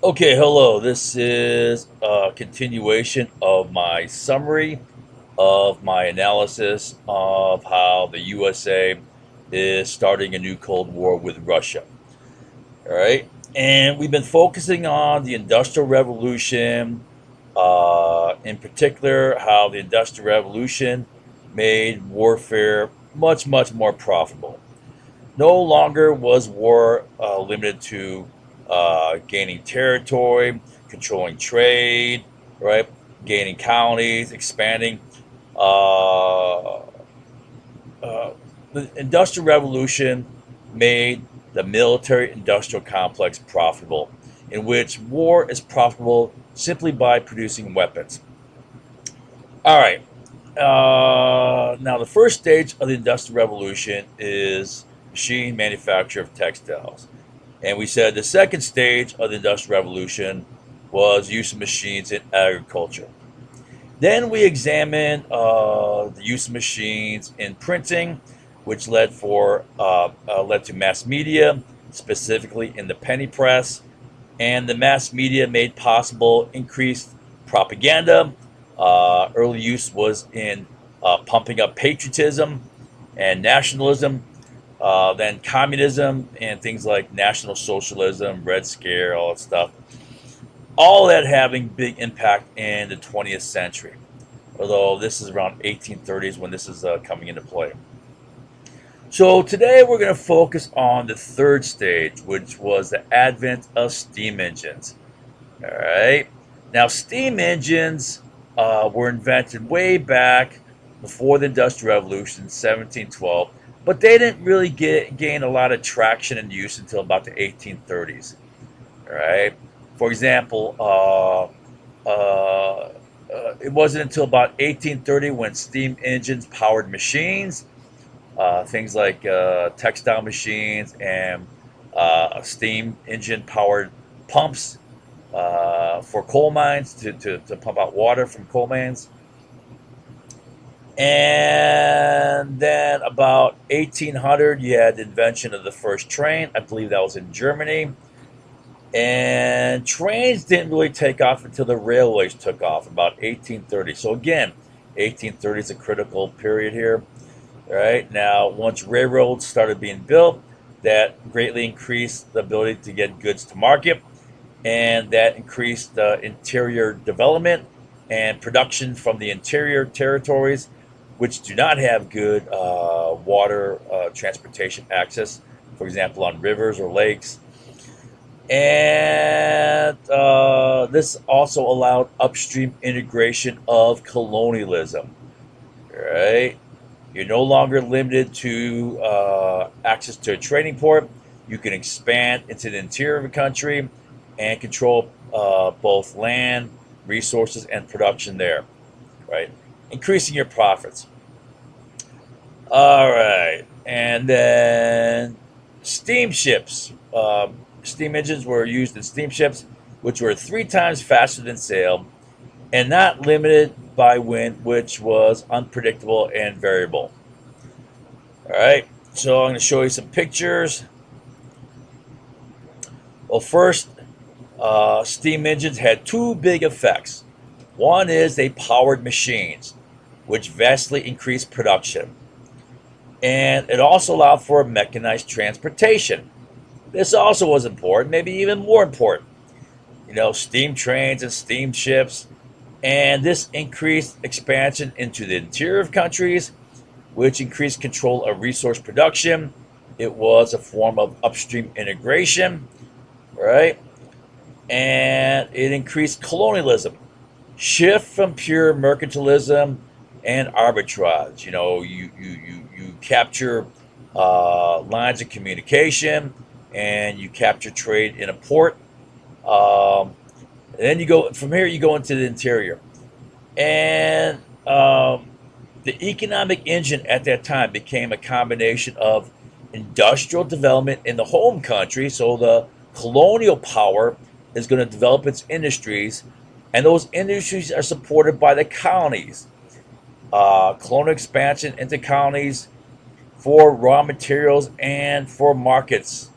Okay, hello. This is a continuation of my summary of my analysis of how the USA is starting a new Cold War with Russia. All right. And we've been focusing on the Industrial Revolution, in particular, how the Industrial Revolution made warfare much, much more profitable. No longer was war limited to gaining territory, controlling trade, right? Gaining colonies, expanding. Uh, the Industrial Revolution made the military industrial complex profitable, in which war is profitable simply by producing weapons. All right. Now, the first stage of the Industrial Revolution is machine manufacture of textiles. And we said the second stage of the Industrial Revolution was use of machines in agriculture. Then we examined the use of machines in printing, which led to mass media, specifically in the penny press, and the mass media made possible increased propaganda. Early use was in pumping up patriotism and nationalism. Then communism and things like National Socialism, Red Scare, all that stuff. All that having big impact in the 20th century. Although this is around 1830s when this is coming into play. So today we're going to focus on the third stage, which was the advent of steam engines. All right. Now, steam engines were invented way back before the Industrial Revolution, 1712, but they didn't really gain a lot of traction and use until about the 1830s. All right. For example, it wasn't until about 1830 when steam engines powered machines, things like textile machines and steam engine powered pumps for coal mines to pump out water from coal mines. And then about 1800, you had the invention of the first train. I believe that was in Germany. And trains didn't really take off until the railways took off about 1830. So again, 1830 is a critical period here. All right. Now, once railroads started being built, that greatly increased the ability to get goods to market, and that increased interior development and production from the interior territories, which do not have good water transportation access, for example, on rivers or lakes. And this also allowed upstream integration of colonialism. Right? You're no longer limited to access to a trading port. You can expand into the interior of the country and control both land, resources, and production there. Right? Increasing your profits. All right. And then steamships. Steam engines were used in steamships, which were three times faster than sail and not limited by wind, which was unpredictable and variable. All right. So I'm going to show you some pictures. Well, first, steam engines had two big effects. One is they powered machines, which vastly increased production. And it also allowed for mechanized transportation. This also was important, maybe even more important. Steam trains and steamships. And this increased expansion into the interior of countries, which increased control of resource production. It was a form of upstream integration, right? And it increased colonialism, shift from pure mercantilism and arbitrage. You capture lines of communication and you capture trade in a port. And then you go from here. You go into the interior, and the economic engine at that time became a combination of industrial development in the home country. So the colonial power is going to develop its industries, and those industries are supported by the colonies. Colonial expansion into colonies for raw materials and for markets.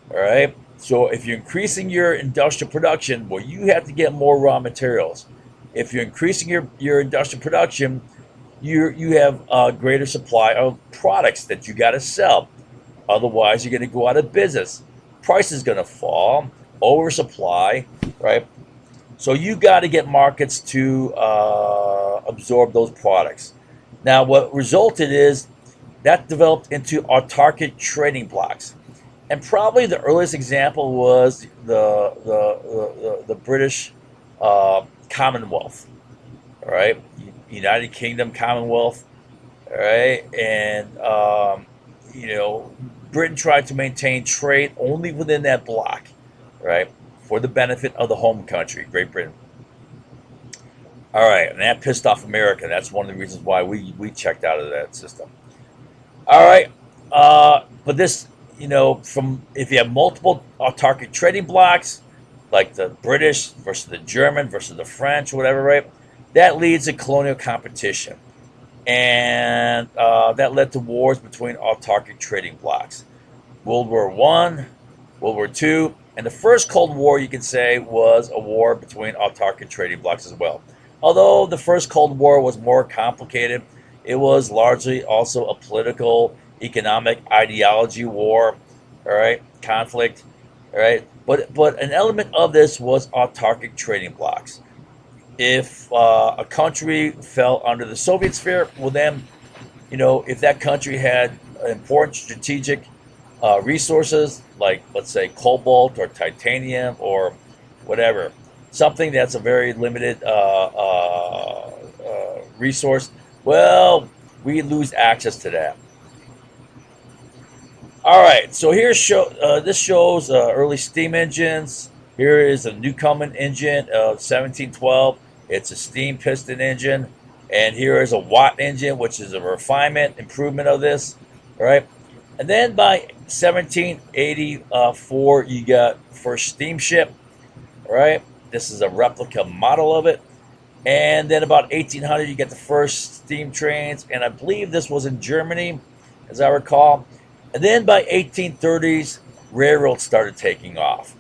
All right. So if you're increasing your industrial production, well, you have to get more raw materials. If you're increasing your industrial production, you have a greater supply of products that you got to sell. Otherwise, you're going to go out of business. Price is going to fall, oversupply, right? So you got to get markets to absorb those products. Now, what resulted is that developed into autarkic trading blocks, and probably the earliest example was the British Commonwealth, all right, United Kingdom Commonwealth, all right, and Britain tried to maintain trade only within that block, right, for the benefit of the home country, Great Britain. All right, and that pissed off America. That's one of the reasons why we checked out of that system. All right, but this, from if you have multiple autarkic trading blocks, like the British versus the German versus the French, whatever, right? That leads to colonial competition, and that led to wars between autarkic trading blocks. World War One, World War Two, and the first Cold War, you could say, was a war between autarkic trading blocks as well. Although the first Cold War was more complicated, it was largely also a political, economic ideology war, all right, conflict, all right. But an element of this was autarkic trading blocks. If a country fell under the Soviet sphere, well then, if that country had important strategic resources like, let's say, cobalt or titanium or whatever, something that's a very limited resource, well, we lose access to that. All right, so this shows early steam engines. Here is a Newcomen engine of 1712. It's a steam piston engine, and here is a Watt engine, which is a refinement, improvement of this. All right, and then by 1784, you got first steamship. All right, this is a replica model of it. And then about 1800, you get the first steam trains, and I believe this was in Germany, as I recall. And then by 1830s, railroads started taking off,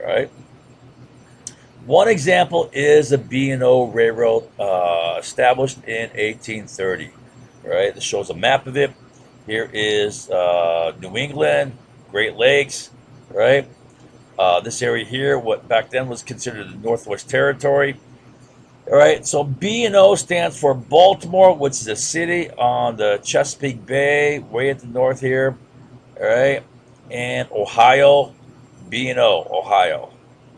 right? One example is the B&O Railroad, established in 1830, right? This shows a map of it. Here is New England, Great Lakes, right? This area here, what back then was considered the Northwest Territory. All right, so B&O stands for Baltimore, which is a city on the Chesapeake Bay, way at the north here. All right, and Ohio, B&O, Ohio.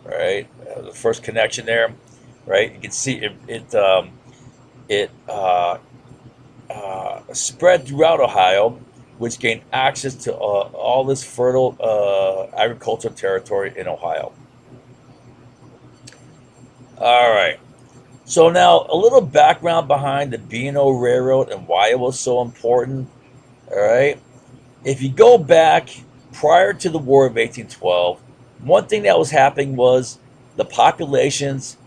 All right, the first connection there. Right, you can see it spread throughout Ohio, which gained access to all this fertile agricultural territory in Ohio. All right. So now a little background behind the B&O Railroad and why it was so important. All right. If you go back prior to the War of 1812, one thing that was happening was the populations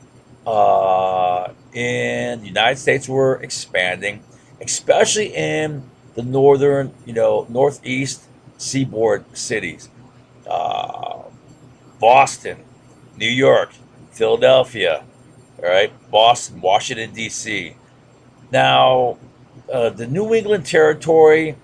in the United States were expanding, especially in the northern, northeast seaboard cities. Uh, Boston, New York, Philadelphia, all right, Boston, Washington, D.C. Now, the New England territory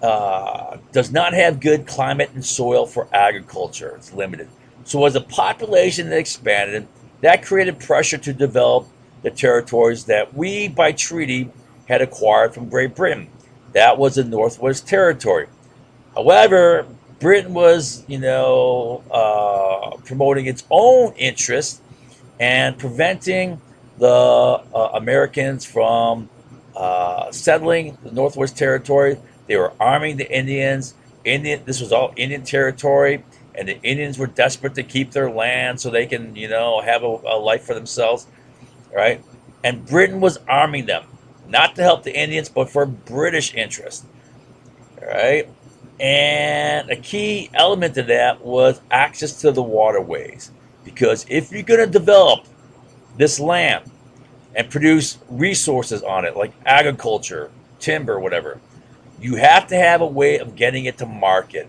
does not have good climate and soil for agriculture. It's limited. So, as the population expanded, that created pressure to develop the territories that we, by treaty, had acquired from Great Britain. That was the Northwest Territory. However, Britain was, promoting its own interests and preventing the Americans from settling the Northwest Territory. They were arming the Indians. This was all Indian territory, and the Indians were desperate to keep their land so they can, have a life for themselves, right? And Britain was arming them, not to help the Indians, but for British interest, right? And a key element to that was access to the waterways. Because if you're going to develop this land and produce resources on it, like agriculture, timber, whatever, you have to have a way of getting it to market.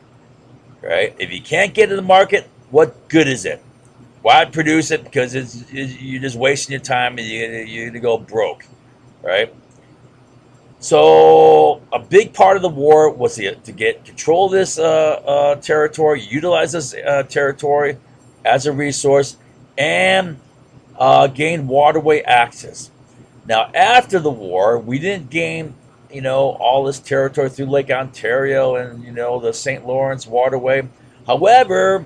right? If you can't get to the market, what good is it? Why produce it? Because you're just wasting your time and you're going to go broke, right? So a big part of the war was to get control of this territory, utilize this territory as a resource, and gain waterway access. Now, after the war, we didn't gain, all this territory through Lake Ontario and the St. Lawrence waterway. However,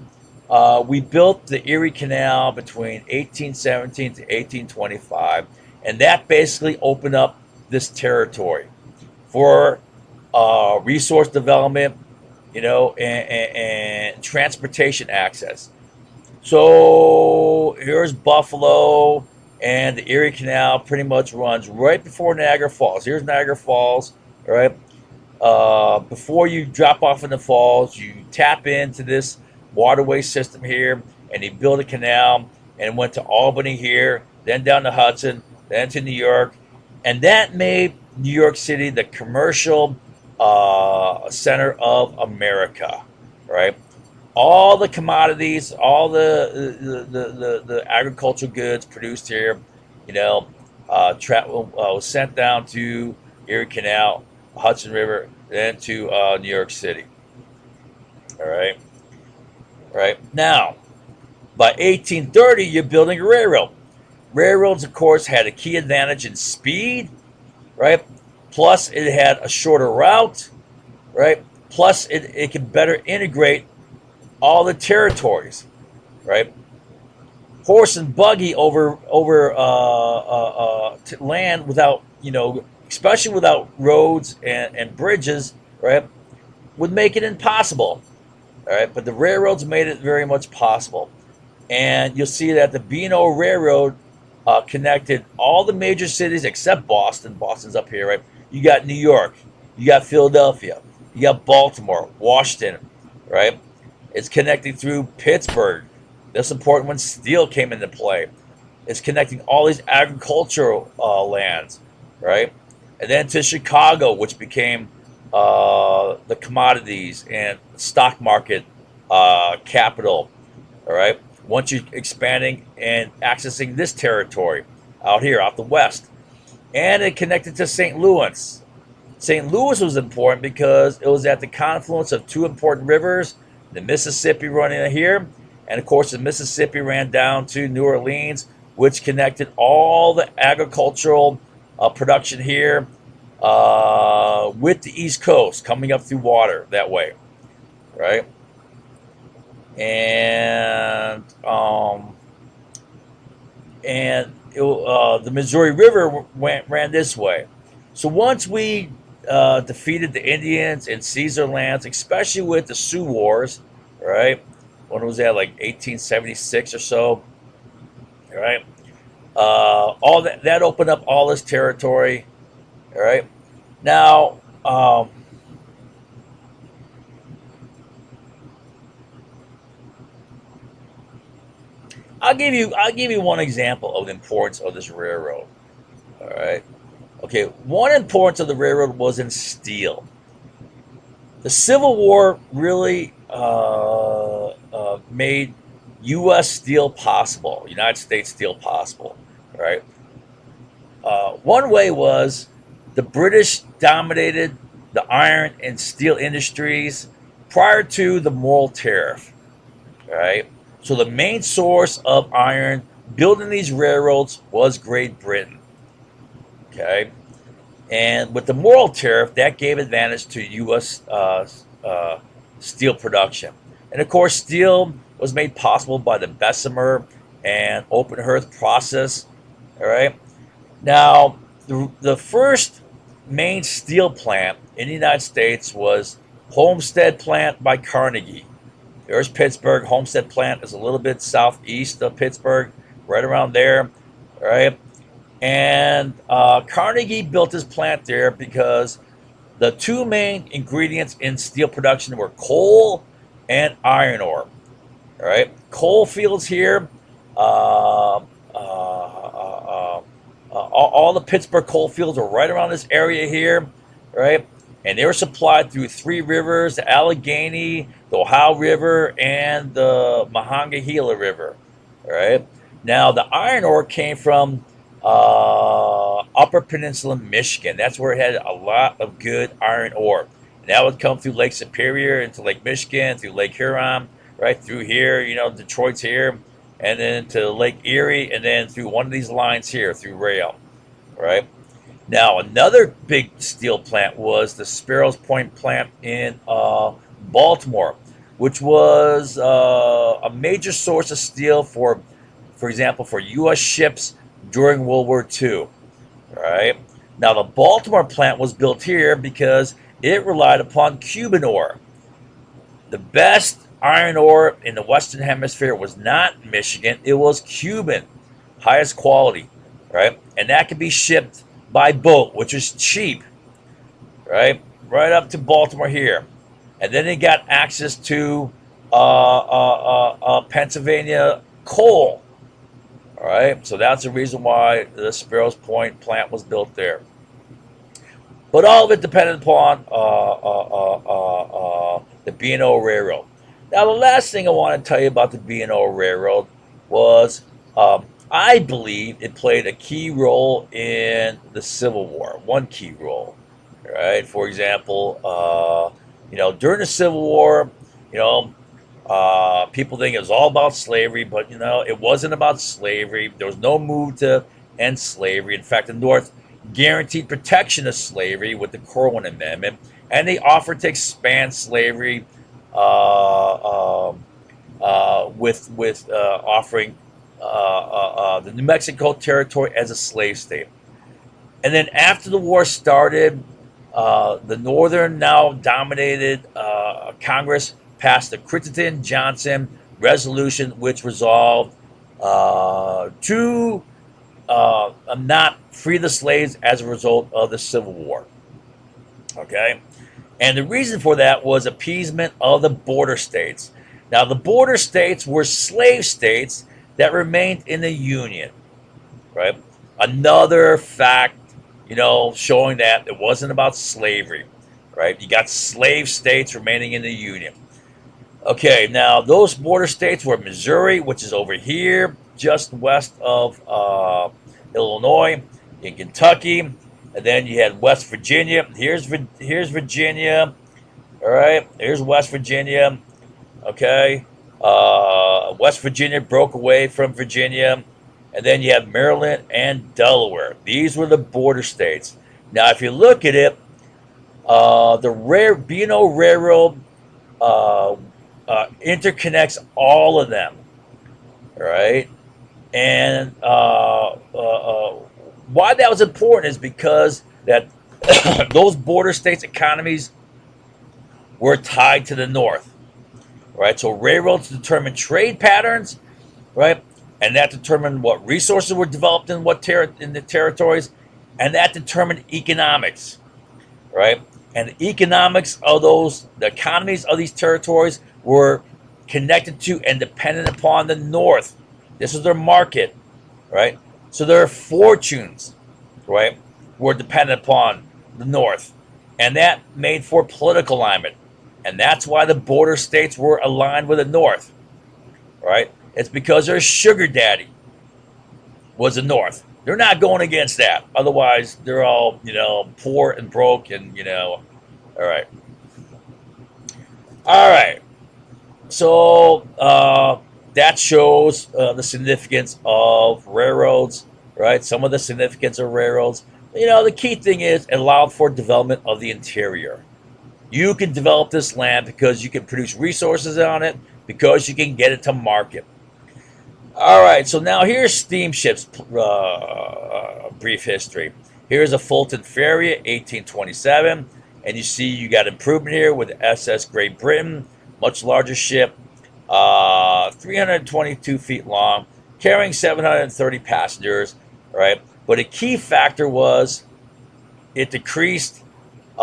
we built the Erie Canal between 1817 to 1825, and that basically opened up this territory for resource development, and transportation access. So here's Buffalo, and the Erie Canal pretty much runs right before Niagara Falls. Here's Niagara Falls, all right? Before you drop off in the falls, you tap into this waterway system here, and you build a canal, and went to Albany here, then down the Hudson, then to New York, and that made New York City the commercial center of America, right? All the commodities, all the agricultural goods produced here, was sent down to Erie Canal, Hudson River, then to New York City. All right, right now, by 1830, you're building a railroad. Railroads, of course, had a key advantage in speed, right? Plus, it had a shorter route, right? Plus, it could better integrate all the territories, right? Horse and buggy over land without, especially without roads and bridges, right, would make it impossible. All right, but the railroads made it very much possible, and you'll see that the B&O Railroad connected all the major cities except Boston. Boston's up here, right? You got New York, you got Philadelphia, you got Baltimore, Washington, right? It's connecting through Pittsburgh. That's important when steel came into play. It's connecting all these agricultural lands, right? And then to Chicago, which became the commodities and stock market capital, all right? Once you're expanding and accessing this territory out here, out the west. And it connected to St. Louis. St. Louis was important because it was at the confluence of two important rivers, the Mississippi running here, and of course the Mississippi ran down to New Orleans, which connected all the agricultural production here with the East Coast coming up through water that way, right? And the Missouri River ran this way. So once we defeated the Indians and seized their lands, especially with the Sioux Wars, right? When was that, like 1876 or so, right? All that opened up all this territory, all right? Now, I'll give you one example of the importance of this railroad. All right. Okay. One importance of the railroad was in steel. The Civil War really made U.S. steel possible, United States steel possible. All right. One way was the British dominated the iron and steel industries prior to the Morrill Tariff. All right. So the main source of iron building these railroads was Great Britain. Okay. And with the Morrill Tariff, that gave advantage to U.S. Steel production. And of course, steel was made possible by the Bessemer and open hearth process. All right. Now, the first main steel plant in the United States was Homestead Plant by Carnegie. There's Pittsburgh. Homestead Plant is a little bit southeast of Pittsburgh, right around there, right? And Carnegie built his plant there because the two main ingredients in steel production were coal and iron ore. All right, coal fields here. All the Pittsburgh coal fields are right around this area here, right? and they were supplied through three rivers: the Allegheny, the Ohio River, and the Monongahela River. All right. Now the iron ore came from Upper Peninsula, Michigan. That's where it had a lot of good iron ore. And that would come through Lake Superior into Lake Michigan, through Lake Huron, right through here. Detroit's here, and then to Lake Erie, and then through one of these lines here through rail. Right. Now, another big steel plant was the Sparrows Point plant in Baltimore, which was a major source of steel for example, for U.S. ships during World War II. Right. Now, the Baltimore plant was built here because it relied upon Cuban ore. The best iron ore in the Western Hemisphere was not Michigan; it was Cuban, highest quality. Right, and that could be shipped by boat, which is cheap, right up to Baltimore here, and then they got access to Pennsylvania coal. All right, so that's the reason why the Sparrows Point plant was built there. But all of it depended upon the B&O Railroad. Now, the last thing I want to tell you about the B&O Railroad was I believe it played a key role in the Civil War. One key role, right? For example, during the Civil War, people think it was all about slavery, but it wasn't about slavery. There was no move to end slavery. In fact, the North guaranteed protection of slavery with the Corwin Amendment, and they offered to expand slavery with offering the New Mexico Territory as a slave state. And then after the war started, the Northern, now dominated Congress passed the Crittenden-Johnson resolution, which resolved to not free the slaves as a result of the Civil War. Okay? And the reason for that was appeasement of the border states. Now, the border states were slave states that remained in the Union, right? Another fact, showing that it wasn't about slavery, right? You got slave states remaining in the Union. Okay, now those border states were Missouri, which is over here, just west of Illinois, in Kentucky, and then you had West Virginia. Here's Virginia, all right? Here's West Virginia, okay? West Virginia broke away from Virginia, and then you have Maryland and Delaware. These were the border states. Now, if you look at it, the B&O Railroad interconnects all of them, right? And why that was important is because that those border states' economies were tied to the North. Right, so railroads determined trade patterns, right, and that determined what resources were developed in in the territories, and that determined economics, right, and the economics of the economies of these territories were connected to and dependent upon the North. This is their market, right, so their fortunes, right, were dependent upon the North, and that made for political alignment. And that's why the border states were aligned with the North, right? It's because their sugar daddy was the North. They're not going against that. Otherwise, they're all, poor and broke and, all right. All right. So that shows the significance of railroads, right? Some of the significance of railroads. The key thing is it allowed for development of the interior. You can develop this land because you can produce resources on it, because you can get it to market. All right, so now here's steamships, brief history. Here's a Fulton Ferry, 1827, and you see you got improvement here with the SS Great Britain, much larger ship, 322 feet long, carrying 730 passengers, right? But a key factor was it decreased. It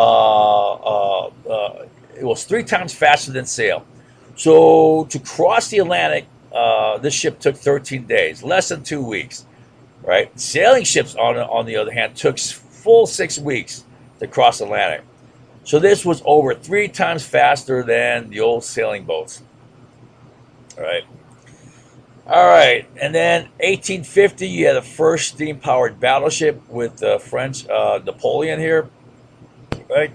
was 3 times faster than sail. So to cross the Atlantic, this ship took 13 days, less than 2 weeks, right? Sailing ships, on the other hand, took full 6 weeks to cross the Atlantic. So this was over 3 times faster than the old sailing boats. All right. All right, and then 1850, you had the first steam-powered battleship with the French Napoleon here, right?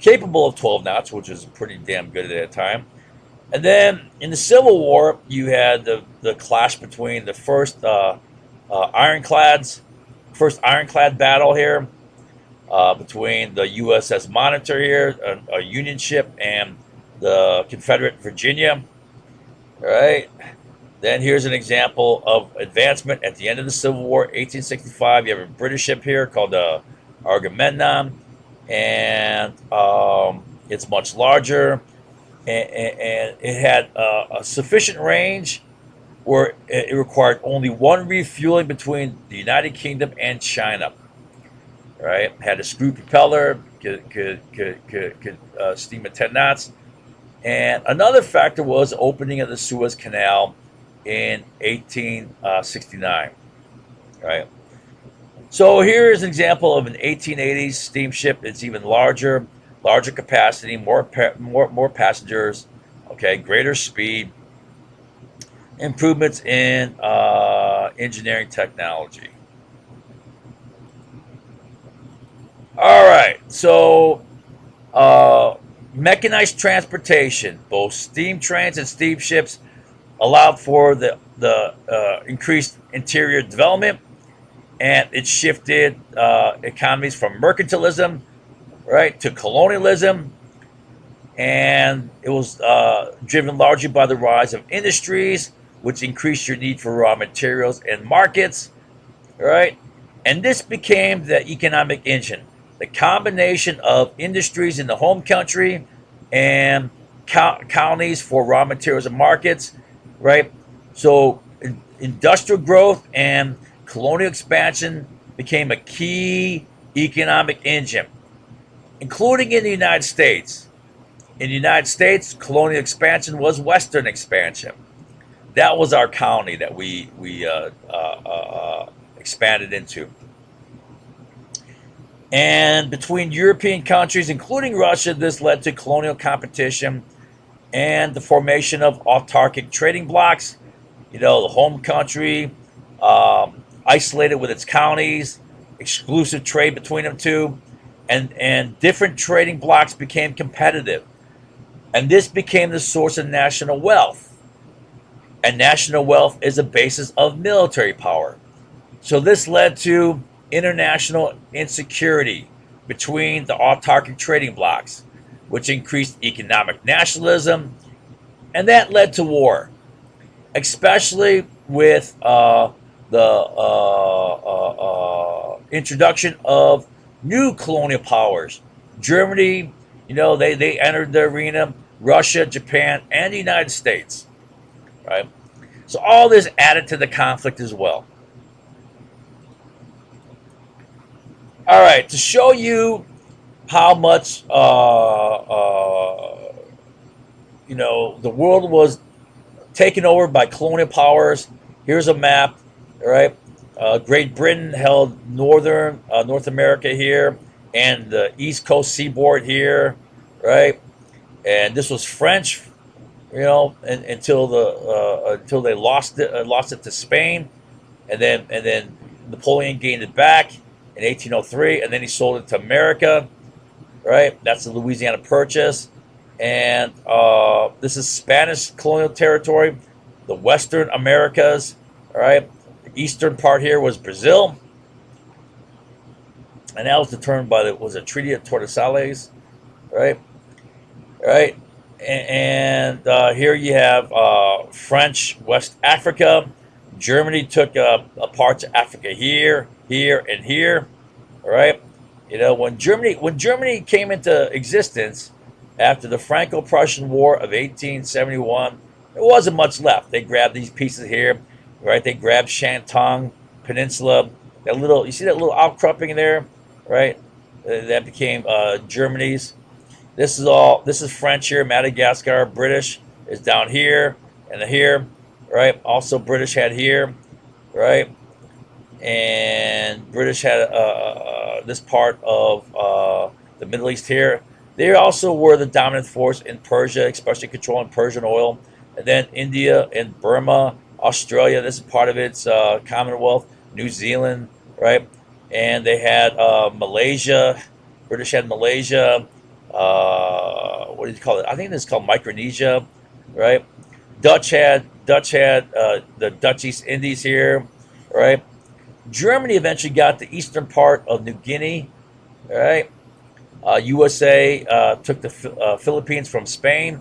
Capable of 12 knots, which is pretty damn good at that time. And then in the Civil War, you had the clash between the first ironclad battle here between the USS Monitor here, a Union ship, and the Confederate Virginia, right? Then here's an example of advancement at the end of the Civil War, 1865. You have a British ship here called the Agamemnon, and it's much larger, and it had a sufficient range where it required only one refueling between the United Kingdom and China. Right, had a screw propeller, could steam at 10 knots, and another factor was opening of the Suez Canal in 1869. Right. So here is an example of an 1880s steamship. It's even larger capacity, more passengers. Okay, greater speed, improvements in engineering technology. All right, so mechanized transportation, both steam trains and steamships, allowed for the increased interior development, and it shifted economies from mercantilism, right, to colonialism, and it was driven largely by the rise of industries, which increased your need for raw materials and markets, right, and this became the economic engine. The combination of industries in the home country and colonies for raw materials and markets, right? So industrial growth and colonial expansion became a key economic engine, including in the United States. In the United States, colonial expansion was Western expansion. That was our colony that we expanded into. And between European countries, including Russia, this led to colonial competition and the formation of autarkic trading blocs. You know, the home country, isolated with its colonies, exclusive trade between them two, and different trading blocs became competitive. And this became the source of national wealth. And national wealth is a basis of military power. So this led to international insecurity between the autarkic trading blocs, which increased economic nationalism, and that led to war, especially with the introduction of new colonial powers. Germany, you know, they entered the arena, Russia, Japan, and the United States, right? So all this added to the conflict as well. All right, to show you how much you know, the world was taken over by colonial powers. Here's a map. All right, Great Britain held northern North America here, and the East Coast seaboard here, right? And this was French, you know, until they lost it to Spain, and then Napoleon gained it back in 1803, and then he sold it to America, right? That's the Louisiana Purchase, and this is Spanish colonial territory, the Western Americas, all right? The eastern part here was Brazil, and that was determined by the Treaty of Tordesillas, right? Right, and here you have French West Africa. Germany took parts of Africa here, and here. All right, you know, when Germany came into existence after the Franco-Prussian War of 1871, there wasn't much left. They grabbed these pieces here, right? They grabbed Shantung Peninsula. You see that little outcropping there, right? That became Germany's. This is French here, Madagascar. British is down here and here, right? Also British had here, right? And British had this part of the Middle East here. They also were the dominant force in Persia, especially controlling Persian oil. And then India and Burma, Australia, this is part of its Commonwealth, New Zealand, right? And they had Malaysia, British had Malaysia, what do you call it? I think this is called Micronesia, right? Dutch had the Dutch East Indies here, right? Germany eventually got the eastern part of New Guinea, right? USA took the Philippines from Spain.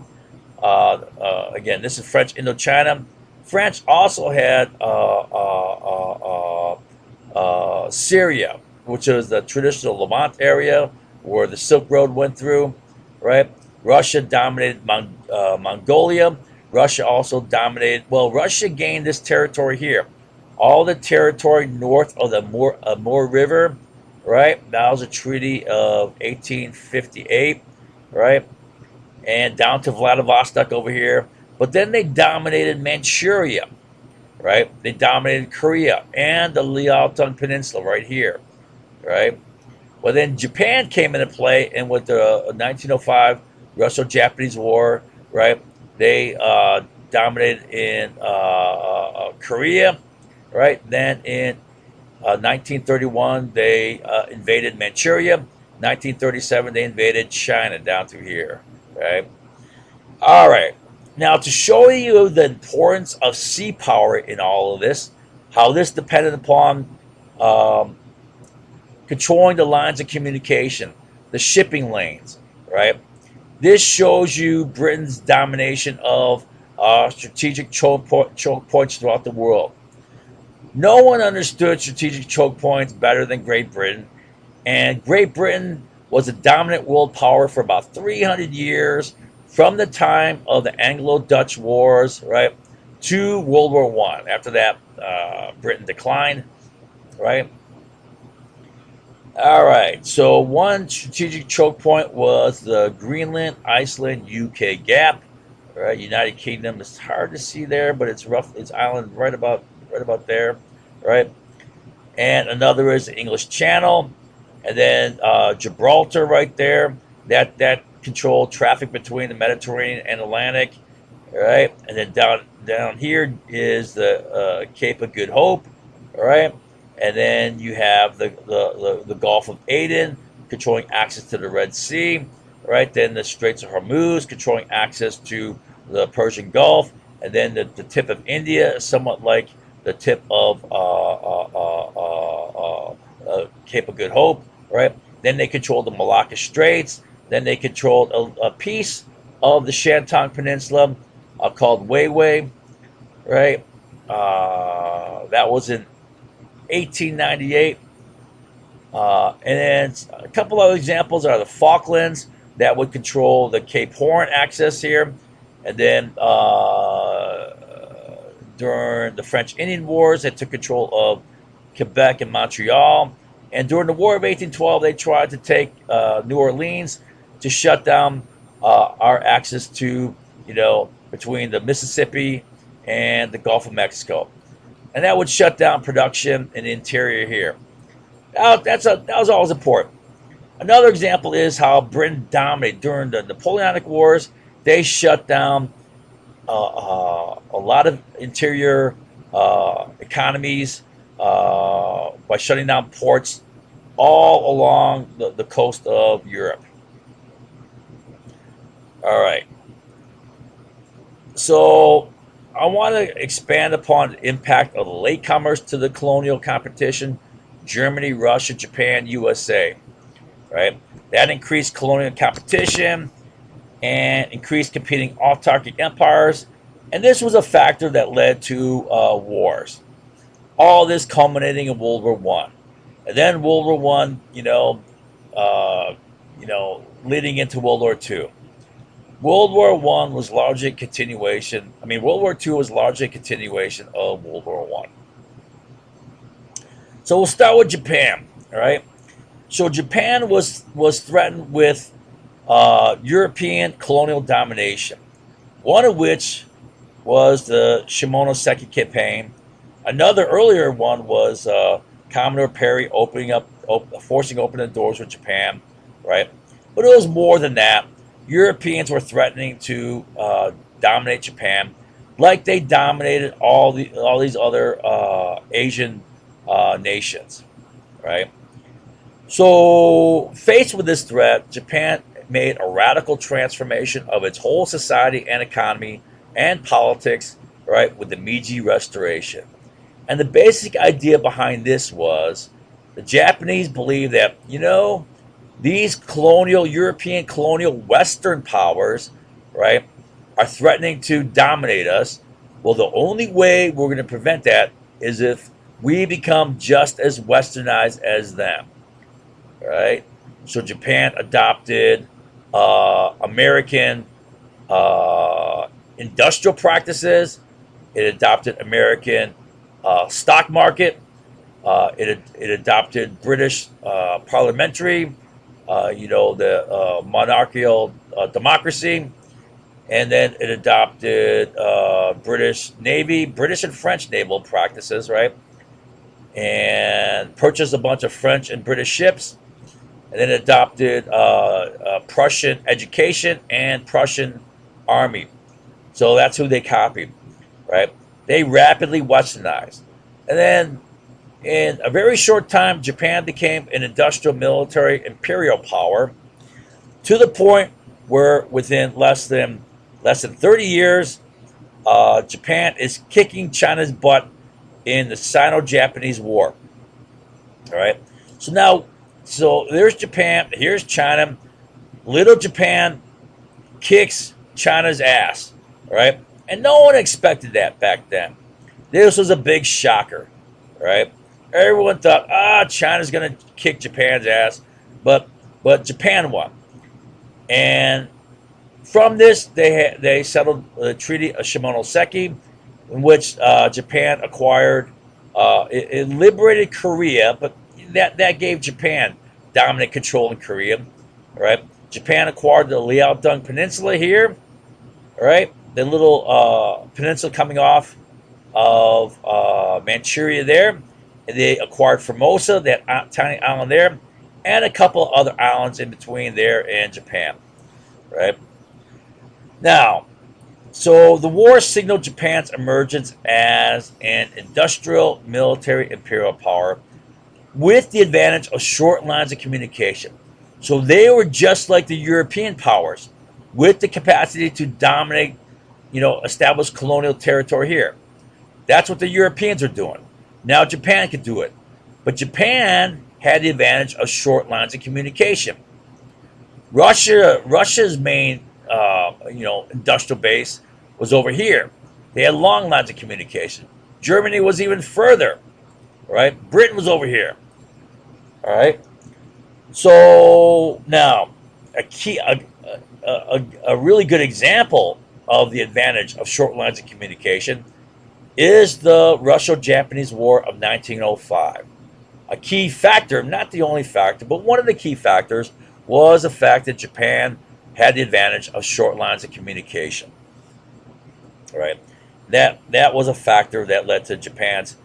Again, this is French Indochina. France also had Syria, which is the traditional Levant area where the Silk Road went through, right? Russia dominated Mongolia. Russia also dominated, well, Russia gained this territory here. All the territory north of the Amur River, right? That was a treaty of 1858, right? And down to Vladivostok over here. But then they dominated Manchuria, right? They dominated Korea and the Liaotung Peninsula right here, right? Well, then Japan came into play, and with the 1905 Russo-Japanese War, right? They dominated in Korea, right? Then in 1931, they invaded Manchuria. 1937, they invaded China down through here, right? All right. Now, to show you the importance of sea power in all of this, how this depended upon um, controlling the lines of communication, the shipping lanes, right? This shows you Britain's domination of strategic choke points throughout the world. No one understood strategic choke points better than Great Britain, and Great Britain was a dominant world power for about 300 years, from the time of the Anglo-Dutch Wars, right, to World War One. After that, Britain declined, right? All right. So one strategic choke point was the Greenland, Iceland, UK gap. All right, United Kingdom. It's hard to see there, but it's rough. It's island right about there, right? And another is the English Channel, and then Gibraltar right there. That controlled traffic between the Mediterranean and Atlantic, all right. And then down here is the Cape of Good Hope, all right. And then you have the Gulf of Aden controlling access to the Red Sea, right? Then the Straits of Hormuz controlling access to the Persian Gulf, and then the tip of India is somewhat like the tip of Cape of Good Hope, right? Then they controlled the Malacca Straits. Then they controlled a piece of the Shantung Peninsula called Weiwei, right? That was in 1898. And then a couple other examples are the Falklands that would control the Cape Horn access here. And then during the French Indian Wars, they took control of Quebec and Montreal. And during the War of 1812, they tried to take New Orleans to shut down our access to, between the Mississippi and the Gulf of Mexico. And that would shut down production in the interior here. That was always important. Another example is how Britain dominated during the Napoleonic Wars. They shut down a lot of interior economies by shutting down ports all along the coast of Europe. All right. So I want to expand upon the impact of the latecomers to the colonial competition: Germany, Russia, Japan, USA. Right? That increased colonial competition and increased competing autarkic empires. And this was a factor that led to wars. All this culminating in World War One, and then World War One, leading into World War Two. World War One was largely a continuation. World War Two was largely a continuation of World War One. So we'll start with Japan. All right. So Japan was threatened with European colonial domination, one of which was the Shimonoseki campaign. Another earlier one was Commodore Perry forcing open the doors with Japan, right? but it was more than that. Europeans were threatening to dominate Japan, like they dominated all these other Asian nations, right? So, faced with this threat, Japan made a radical transformation of its whole society and economy and politics, right, with the Meiji Restoration. And the basic idea behind this was the Japanese believed that, these European colonial Western powers, right, are threatening to dominate us. Well, the only way we're going to prevent that is if we become just as westernized as them, right? So Japan adopted American industrial practices. It adopted American stock market. It adopted British parliamentary, the monarchical democracy, and then it adopted British Navy, British and French naval practices, right? And purchased a bunch of French and British ships, and then adopted Prussian education and Prussian army. So that's who they copied, right? They rapidly westernized. And then in a very short time, Japan became an industrial military imperial power to the point where within less than 30 years, Japan is kicking China's butt in the Sino-Japanese War. All right. So there's Japan, here's China. Little Japan kicks China's ass, right? And no one expected that back then. This was a big shocker, right? Everyone thought, China's going to kick Japan's ass, but Japan won. And from this, they settled the Treaty of Shimonoseki, in which Japan acquired, it liberated Korea, but that gave Japan dominant control in Korea, right? Japan acquired the Liaodong Peninsula here, right? The little peninsula coming off of Manchuria there. And they acquired Formosa, that tiny island there, and a couple other islands in between there and Japan, right? Now, so the war signaled Japan's emergence as an industrial, military, imperial power with the advantage of short lines of communication. So they were just like the European powers with the capacity to dominate, establish colonial territory here. That's what the Europeans are doing. Now Japan could do it. But Japan had the advantage of short lines of communication. Russia's main, industrial base was over here. They had long lines of communication. Germany was even further, right? Britain was over here, all right? So now, a really good example of the advantage of short lines of communication is the Russo-Japanese War of 1905. A key factor, not the only factor, but one of the key factors was the fact that Japan had the advantage of short lines of communication. Right, that was a factor that led to Japan's,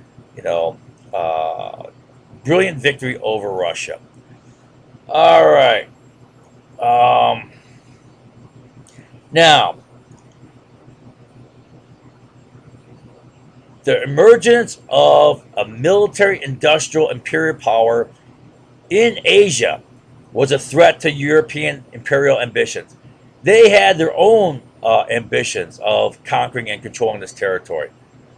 brilliant victory over Russia. All right. Now, the emergence of a military, industrial, imperial power in Asia was a threat to European imperial ambitions. They had their own ambitions of conquering and controlling this territory.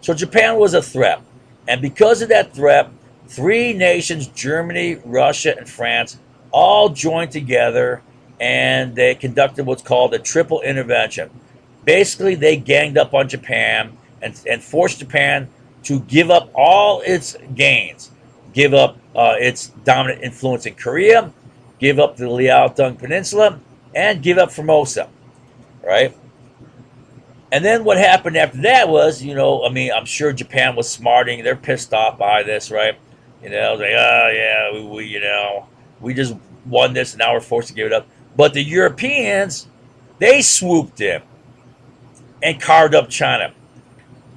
So Japan was a threat. And because of that threat, three nations, Germany, Russia, and France, all joined together and they conducted what's called a triple intervention. Basically, they ganged up on Japan and forced Japan to give up all its gains, give up its dominant influence in Korea, give up the Liaodong Peninsula, and give up Formosa, right? And then what happened after that was, I'm sure Japan was smarting. They're pissed off by this, right? Like, oh yeah, we just won this, and now we're forced to give it up. But the Europeans, they swooped in and carved up China,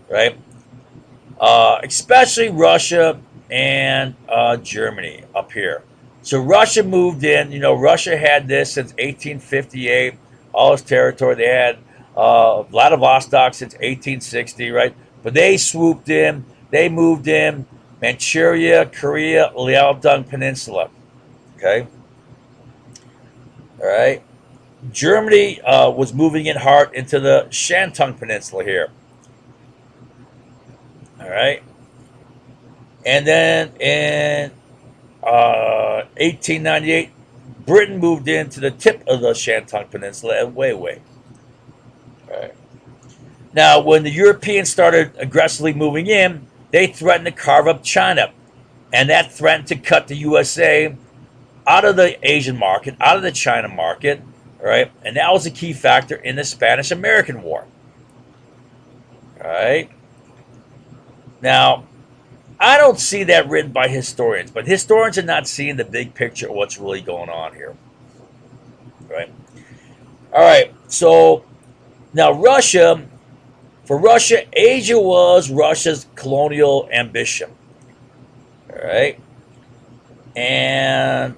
right? Especially Russia and Germany up here. So Russia moved in. Russia had this since 1858, all its territory. They had Vladivostok since 1860, right? But they swooped in. They moved in Manchuria, Korea, Liaodong Peninsula. Okay, all right. Germany was moving in hard into the Shantung Peninsula here. All right, and then in 1898, Britain moved into the tip of the Shantung Peninsula at Weiwei. All right. Now, when the Europeans started aggressively moving in, they threatened to carve up China, and that threatened to cut the USA out of the Asian market, out of the China market, right? And that was a key factor in the Spanish-American War. All right. Now, I don't see that written by historians, but historians are not seeing the big picture of what's really going on here. Right? All right. So now for Russia, Asia was Russia's colonial ambition. All right. And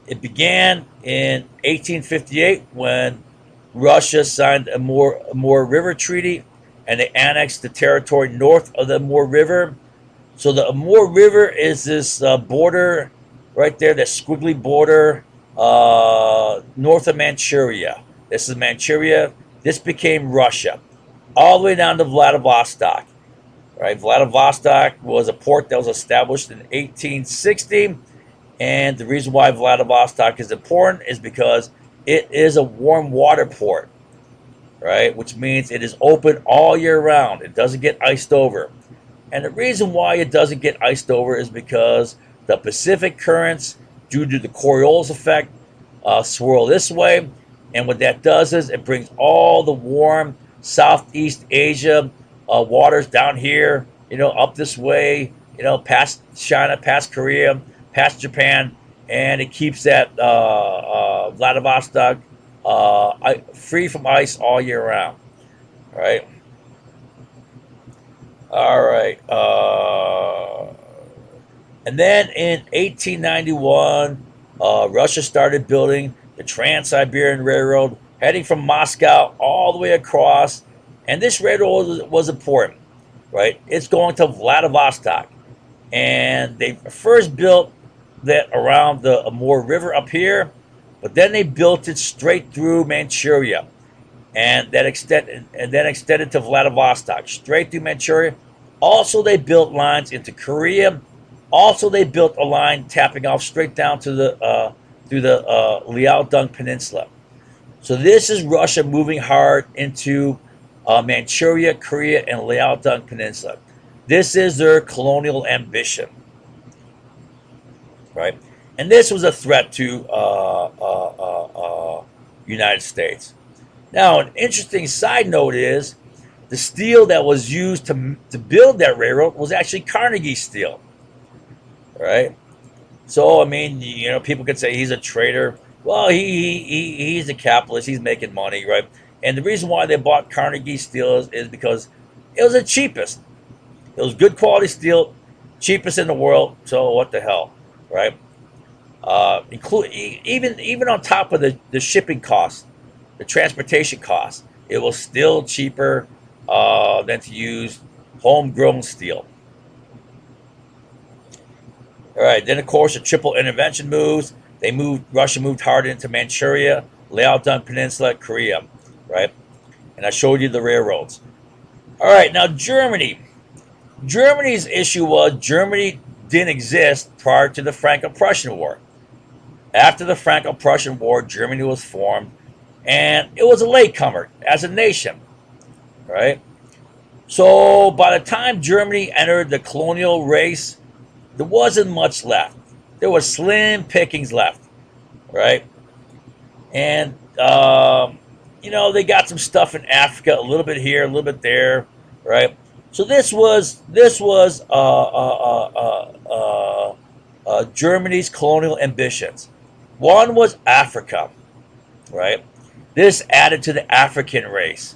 it began in 1858 when Russia signed a Amur River Treaty, and they annexed the territory north of the Amur River. So the Amur River is this border right there, that squiggly border north of Manchuria. This is Manchuria. This became Russia, all the way down to Vladivostok. Right, Vladivostok was a port that was established in 1860, and the reason why Vladivostok is important is because it is a warm water port, right? Which means it is open all year round. It doesn't get iced over. And the reason why it doesn't get iced over is because the Pacific currents, due to the Coriolis effect, swirl this way. And what that does is it brings all the warm Southeast Asia waters down here, up this way, past China, past Korea, past Japan, and it keeps that Vladivostok free from ice all year round. Right? All right. And then in 1891, Russia started building the Trans-Siberian Railroad, heading from Moscow all the way across. And this railroad was important, right? It's going to Vladivostok. And they first built that around the Amur River up here, but then they built it straight through Manchuria. And then extended to Vladivostok, straight through Manchuria. Also, they built lines into Korea. Also, they built a line tapping off straight down to through the Liaodong Peninsula. So this is Russia moving hard into Manchuria, Korea, and Liaodong Peninsula. This is their colonial ambition, right? And this was a threat to United States. Now, an interesting side note is the steel that was used to build that railroad was actually Carnegie steel, right? So, I mean, people could say he's a traitor. Well, he's a capitalist. He's making money, right? And the reason why they bought Carnegie steel is because it was the cheapest. It was good quality steel, cheapest in the world. So what the hell, right? Even on top of the shipping costs, the transportation costs, it was still cheaper than to use homegrown steel. All right. Then of course the triple intervention moves. Russia moved hard into Manchuria, Liaodong Peninsula, Korea, right? And I showed you the railroads. All right, now Germany. Germany's issue was Germany didn't exist prior to the Franco-Prussian War. After the Franco-Prussian War, Germany was formed, and it was a latecomer as a nation, right? So by the time Germany entered the colonial race, there wasn't much left. There was slim pickings left, right? And they got some stuff in Africa, a little bit here, a little bit there, right? So this was Germany's colonial ambitions. One was Africa, right? This added to the African race.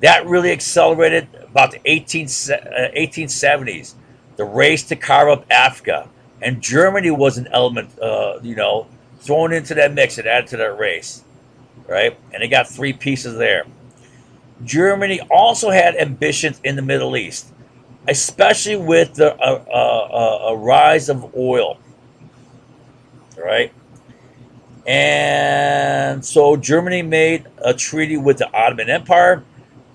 That really accelerated about the 1870s, the race to carve up Africa. and Germany was an element, thrown into that mix and added to that race, right? And they got three pieces there. Germany also had ambitions in the Middle East, especially with the rise of oil, right? And so Germany made a treaty with the Ottoman Empire.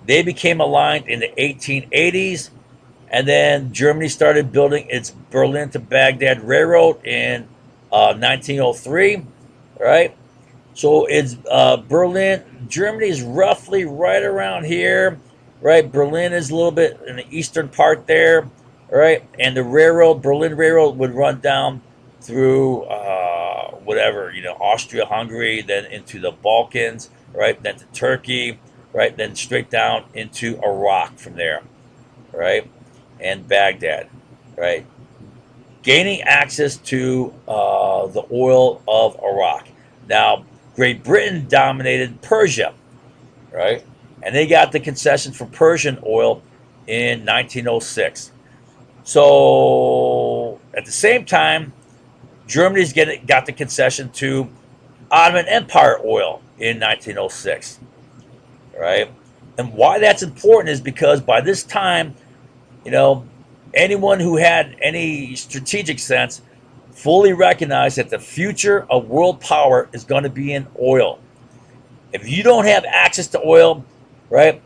They became aligned in the 1880s, and then Germany started building its Berlin to Baghdad Railroad in 1903, right? So it's Berlin, Germany is roughly right around here, right? Berlin is a little bit in the eastern part there, right? And the railroad, Berlin Railroad, would run down through whatever, Austria, Hungary, then into the Balkans, right? Then to Turkey, right? Then straight down into Iraq from there, right? And Baghdad, right? Gaining access to the oil of Iraq. Now, Great Britain dominated Persia, right? And they got the concession for Persian oil in 1906. So at the same time, Germany's got the concession to Ottoman Empire oil in 1906, right? And why that's important is because by this time, you know, anyone who had any strategic sense fully recognized that the future of world power is going to be in oil. If you don't have access to oil, right,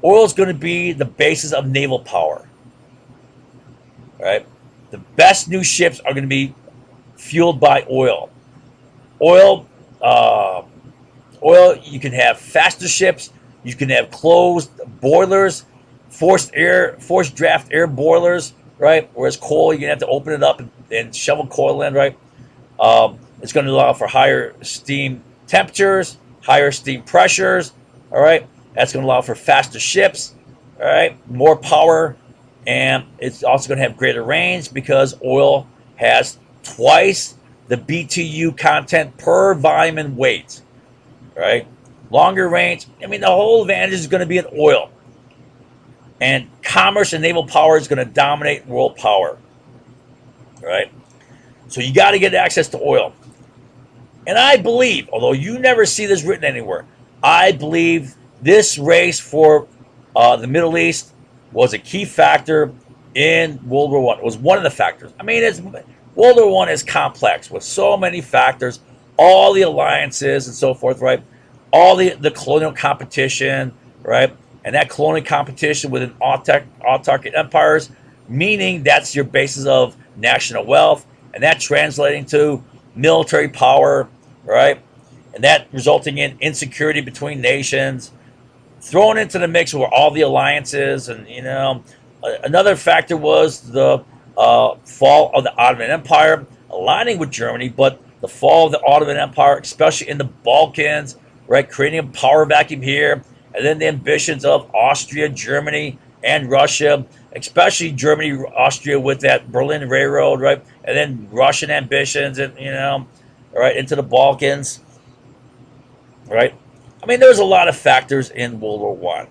oil is going to be the basis of naval power, right? The best new ships are going to be fueled by oil. Oil, uh, oil. You can have faster ships. You can have closed boilers, forced draft air boilers, right? Whereas coal, you're gonna have to open it up and shovel coal in, right? It's going to allow for higher steam temperatures, higher steam pressures. All right, that's going to allow for faster ships. All right, more power, and it's also going to have greater range because oil has twice the BTU content per volume and weight. Right, longer range. I mean, the whole advantage is going to be in oil, and commerce and naval power is going to dominate world power. Right, so you got to get access to oil. And I believe, although you never see this written anywhere, I believe this race for the Middle East was a key factor in World War One. It was one of the factors. I mean, World War One is complex with so many factors, all the alliances and so forth, right? All the colonial competition, right? And that colonial competition within autarchic empires, meaning that's your basis of national wealth, and that translating to military power, right? And that resulting in insecurity between nations, thrown into the mix were all the alliances. And another factor was the fall of the Ottoman Empire aligning with Germany, but the fall of the Ottoman Empire, especially in the Balkans, right, creating a power vacuum here, and then the ambitions of Austria, Germany, and Russia, especially Germany, Austria with that Berlin Railroad, right, and then Russian ambitions, and right into the Balkans, right. I mean, there was a lot of factors in World War One,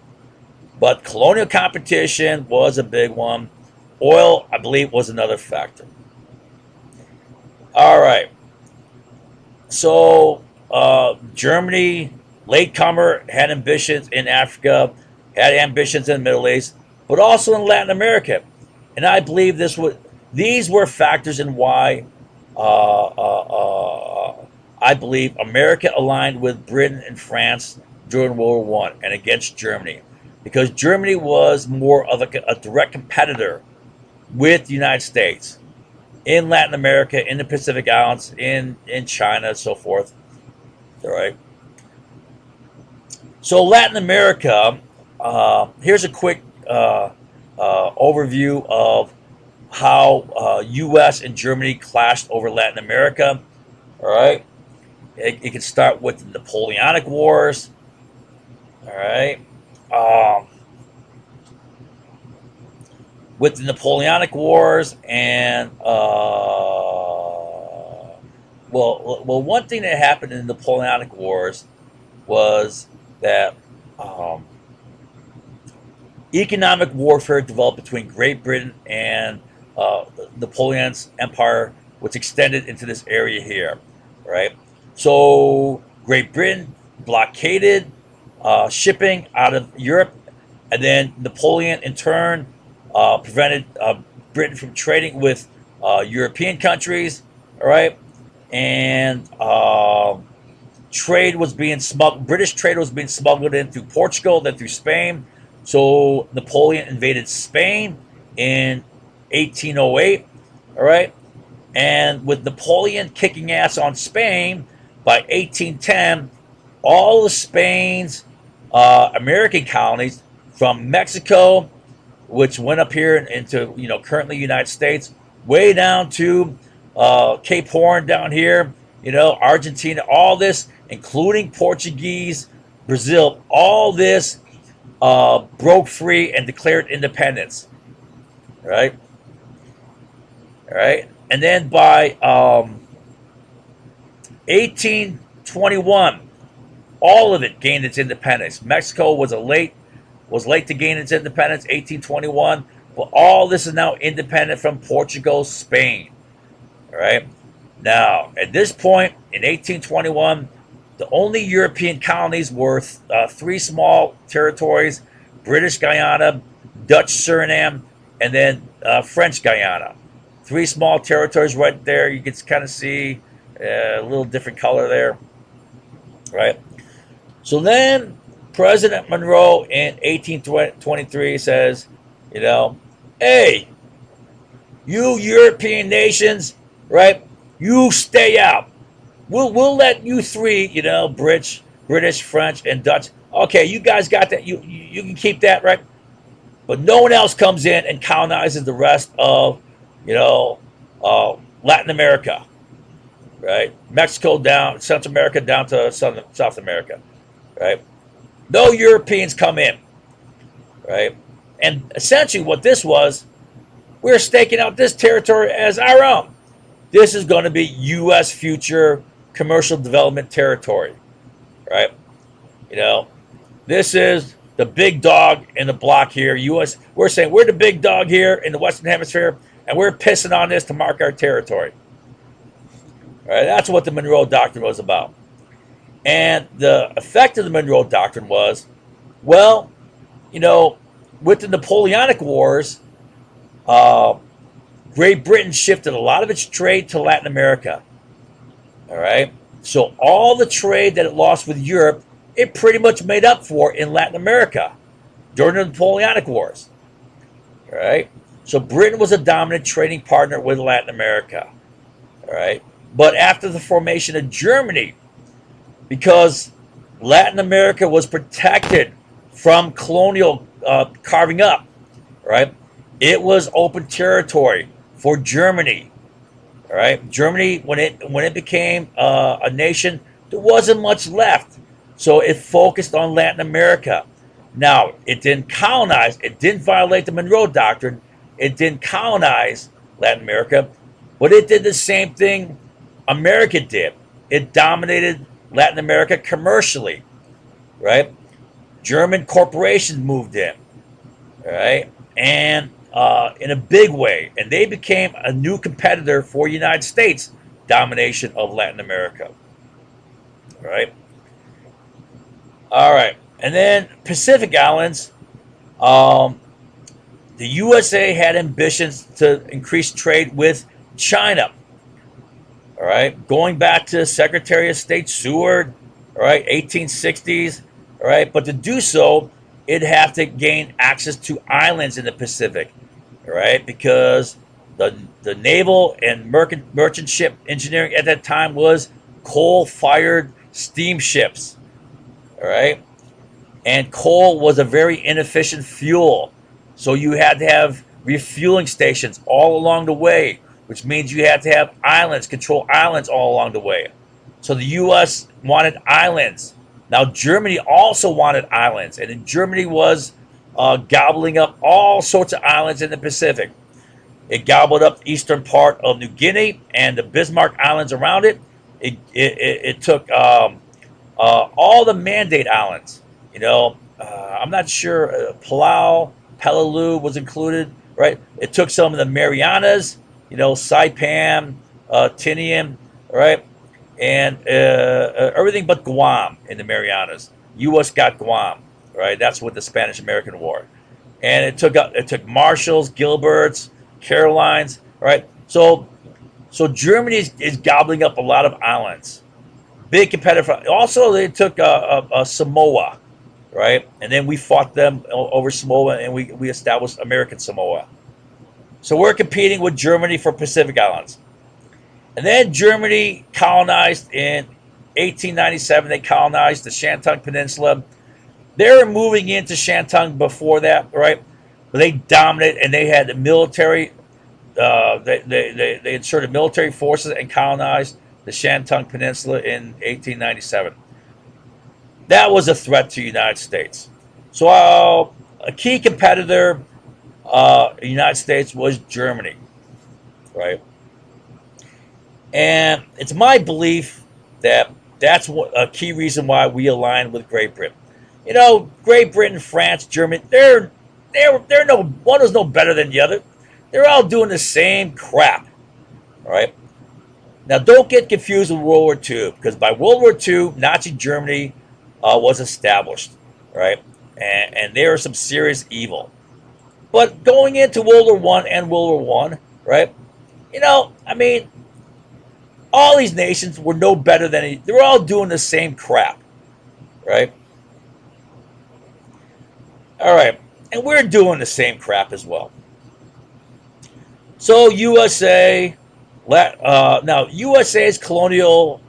but colonial competition was a big one. Oil, I believe, was another factor. All right, so Germany, latecomer, had ambitions in Africa, had ambitions in the Middle East, but also in Latin America, and I believe these were factors in why I believe America aligned with Britain and France during World War One and against Germany, because Germany was more of a direct competitor with the United States in Latin America, in the Pacific Islands, in China, and so forth. All right. So Latin America. Here's a quick overview of how U.S. and Germany clashed over Latin America. All right. It can start with the Napoleonic Wars. All right. With the Napoleonic Wars and one thing that happened in the Napoleonic Wars was that economic warfare developed between Great Britain and Napoleon's empire, which extended into this area here, right? So Great Britain blockaded shipping out of Europe, and then Napoleon, in turn, prevented Britain from trading with European countries, all right? And trade was being smuggled. British trade was being smuggled in through Portugal, then through Spain. So Napoleon invaded Spain in 1808. All right, and with Napoleon kicking ass on Spain by 1810, all of Spain's American colonies, from Mexico, which went up here into currently United States, way down to Cape Horn down here, Argentina, all this, including Portuguese, Brazil, all this broke free and declared independence, right? All right, and then by 1821, all of it gained its independence. Mexico was late to gain its independence, 1821, but all this is now independent from Portugal, Spain. All right. Now, at this point in 1821, the only European colonies were three small territories: British Guyana, Dutch Suriname, and then French Guyana. Three small territories right there. You can kind of see a little different color there, right? So then President Monroe in 1823 says, hey, you European nations, right? You stay out. We'll let you three, British, French, and Dutch. Okay, you guys got that. You can keep that, right? But no one else comes in and colonizes the rest of, Latin America, right? Mexico down, Central America down to South America, right? No Europeans come in, right? And essentially what this was, we're staking out this territory as our own. This is going to be U.S. future commercial development territory, right? This is the big dog in the block here. U.S. We're saying we're the big dog here in the Western Hemisphere, and we're pissing on this to mark our territory. All right, that's what the Monroe Doctrine was about. And the effect of the Monroe Doctrine was, well, with the Napoleonic Wars, Great Britain shifted a lot of its trade to Latin America. All right, so all the trade that it lost with Europe, it pretty much made up for in Latin America during the Napoleonic Wars. All right, so Britain was a dominant trading partner with Latin America. All right, but after the formation of Germany, because Latin America was protected from colonial carving up, right? It was open territory for Germany. All right, Germany, when it became a nation, there wasn't much left, so it focused on Latin America. Now, it didn't colonize. It didn't violate the Monroe Doctrine. It didn't colonize Latin America, but it did the same thing America did. It dominated Latin America commercially, right? German corporations moved in, right? And in a big way. And they became a new competitor for United States domination of Latin America, right? All right. And then Pacific Islands, the USA had ambitions to increase trade with China. All right, going back to Secretary of State Seward, all right, 1860s, all right, but to do so, it'd have to gain access to islands in the Pacific, all right, because the naval and merchant ship engineering at that time was coal-fired steamships, all right, and coal was a very inefficient fuel, so you had to have refueling stations all along the way, which means you had to have islands, control islands all along the way. So the U.S. wanted islands. Now, Germany also wanted islands, and Germany was gobbling up all sorts of islands in the Pacific. It gobbled up the eastern part of New Guinea and the Bismarck Islands around it. It took all the Mandate Islands. I'm not sure Palau, Peleliu was included, right? It took some of the Marianas, Saipan, Tinian, right? And everything but Guam in the Marianas. U.S. got Guam, right? That's with the Spanish-American War, and it took Marshalls, Gilberts, Carolines, right? So Germany is gobbling up a lot of islands. Big competitor. Also, they took Samoa, right? And then we fought them over Samoa, and we established American Samoa. So we're competing with Germany for Pacific Islands. And then Germany colonized in 1897. They colonized the Shantung Peninsula. They were moving into Shantung before that, right? But they dominated, and they had the military. They inserted military forces and colonized the Shantung Peninsula in 1897. That was a threat to the United States. So a key competitor in the United States was Germany, right? And it's my belief that that's a key reason why we aligned with Great Britain. Great Britain, France, Germany, they're no one is no better than the other. They're all doing the same crap, all right? Now, don't get confused with World War II, because by World War II, Nazi Germany was established, right? And there was some serious evil. But going into World War One and World War One, right? I mean, all these nations were no better than they're all doing the same crap, right? All right, and we're doing the same crap as well. So USA, now USA's colonial,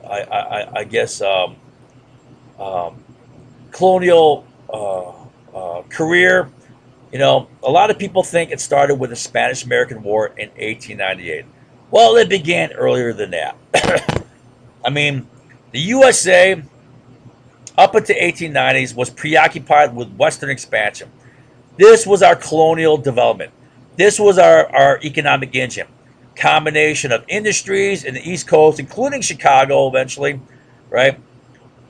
I guess, colonial career. A lot of people think it started with the Spanish-American War in 1898. Well, it began earlier than that. I mean, the USA up until 1890s was preoccupied with Western expansion. This was our colonial development. This was our economic engine. Combination of industries in the East Coast, including Chicago eventually, right?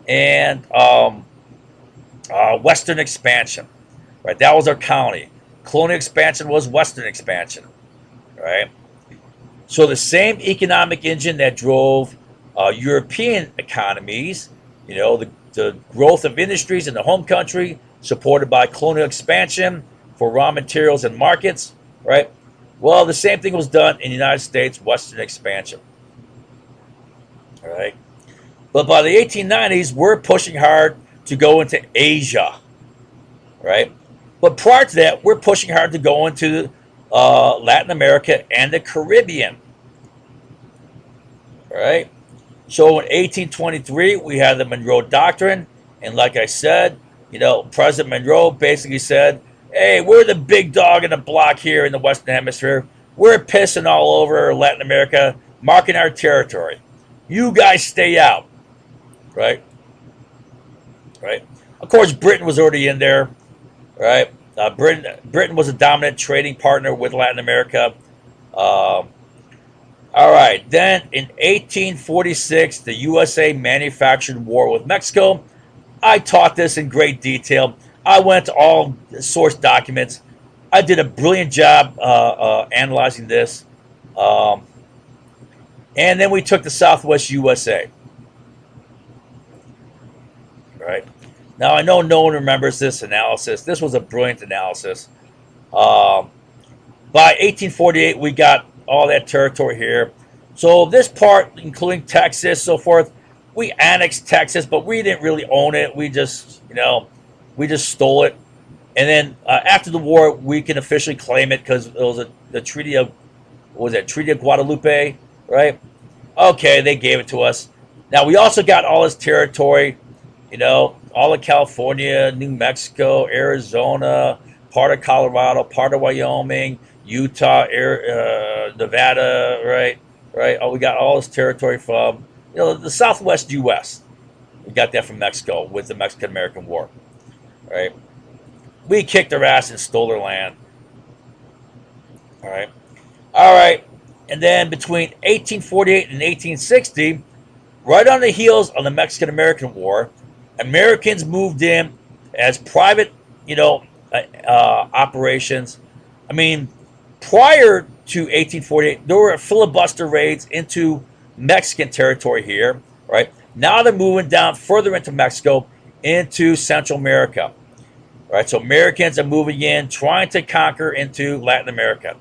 And Western expansion, right? That was our colony. Colonial expansion was Western expansion, right? So the same economic engine that drove European economies, the growth of industries in the home country, supported by colonial expansion for raw materials and markets, right? Well, the same thing was done in the United States, Western expansion, all right? But by the 1890s, we're pushing hard to go into Asia, right? But prior to that, we're pushing hard to go into Latin America and the Caribbean, all right? So in 1823, we had the Monroe Doctrine. And like I said, President Monroe basically said, hey, we're the big dog in the block here in the Western Hemisphere. We're pissing all over Latin America, marking our territory. You guys stay out, right? Right. Of course, Britain was already in there, right? Britain was a dominant trading partner with Latin America. All right. Then in 1846, the USA manufactured war with Mexico. I taught this in great detail. I went to all source documents. I did a brilliant job analyzing this. And then we took the Southwest USA. Right. Now, I know no one remembers this analysis. This was a brilliant analysis. By 1848, we got all that territory here. So this part, including Texas, so forth, we annexed Texas, but we didn't really own it. We just stole it. And then after the war, we can officially claim it because it was the Treaty of, what was that? Treaty of Guadalupe, right? Okay, they gave it to us. Now, we also got all this territory, all of California, New Mexico, Arizona, part of Colorado, part of Wyoming, Utah, Nevada, right? Oh, we got all this territory from, the Southwest U.S. We got that from Mexico with the Mexican-American War, right? We kicked their ass and stole their land, all right. And then between 1848 and 1860, right on the heels of the Mexican-American War, Americans moved in as private, you know, operations. I mean, prior to 1848, there were filibuster raids into Mexican territory here, right? Now they're moving down further into Mexico, into Central America, right? So Americans are moving in, trying to conquer into Latin America.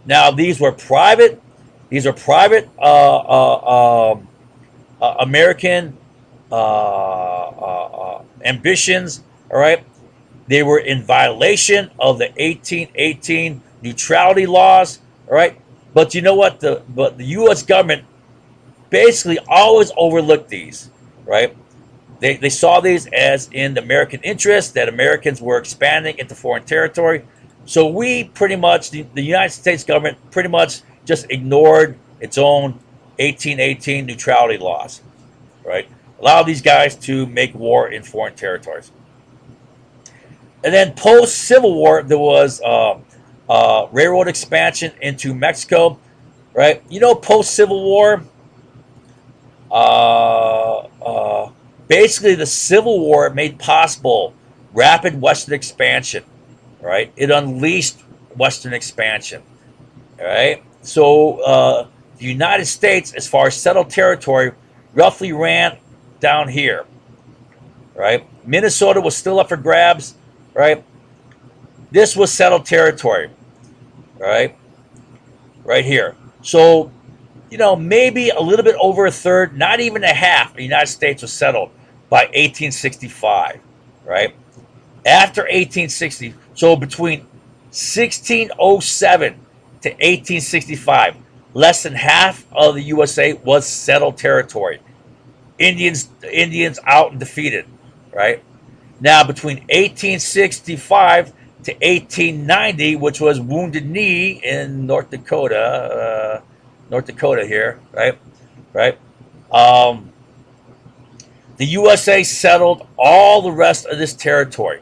Now these were private. These are private American ambitions. All right, they were in violation of the 1818 neutrality laws. All right, but you know what? The U.S. government basically always overlooked these. Right, they saw these as in the American interest, that Americans were expanding into foreign territory. So we pretty much, the United States government pretty much just ignored its own 1818 neutrality laws, right? Allowed these guys to make war in foreign territories. And then post Civil War, there was railroad expansion into Mexico, right? You know, post Civil War, uh, uh, basically the Civil War made possible rapid Western expansion, right? It unleashed Western expansion, right? So the United States, as far as settled territory, roughly ran down here, right? Minnesota was still up for grabs, right? This was settled territory, right? Right here. So, you know, maybe a little bit over a third, not even a half, of the United States was settled by 1865, right? After 1860, so between 1607 to 1865, less than half of the USA was settled territory. Indians out and defeated, right? Now between 1865 to 1890, which was Wounded Knee in North Dakota here, right? Right. Um, the USA settled all the rest of this territory.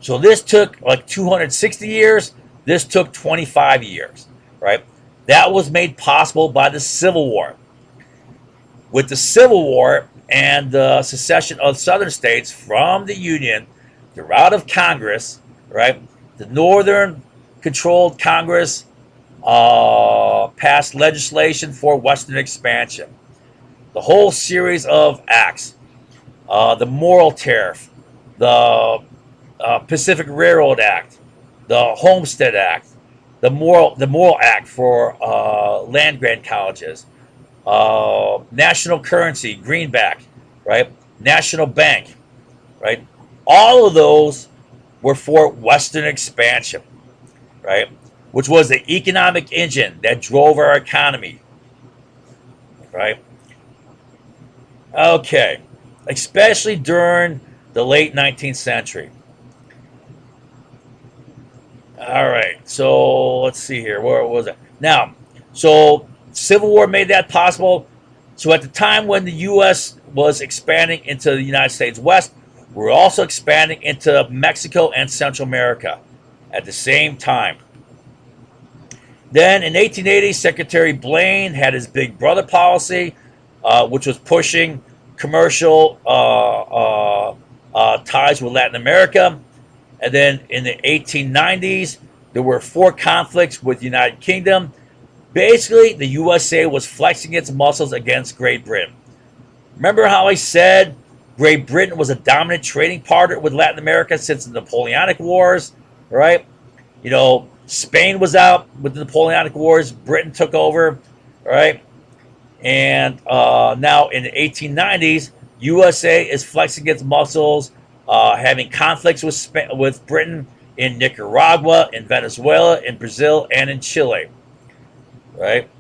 So this took like 260 years. This took 25 years, right? That was made possible by the Civil War. With the Civil War and the secession of southern states from the Union, the route of Congress, right? The Northern controlled Congress passed legislation for Western expansion. The whole series of acts, the Morrill Tariff, the Pacific Railroad Act, the Homestead Act, the Morrill Act for land grant colleges, national currency, greenback, right? National bank, right? All of those were for Western expansion, right? Which was the economic engine that drove our economy, right? Okay, especially during the late 19th century. All right, so let's see here. Where was it? Now, so Civil War made that possible. So at the time when the U.S. was expanding into the United States West, we were also expanding into Mexico and Central America at the same time. Then in 1880, Secretary Blaine had his Big Brother policy, which was pushing commercial ties with Latin America. And then in the 1890s, there were 4 conflicts with the United Kingdom. Basically, the USA was flexing its muscles against Great Britain. Remember how I said Great Britain was a dominant trading partner with Latin America since the Napoleonic Wars, right? You know, Spain was out with the Napoleonic Wars. Britain took over, right? And now in the 1890s, USA is flexing its muscles, having conflicts with Britain in Nicaragua, in Venezuela, in Brazil, and in Chile, right?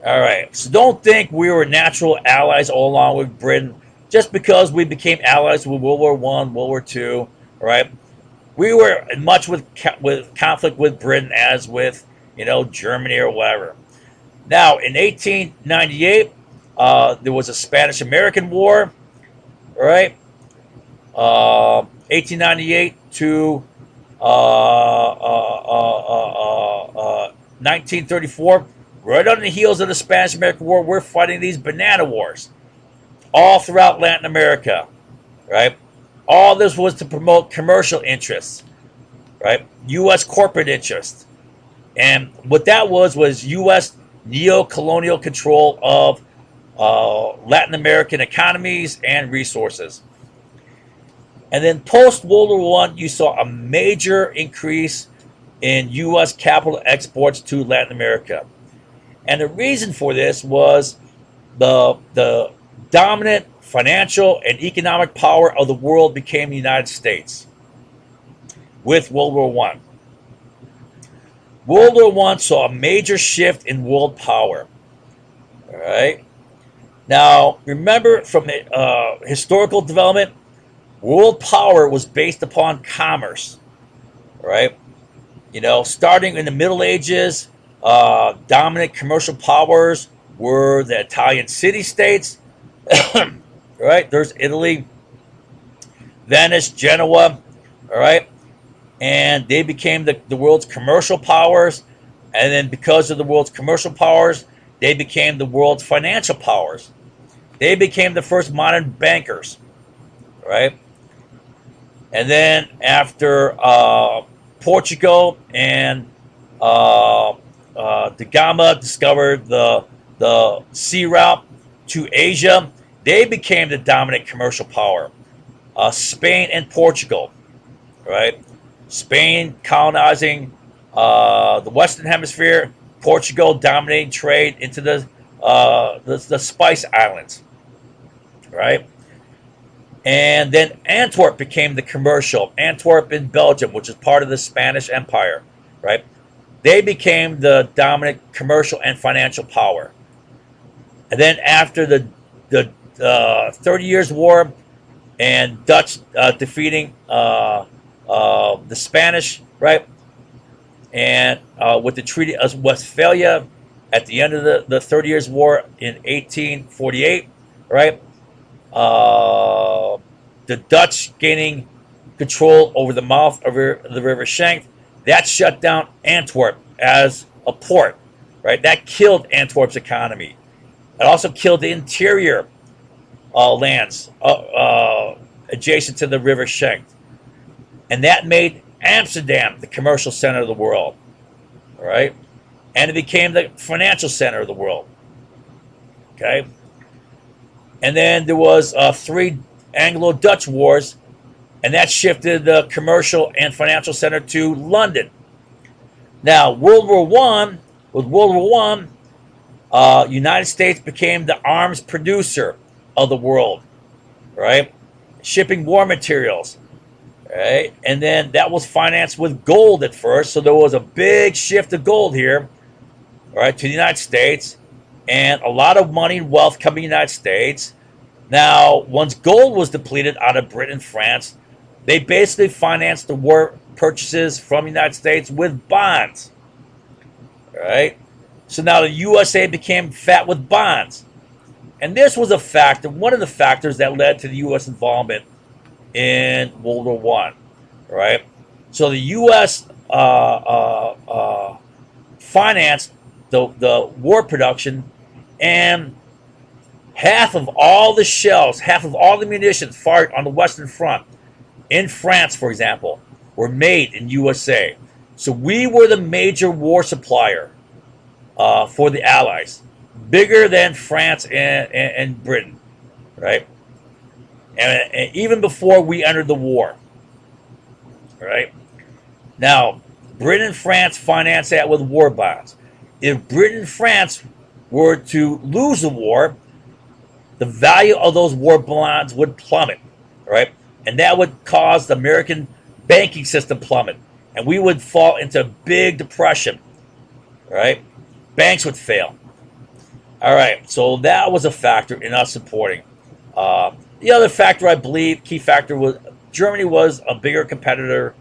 All right. So don't think we were natural allies all along with Britain just because we became allies with World War One, World War Two, right? We were much with conflict with Britain as with Germany or whatever. Now in 1898, there was a Spanish-American War, right? 1898 to 1934. Right on the heels of the Spanish-American War, we're fighting these banana wars all throughout Latin America, right? All this was to promote commercial interests, right? U.S. corporate interests. And what that was U.S. neo-colonial control of Latin American economies and resources. And then post World War I, you saw a major increase in U.S. capital exports to Latin America. And the reason for this was the dominant financial and economic power of the world became the United States with World War I. World War I saw a major shift in world power. All right. Now, remember from the historical development, world power was based upon commerce. All right. You know, starting in the Middle Ages, dominant commercial powers were the Italian city-states. Right. There's Italy, Venice, Genoa. All right. And they became the world's commercial powers. And then because of the world's commercial powers, they became the world's financial powers. They became the first modern bankers, right? And then after Portugal and da Gama discovered the sea route to Asia, they became the dominant commercial power. Spain and Portugal, right? Spain colonizing the Western Hemisphere, Portugal dominating trade into the Spice Islands, right? And then Antwerp became the commercial. Antwerp in Belgium, which is part of the Spanish Empire, right? They became the dominant commercial and financial power. And then after the 30 Years' War and Dutch defeating the Spanish, right? And with the Treaty of Westphalia at the end of the 30 Years' War in 1848, right? The Dutch gaining control over the mouth of the River Schenk, that shut down Antwerp as a port, right? That killed Antwerp's economy. It also killed the interior lands adjacent to the River Schenk. And that made Amsterdam the commercial center of the world, all right? And it became the financial center of the world, okay? And then there was 3 Anglo-Dutch wars, and that shifted the commercial and financial center to London. Now, with World War I, United States became the arms producer of the world, right? Shipping war materials, right? And then that was financed with gold at first, so there was a big shift of gold here, right, to the United States, and a lot of money and wealth coming to the United States. Now, once gold was depleted out of Britain and France, they basically financed the war purchases from the United States with bonds, right? So now the USA became fat with bonds. And this was a factor, one of the factors that led to the U.S. involvement in World War I, right? So the U.S. Financed the war production, and half of all the shells, half of all the munitions fired on the Western Front, in France, for example, were made in USA. So we were the major war supplier for the Allies, bigger than France and Britain, right? And even before we entered the war, right? Now, Britain and France financed that with war bonds. If Britain and France were to lose the war, the value of those war bonds would plummet, right? And that would cause the American banking system plummet, and we would fall into a big depression, right? Banks would fail. All right, so that was a factor in us supporting. The other factor, I believe, key factor, was Germany was a bigger competitor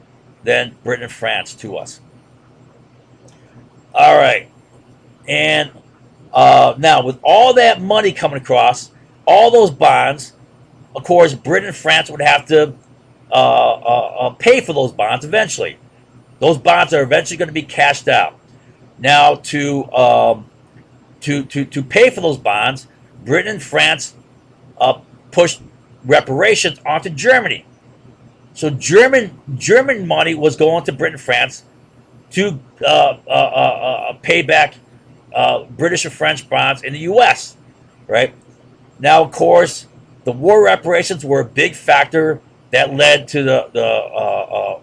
than Britain and France to us. All right, and now with all that money coming across, all those bonds, of course, Britain and France would have to pay for those bonds eventually. Those bonds are eventually going to be cashed out. Now, to pay for those bonds, Britain and France pushed reparations onto Germany. So German money was going to Britain, France to pay back British and French bonds in the U.S. Right now, of course, the war reparations were a big factor that led to the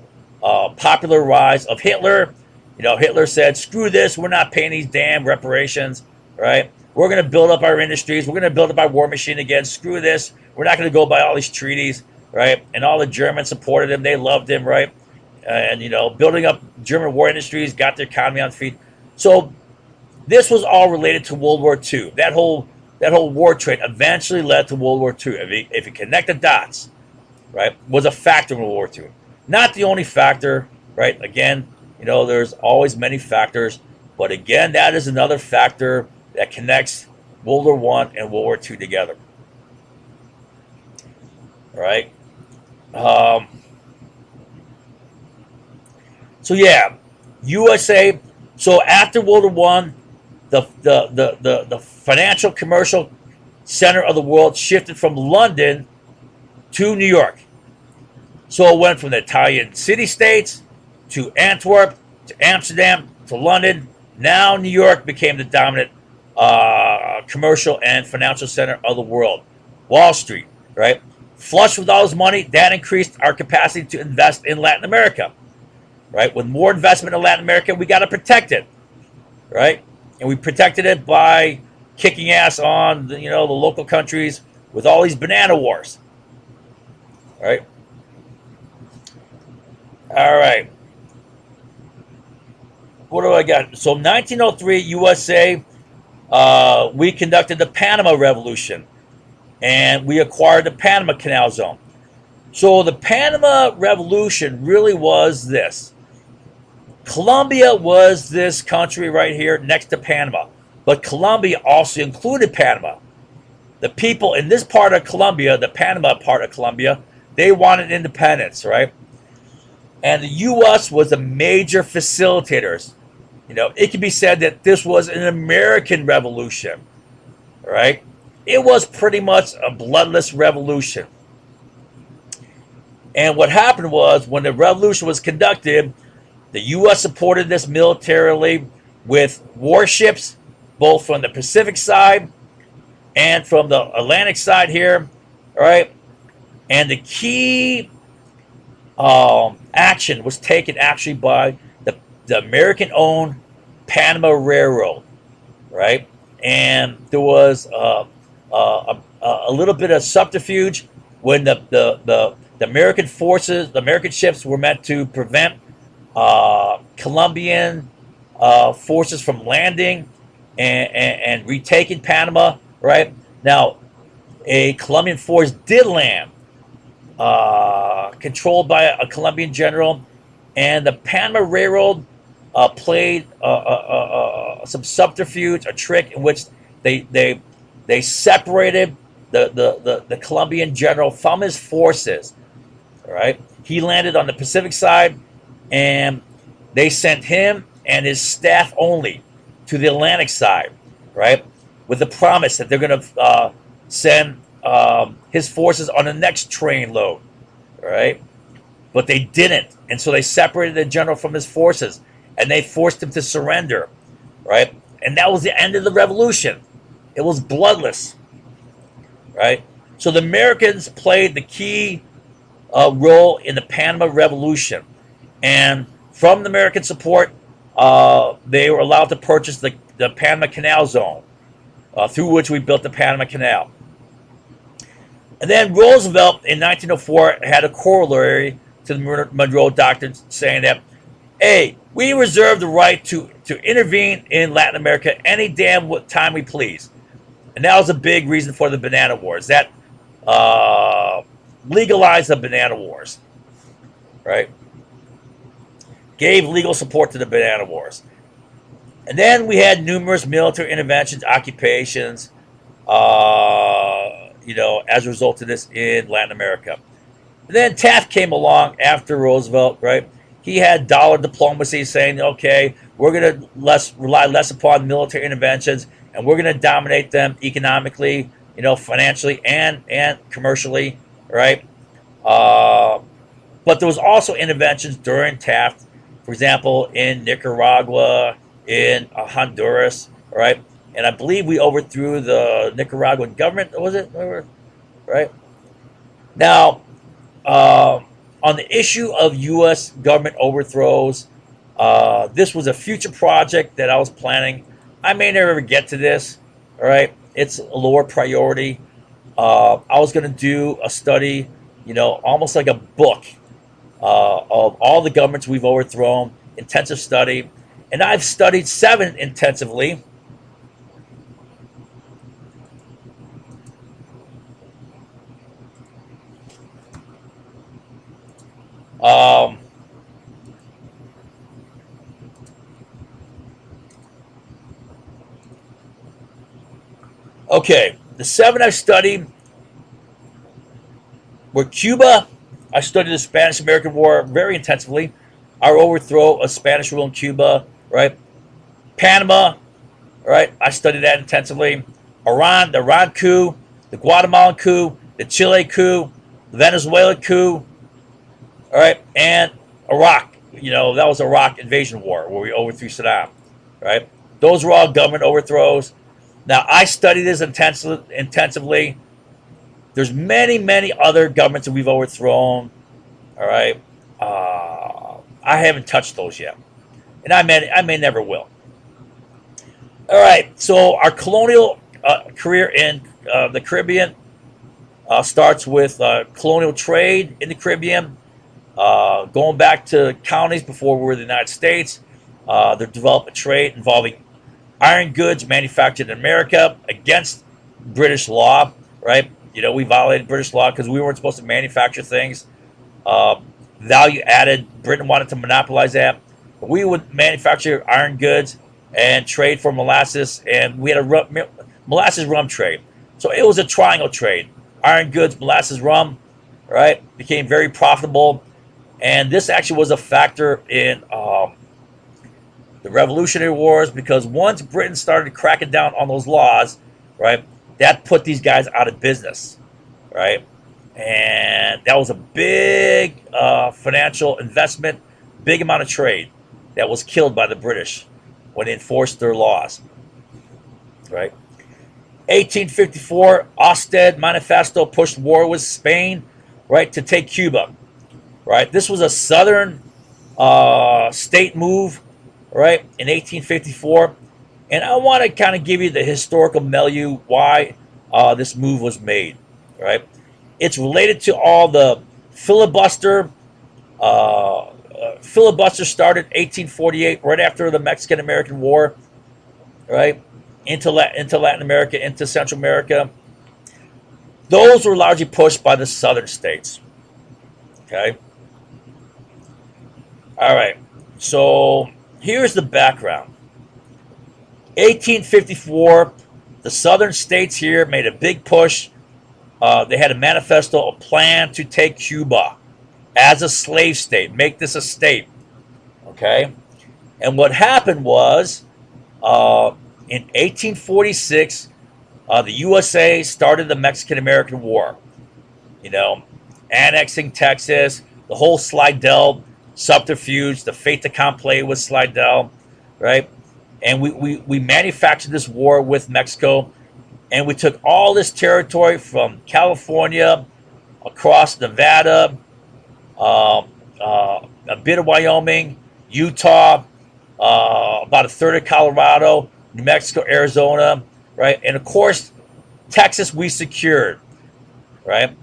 popular rise of Hitler. Hitler said, "Screw this! We're not paying these damn reparations." Right? We're going to build up our industries. We're going to build up our war machine again. Screw this! We're not going to go by all these treaties. Right? And all the Germans supported him. They loved him. Right? And building up German war industries, got their economy on feet. So this was all related to World War II. That whole war trade eventually led to World War II. If you connect the dots, right, was a factor in World War II. Not the only factor, right? Again, there's always many factors, but again, that is another factor that connects World War I and World War II together. All right. So yeah, USA. So after World War I, the financial commercial center of the world shifted from London to New York. So it went from the Italian city-states to Antwerp to Amsterdam to London. Now New York became the dominant commercial and financial center of the world. Wall Street, right? Flush with all this money, that increased our capacity to invest in Latin America, right? With more investment in Latin America, we got to protect it, right? And we protected it by kicking ass on the local countries with all these banana wars, right? All right. What do I got? So 1903, USA, we conducted the Panama Revolution, and we acquired the Panama Canal Zone. So the Panama Revolution really was this. Colombia was this country right here next to Panama, but Colombia also included Panama. The people in this part of Colombia, the Panama part of Colombia, they wanted independence, right? And the U.S. was a major facilitator. It can be said that this was an American revolution, right? It was pretty much a bloodless revolution. And what happened was, when the revolution was conducted, the U.S. supported this militarily with warships, both from the Pacific side and from the Atlantic side here, all right? And the key action was taken actually by the American-owned Panama Railroad, right? And there was a little bit of subterfuge when the American forces, the American ships, were meant to prevent Colombian forces from landing and retaking Panama, right? Now, a Colombian force did land, controlled by a Colombian general, and the Panama Railroad played some subterfuge, a trick in which they separated the Colombian general from his forces. All right, he landed on the Pacific side, and they sent him and his staff only to the Atlantic side, right, with the promise that they're going to send his forces on the next train load, right? But they didn't, and so they separated the general from his forces, and they forced him to surrender, right? And that was the end of the revolution. It was bloodless, right? So the Americans played the key role in the Panama Revolution, and from the American support, they were allowed to purchase the Panama Canal Zone, through which we built the Panama Canal. And then Roosevelt in 1904 had a corollary to the Monroe Doctrine, saying that, hey, we reserve the right to intervene in Latin America any damn time we please. And that was a big reason for the Banana Wars. That legalized the Banana Wars, right? Gave legal support to the Banana Wars. And then we had numerous military interventions, occupations, as a result of this in Latin America. And then Taft came along after Roosevelt, right? He had dollar diplomacy, saying, okay, we're going to rely less upon military interventions, and we're going to dominate them economically, financially and commercially, right? But there was also interventions during Taft, for example, in Nicaragua, in Honduras, right? And I believe we overthrew the Nicaraguan government. Was it right now? On the issue of U.S. government overthrows, this was a future project that I was planning. I may never ever get to this. All right, it's a lower priority. I was going to do a study, almost like a book of all the governments we've overthrown, intensive study, and I've studied 7 intensively. Um, okay, the 7 I've studied were Cuba. I studied the Spanish-American War very intensively. Our overthrow of Spanish rule in Cuba, right? Panama, right? I studied that intensively. Iran, the Iran coup, the Guatemalan coup, the Chile coup, the Venezuela coup, all right, and Iraq. That was Iraq invasion war where we overthrew Saddam, right? Those were all government overthrows. Now I studied this intensively. There's many, many other governments that we've overthrown. All right, I haven't touched those yet, and I may never will. All right, so our colonial career in the Caribbean starts with colonial trade in the Caribbean, going back to colonies before we were the United States. They developed a trade involving iron goods manufactured in America against British law, right? We violated British law because we weren't supposed to manufacture things. Value added, Britain wanted to monopolize that. But we would manufacture iron goods and trade for molasses, and we had a molasses rum trade. So it was a triangle trade. Iron goods, molasses, rum, right? Became very profitable. And this actually was a factor in the Revolutionary Wars, because once Britain started cracking down on those laws, right, that put these guys out of business, right? And that was a big financial investment, big amount of trade that was killed by the British when they enforced their laws, right? 1854, Ostend Manifesto pushed war with Spain, right, to take Cuba, right? This was a southern state move, right, in 1854. And I want to kind of give you the historical milieu why this move was made, right? It's related to all the filibuster. Filibuster started 1848, right after the Mexican-American War, right, into Latin America, into Central America. Those were largely pushed by the southern states, okay? All right, so here's the background. 1854, the southern states here made a big push. They had a manifesto, a plan to take Cuba as a slave state, make this a state, okay? And what happened was, in 1846, the USA started the Mexican-American War, annexing Texas, the whole Slidell subterfuge, the fait accompli with Slidell, right? And we manufactured this war with Mexico, and we took all this territory from California, across Nevada, a bit of Wyoming, Utah, about a third of Colorado, New Mexico, Arizona, right? And of course, Texas we secured, right?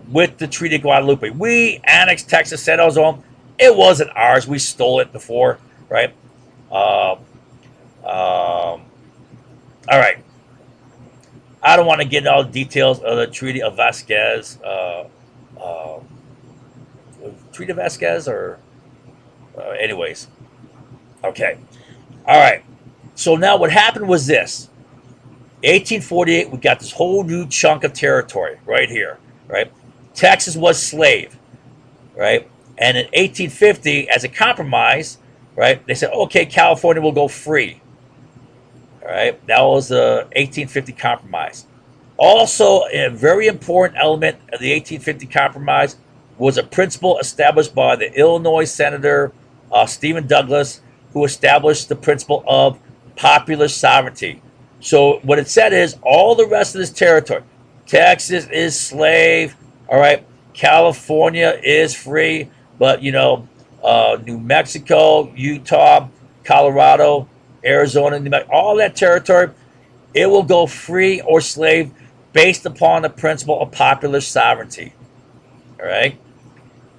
With the Treaty of Guadalupe. We annexed Texas, said it was home. It wasn't ours. We stole it before, right? All right. I don't want to get into all the details of the Treaty of Vasquez. Treaty of Vasquez, or anyways. Okay. All right. So now what happened was this. 1848, we got this whole new chunk of territory right here, right? Texas was slave, right? And in 1850, as a compromise, right, they said, okay, California will go free. All right, that was the 1850 compromise. Also, a very important element of the 1850 compromise was a principle established by the Illinois Senator Stephen Douglas, who established the principle of popular sovereignty. So what it said is all the rest of this territory, Texas is slave, all right, California is free, but New Mexico, Utah, Colorado, Arizona, New Mexico, all that territory, it will go free or slave based upon the principle of popular sovereignty. All right.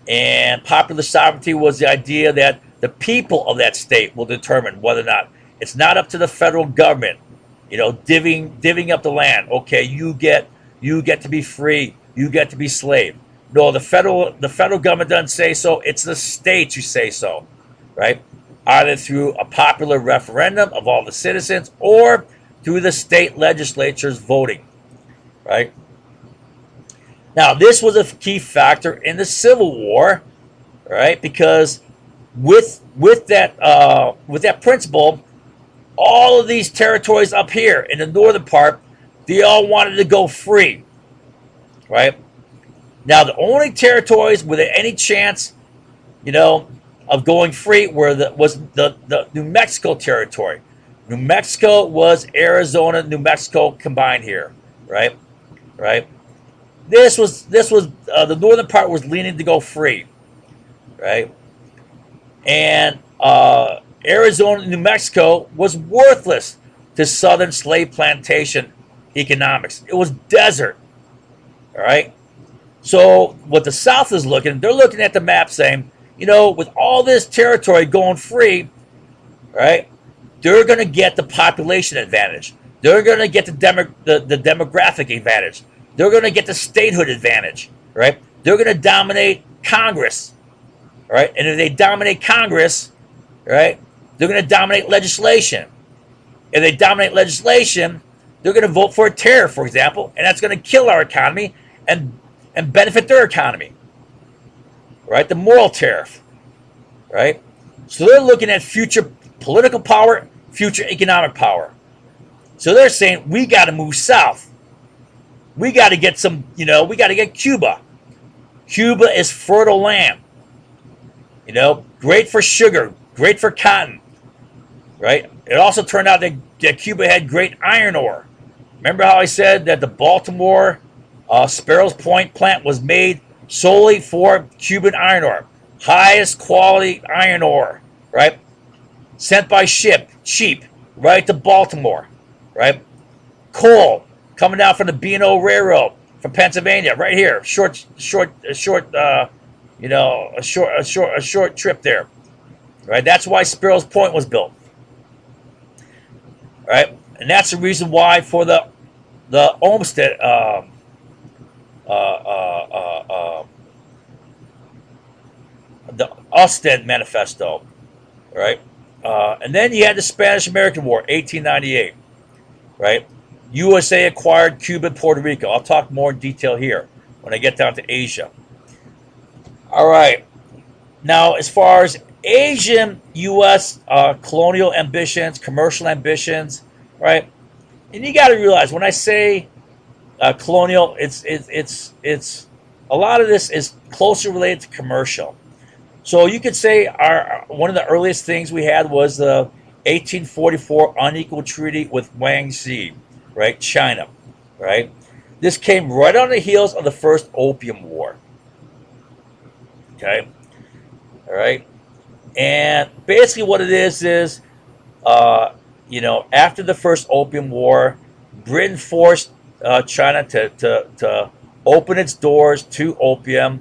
And popular sovereignty was the idea that the people of that state will determine whether or not it's not up to the federal government, divvying up the land. Okay, you get to be free, you get to be slave. No, the federal government doesn't say so. It's the states who say so, right? Either through a popular referendum of all the citizens or through the state legislatures voting, right? Now, this was a key factor in the Civil War, right? Because with that principle, all of these territories up here in the northern part, they all wanted to go free, right? Now, the only territories with any chance, of going free was the New Mexico territory. New Mexico was Arizona, New Mexico combined here, right? Right. This was the northern part was leaning to go free, right? And Arizona, New Mexico was worthless to southern slave plantation economics. It was desert, all right? So what the South is they're looking at the map saying, with all this territory going free, right, they're going to get the population advantage. They're going to get the demographic advantage. They're going to get the statehood advantage, right? They're going to dominate Congress, right? And if they dominate Congress, right, they're going to dominate legislation. If they dominate legislation, they're going to vote for a tariff, for example, and that's going to kill our economy and benefit their economy, right? The moral tariff, right? So they're looking at future political power, future economic power. So they're saying we got to move south. We got to get we got to get Cuba. Cuba is fertile land. Great for sugar, great for cotton, right? It also turned out that Cuba had great iron ore. Remember how I said that the Baltimore Sparrows Point plant was made solely for Cuban iron ore? Highest quality iron ore, right? Sent by ship, cheap, right to Baltimore, right? Coal coming down from the B&O Railroad from Pennsylvania, right here, a short trip there, right? That's why Sparrows Point was built, right? And that's the reason why for the Olmsted the Ostend Manifesto, right? And then you had the Spanish-American War, 1898, right? USA acquired Cuba and Puerto Rico. I'll talk more in detail here when I get down to Asia. All right. Now, as far as Asian U.S. Colonial ambitions, commercial ambitions, right? And you got to realize when I say colonial, it's a lot of this is closely related to commercial. So you could say one of the earliest things we had was the 1844 unequal treaty with Wang Xi, right? China, right? This came right on the heels of the first Opium War. Okay, all right, and basically what it is after the first Opium War, Britain forced China to open its doors to opium,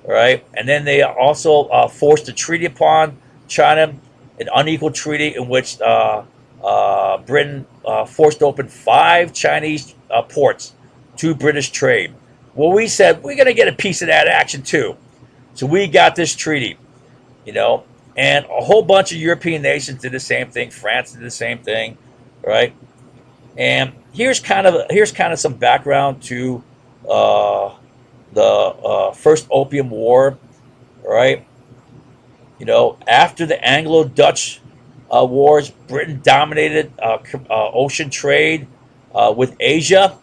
right? And then they also forced a treaty upon China, an unequal treaty in which Britain forced open 5 Chinese ports to British trade. Well, we said we're going to get a piece of that action too. So we got this treaty, and a whole bunch of European nations did the same thing. France did the same thing, right? And here's kind of some background to the first Opium War, right? After the Anglo-Dutch wars, Britain dominated ocean trade with Asia,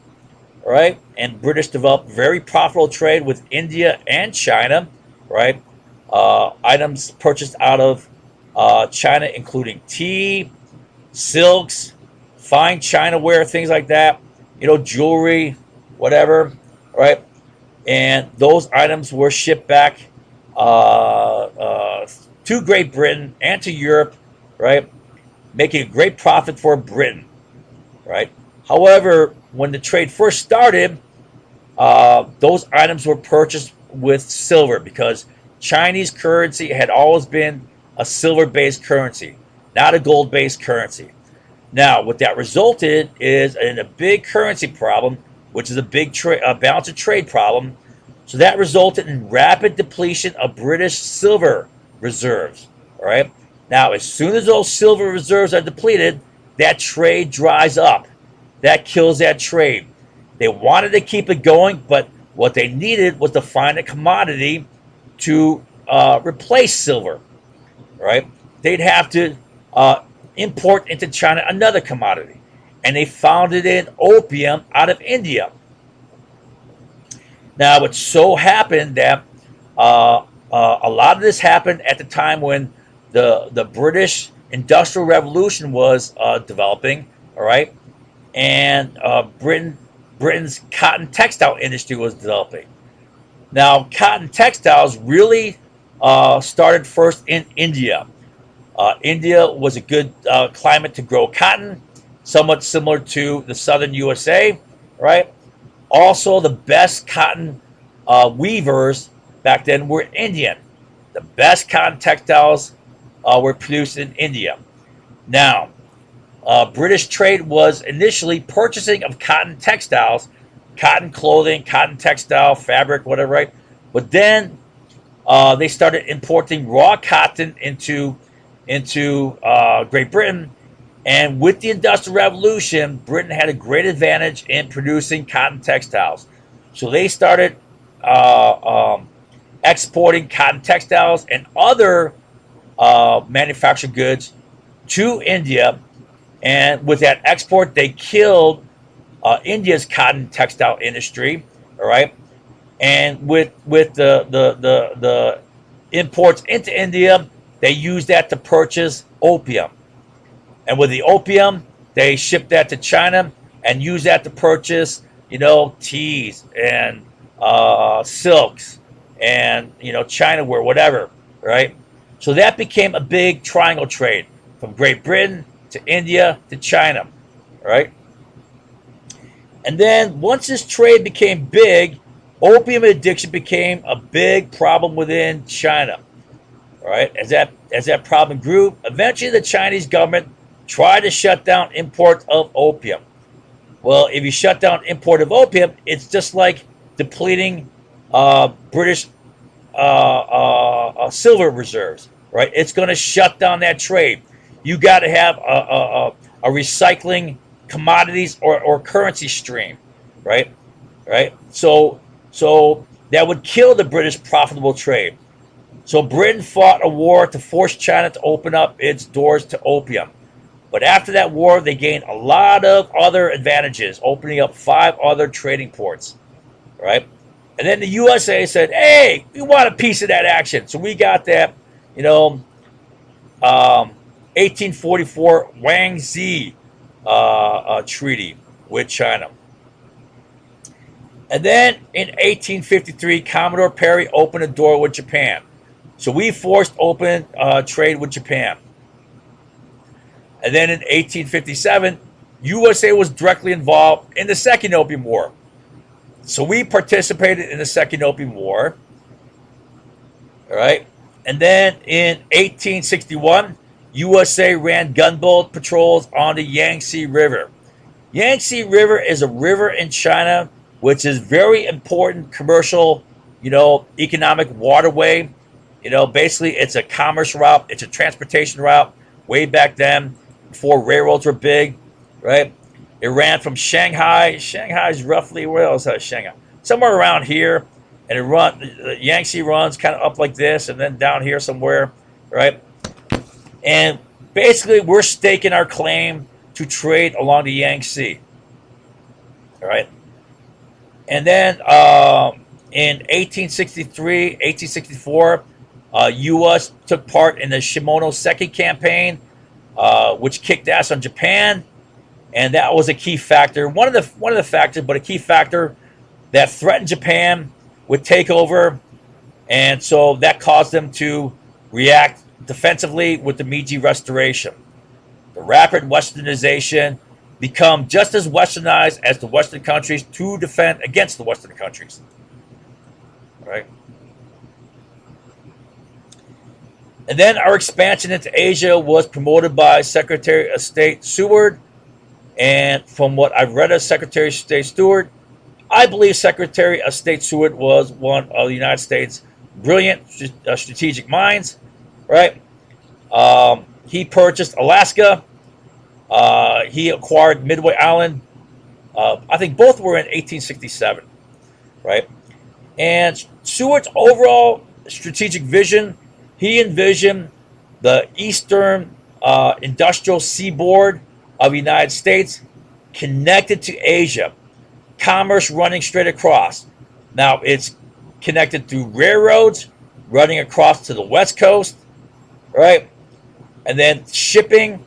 right? And British developed very profitable trade with India and China, right? Items purchased out of China, including tea, silks, fine china ware, things like that, jewelry, whatever, right? And those items were shipped back to Great Britain and to Europe, right? Making a great profit for Britain, right? However, when the trade first started, those items were purchased with silver because Chinese currency had always been a silver based currency, not a gold based currency. Now, what that resulted is in a big currency problem, which is a big balance of trade problem. So that resulted in rapid depletion of British silver reserves. All right. Now, as soon as those silver reserves are depleted, that trade dries up. That kills that trade. They wanted to keep it going, but what they needed was to find a commodity to replace silver. Right? They'd have to import into China another commodity, and they found it in opium out of India. Now, it so happened that a lot of this happened at the time when the British Industrial Revolution was developing. All right, and Britain's cotton textile industry was developing. Now, cotton textiles really started first in India. India was a good climate to grow cotton, somewhat similar to the southern USA, right? Also, the best cotton weavers back then were Indian. The best cotton textiles were produced in India. Now, British trade was initially purchasing of cotton textiles, cotton clothing, cotton textile, fabric, whatever, right? But then they started importing raw cotton into Great Britain. And with the Industrial Revolution, Britain had a great advantage in producing cotton textiles. So they started exporting cotton textiles and other manufactured goods to India. And with that export, they killed India's cotton textile industry. All right. And with the imports into India, they used that to purchase opium. And with the opium, they shipped that to China and used that to purchase, teas and silks and, China ware, whatever, right? So that became a big triangle trade from Great Britain to India to China, right? And then once this trade became big, opium addiction became a big problem within China. All right, as that problem grew, eventually the Chinese government tried to shut down import of opium. Well, if you shut down import of opium, it's just like depleting British silver reserves, right? It's going to shut down that trade. You got to have a recycling commodities or currency stream, right? Right. So that would kill the British profitable trade. So Britain fought a war to force China to open up its doors to opium. But after that war, they gained a lot of other advantages, opening up 5 other trading ports, right? And then the USA said, hey, we want a piece of that action. So we got that, 1844 Wang Zi treaty with China. And then in 1853, Commodore Perry opened a door with Japan. So we forced open trade with Japan. And then in 1857, USA was directly involved in the Second Opium War. So we participated in the Second Opium War. All right. And then in 1861, USA ran gunboat patrols on the Yangtze River. Yangtze River is a river in China which is very important commercial, economic waterway. Basically it's a commerce route, it's a transportation route way back then before railroads were big, right? It ran from Shanghai. Shanghai's roughly, where else is Shanghai? Somewhere around here. And the Yangtze runs kind of up like this and then down here somewhere, right? And basically we're staking our claim to trade along the Yangtze, all right? And then in 1863, 1864, U.S. took part in the Shimonoseki campaign, which kicked ass on Japan, and that was a key factor. One of the factors, but a key factor that threatened Japan with takeover, and so that caused them to react defensively with the Meiji Restoration. The rapid westernization become just as westernized as the Western countries to defend against the Western countries. All right. And then our expansion into Asia was promoted by Secretary of State Seward. And from what I've read of Secretary of State Seward, I believe Secretary of State Seward was one of the United States' brilliant strategic minds, right? He purchased Alaska. He acquired Midway Island. I think both were in 1867, right? And Seward's overall strategic vision, he envisioned the eastern industrial seaboard of the United States connected to Asia, commerce running straight across. Now, it's connected through railroads running across to the West Coast, right? And then shipping,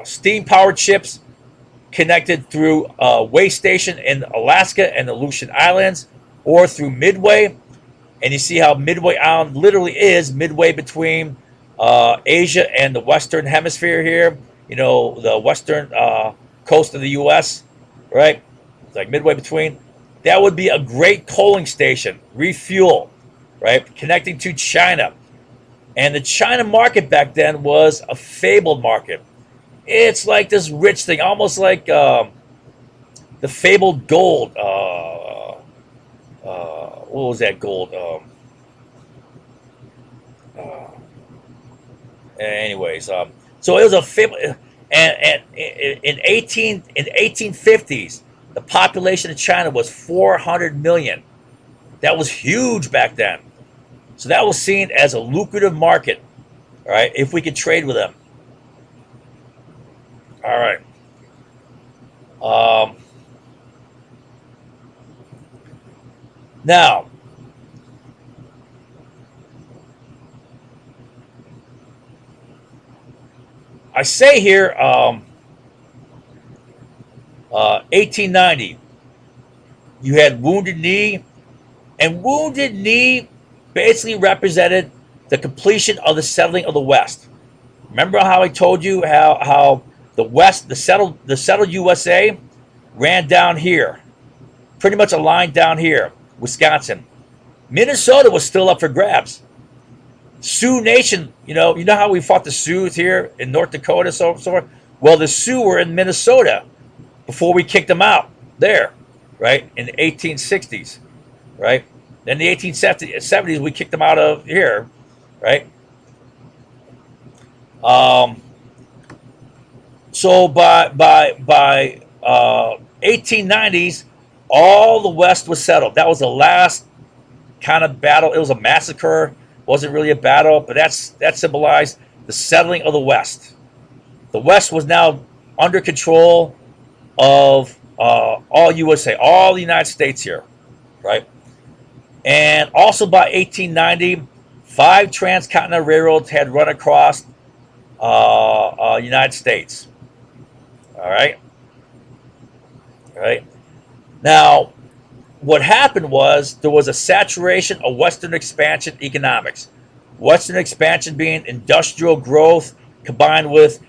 steam-powered ships connected through a way station in Alaska and the Aleutian Islands, or through Midway. And you see how Midway Island literally is midway between Asia and the Western Hemisphere here. The western coast of the U.S., right? It's like midway between. That would be a great coaling station, refuel, right? Connecting to China. And the China market back then was a fabled market. It's like this rich thing, almost like the fabled gold. What was that gold? Anyways, so it was a fable. And in 1850s, the population of China was 400 million. That was huge back then. So that was seen as a lucrative market, all right, if we could trade with them. All right. Now, I say here, 1890, you had Wounded Knee, and Wounded Knee basically represented the completion of the settling of the West. Remember how I told you how the West, the settled USA, ran down here, pretty much a line down here, Wisconsin. Minnesota was still up for grabs. Sioux Nation, you know how we fought the Sioux here in North Dakota, so forth. Well, the Sioux were in Minnesota before we kicked them out there, right, in the 1860s, right? Then the 1870s, we kicked them out of here, right? So by 1890s, all the West was settled. That was the last kind of battle. It was a massacre. Wasn't really a battle, but that symbolized the settling of the West. The West was now under control of all USA, all the United States here, right? And also by 1890, 5 transcontinental railroads had run across United States. All right. All right. Now, what happened was there was a saturation of Western expansion economics. Western expansion being industrial growth combined with,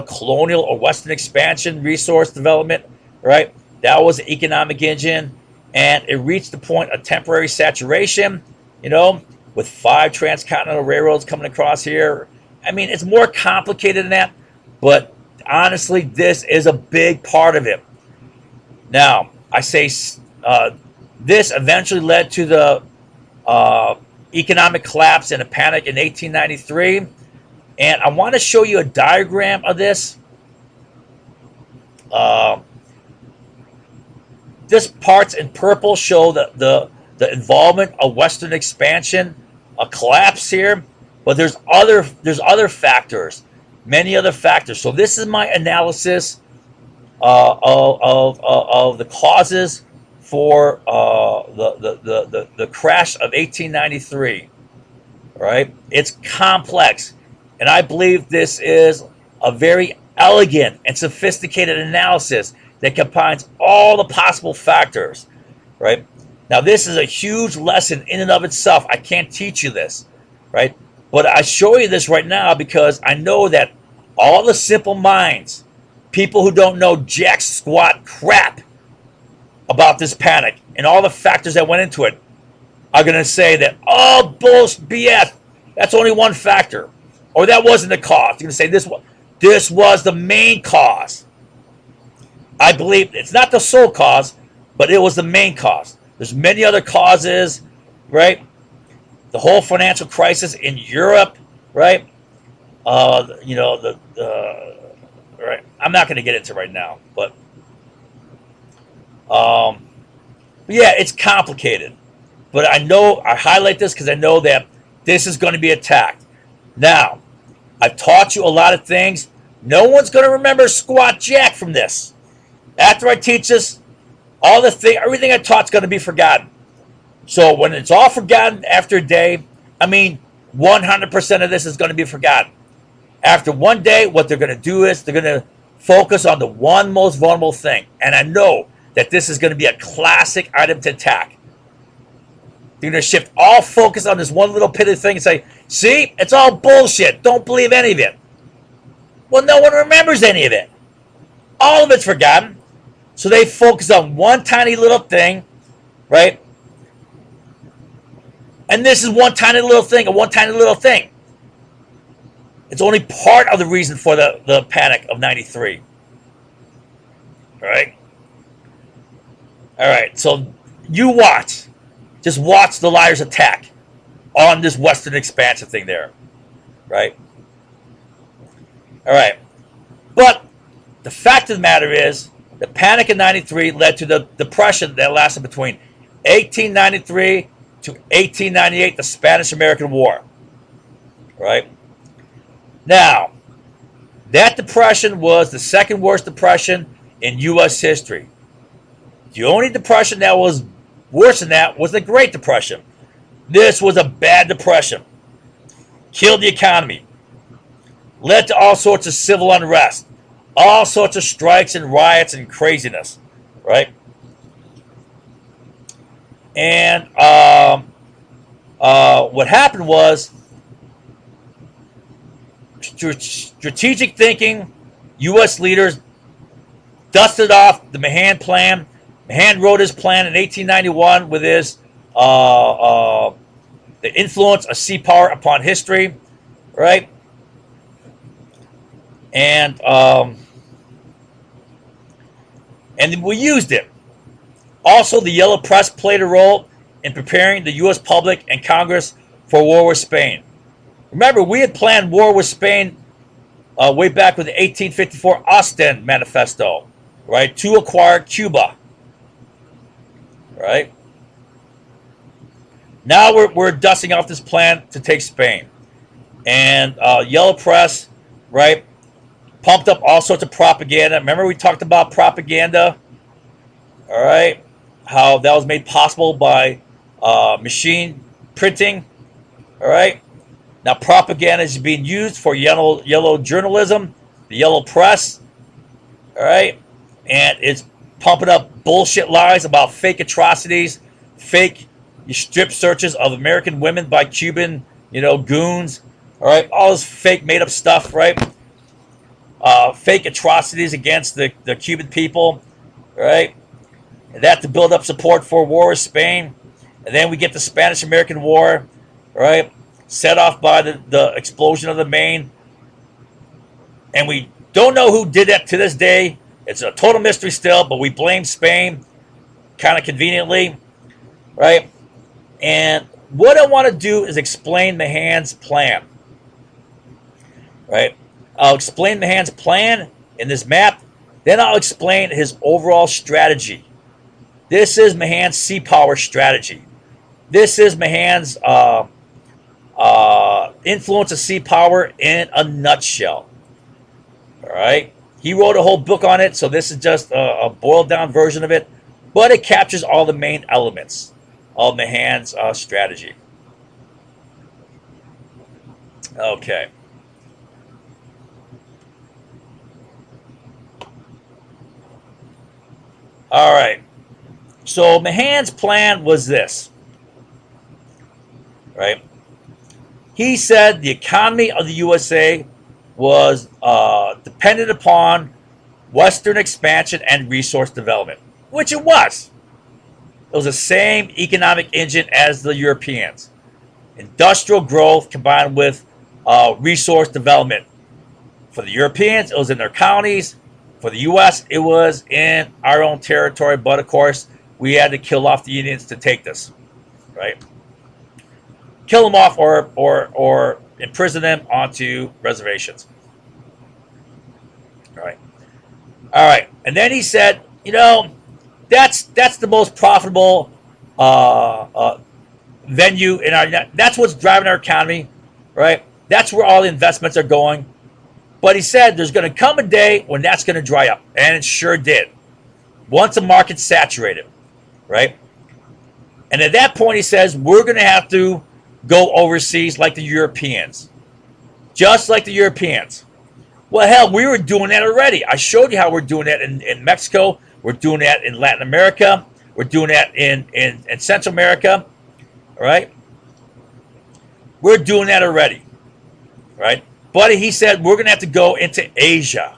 colonial or Western expansion resource development, right? That was the economic engine. And it reached the point of temporary saturation, with 5 transcontinental railroads coming across here. I mean, it's more complicated than that, but honestly, this is a big part of it. Now, I say this eventually led to the economic collapse and a panic in 1893. And I want to show you a diagram of this. This parts in purple show the involvement of Western expansion, a collapse here, but there's other factors, many other factors. So this is my analysis of the causes for the crash of 1893. Right? It's complex, and I believe this is a very elegant and sophisticated analysis that combines all the possible factors. Right? Now, this is a huge lesson in and of itself. I can't teach you this, right? But I show you this right now because I know that all the simple minds, people who don't know jack squat crap about this panic and all the factors that went into it, are going to say that, oh, bullshit, BS, that's only one factor. Or that wasn't the cause. You're going to say this was the main cause. I believe it's not the sole cause, but it was the main cause. There's many other causes, right? The whole financial crisis in Europe, right? Right. I'm not going to get into it right now, but yeah, it's complicated. But I know I highlight this because I know that this is going to be attacked. Now, I've taught you a lot of things. No one's going to remember squat jack from this. After I teach this, everything I taught is going to be forgotten. So when it's all forgotten after a day, 100% of this is going to be forgotten. After one day, what they're going to do is they're going to focus on the one most vulnerable thing. And I know that this is going to be a classic item to attack. They're going to shift all focus on this one little pitty thing and say, see, it's all bullshit. Don't believe any of it. Well, no one remembers any of it. All of it's forgotten. So they focus on one tiny little thing, right? And this is one tiny little thing, and one tiny little thing. It's only part of the reason for the panic of 93. All right? All right, so you watch. Just watch the liars attack on this Western expansion thing there. Right? All right. But the fact of the matter is, the panic in 93 led to the depression that lasted between 1893 to 1898, the Spanish-American War. Right? Now, that depression was the second worst depression in U.S. history. The only depression that was worse than that was the Great Depression. This was a bad depression. Killed the economy. Led to all sorts of civil unrest. All sorts of strikes and riots and craziness. Right? And what happened was strategic thinking. U.S. leaders dusted off the Mahan Plan. Mahan wrote his plan in 1891 with his the influence of sea power upon history, right? And we used it. Also, the Yellow Press played a role in preparing the U.S. public and Congress for war with Spain. Remember, we had planned war with Spain way back with the 1854 Ostend Manifesto, right, to acquire Cuba, right? Now we're dusting off this plan to take Spain. And Yellow Press, right, pumped up all sorts of propaganda. Remember we talked about propaganda, all right, how that was made possible by machine printing, all right? Now propaganda is being used for yellow journalism, the Yellow Press, all right? And it's pumping up bullshit lies about fake atrocities, fake strip searches of American women by Cuban, goons, all right? All this fake made up stuff, right? Fake atrocities against the Cuban people, right? And that to build up support for war with Spain. And then we get the Spanish-American War, right? Set off by the explosion of the Maine. And we don't know who did that to this day. It's a total mystery still, but we blame Spain kind of conveniently, right? And what I want to do is explain Mahan's plan, right? I'll explain Mahan's plan in this map. Then I'll explain his overall strategy. This is Mahan's sea power strategy. This is Mahan's influence of sea power in a nutshell. All right. He wrote a whole book on it, so this is just a boiled down version of it, but it captures all the main elements of Mahan's strategy. Okay. All right. So Mahan's plan was this, right? He said the economy of the USA was dependent upon Western expansion and resource development, which it was. It was the same economic engine as the Europeans. Industrial growth combined with resource development. For the Europeans, it was in their counties. For the U.S., it was in our own territory. But of course, we had to kill off the Indians to take this, right? Kill them off or imprison them onto reservations. All right. And then he said, that's the most profitable venue in our. That's what's driving our economy, right? That's where all the investments are going. But he said there's going to come a day when that's going to dry up, and it sure did. Once the market's saturated, right? And at that point, he says we're going to have to go overseas like the Europeans, just like the Europeans. Well, hell, we were doing that already. I showed you how we're doing that in Mexico. We're doing that in Latin America. We're doing that in Central America, all right? We're doing that already, right? But he said we're going to have to go into Asia,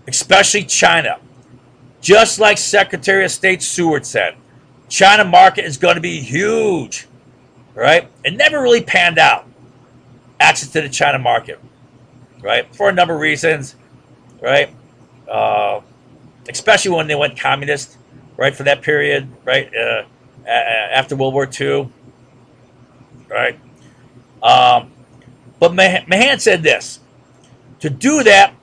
especially China. Just like Secretary of State Seward said, China market is going to be huge, right? It never really panned out, access to the China market, right? For a number of reasons, right? Especially when they went communist, right? For that period, right? After World War II, right? But Mahan said this. To do that,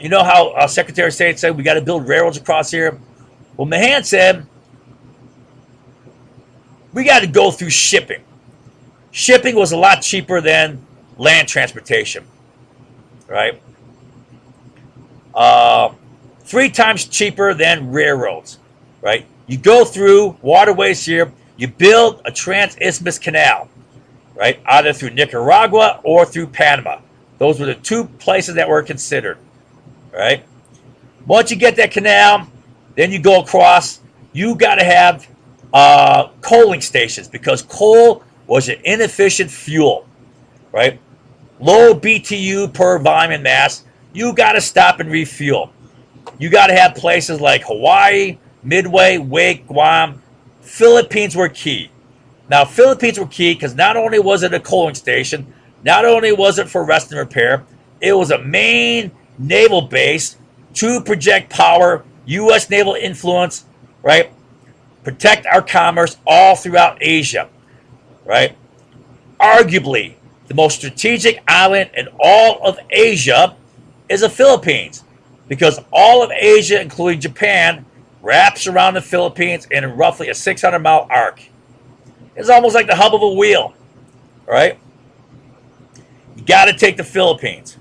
you know how Secretary of State said we got to build railroads across here? Well, Mahan said we got to go through shipping. Shipping was a lot cheaper than land transportation, right? 3 times cheaper than railroads, right? You go through waterways here. You build a trans-isthmus canal, right? Either through Nicaragua or through Panama. Those were the 2 places that were considered, right? Once you get that canal, then you go across. You got to have coaling stations because coal was an inefficient fuel, right? Low BTU per volume and mass. You got to stop and refuel. You got to have places like Hawaii, Midway, Wake, Guam. Philippines were key. Now, Philippines were key because not only was it a coaling station, not only was it for rest and repair, it was a main naval base to project power, U.S. naval influence, right? Protect our commerce all throughout Asia, right? Arguably, the most strategic island in all of Asia is the Philippines because all of Asia, including Japan, wraps around the Philippines in roughly a 600-mile arc. It's almost like the hub of a wheel, right? You got to take the Philippines.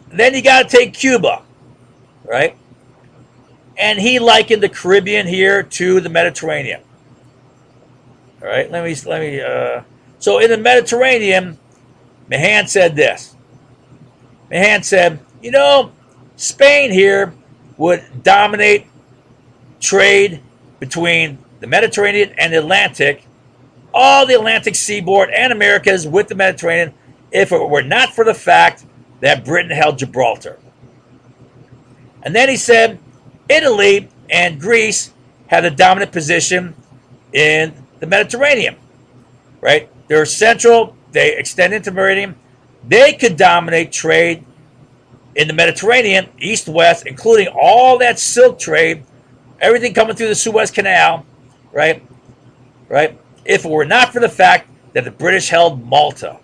And then you got to take Cuba, right? And he likened the Caribbean here to the Mediterranean. All right, so in the Mediterranean, Mahan said this. Mahan said, Spain here would dominate trade between the Mediterranean and the Atlantic, all the Atlantic seaboard and Americas with the Mediterranean, if it were not for the fact that Britain held Gibraltar. And then he said Italy and Greece had a dominant position in the Mediterranean, right? They're central, they extend into Meridian. They could dominate trade in the Mediterranean, east-west, including all that silk trade, everything coming through the Suez Canal, right? Right? If it were not for the fact that the British held Malta.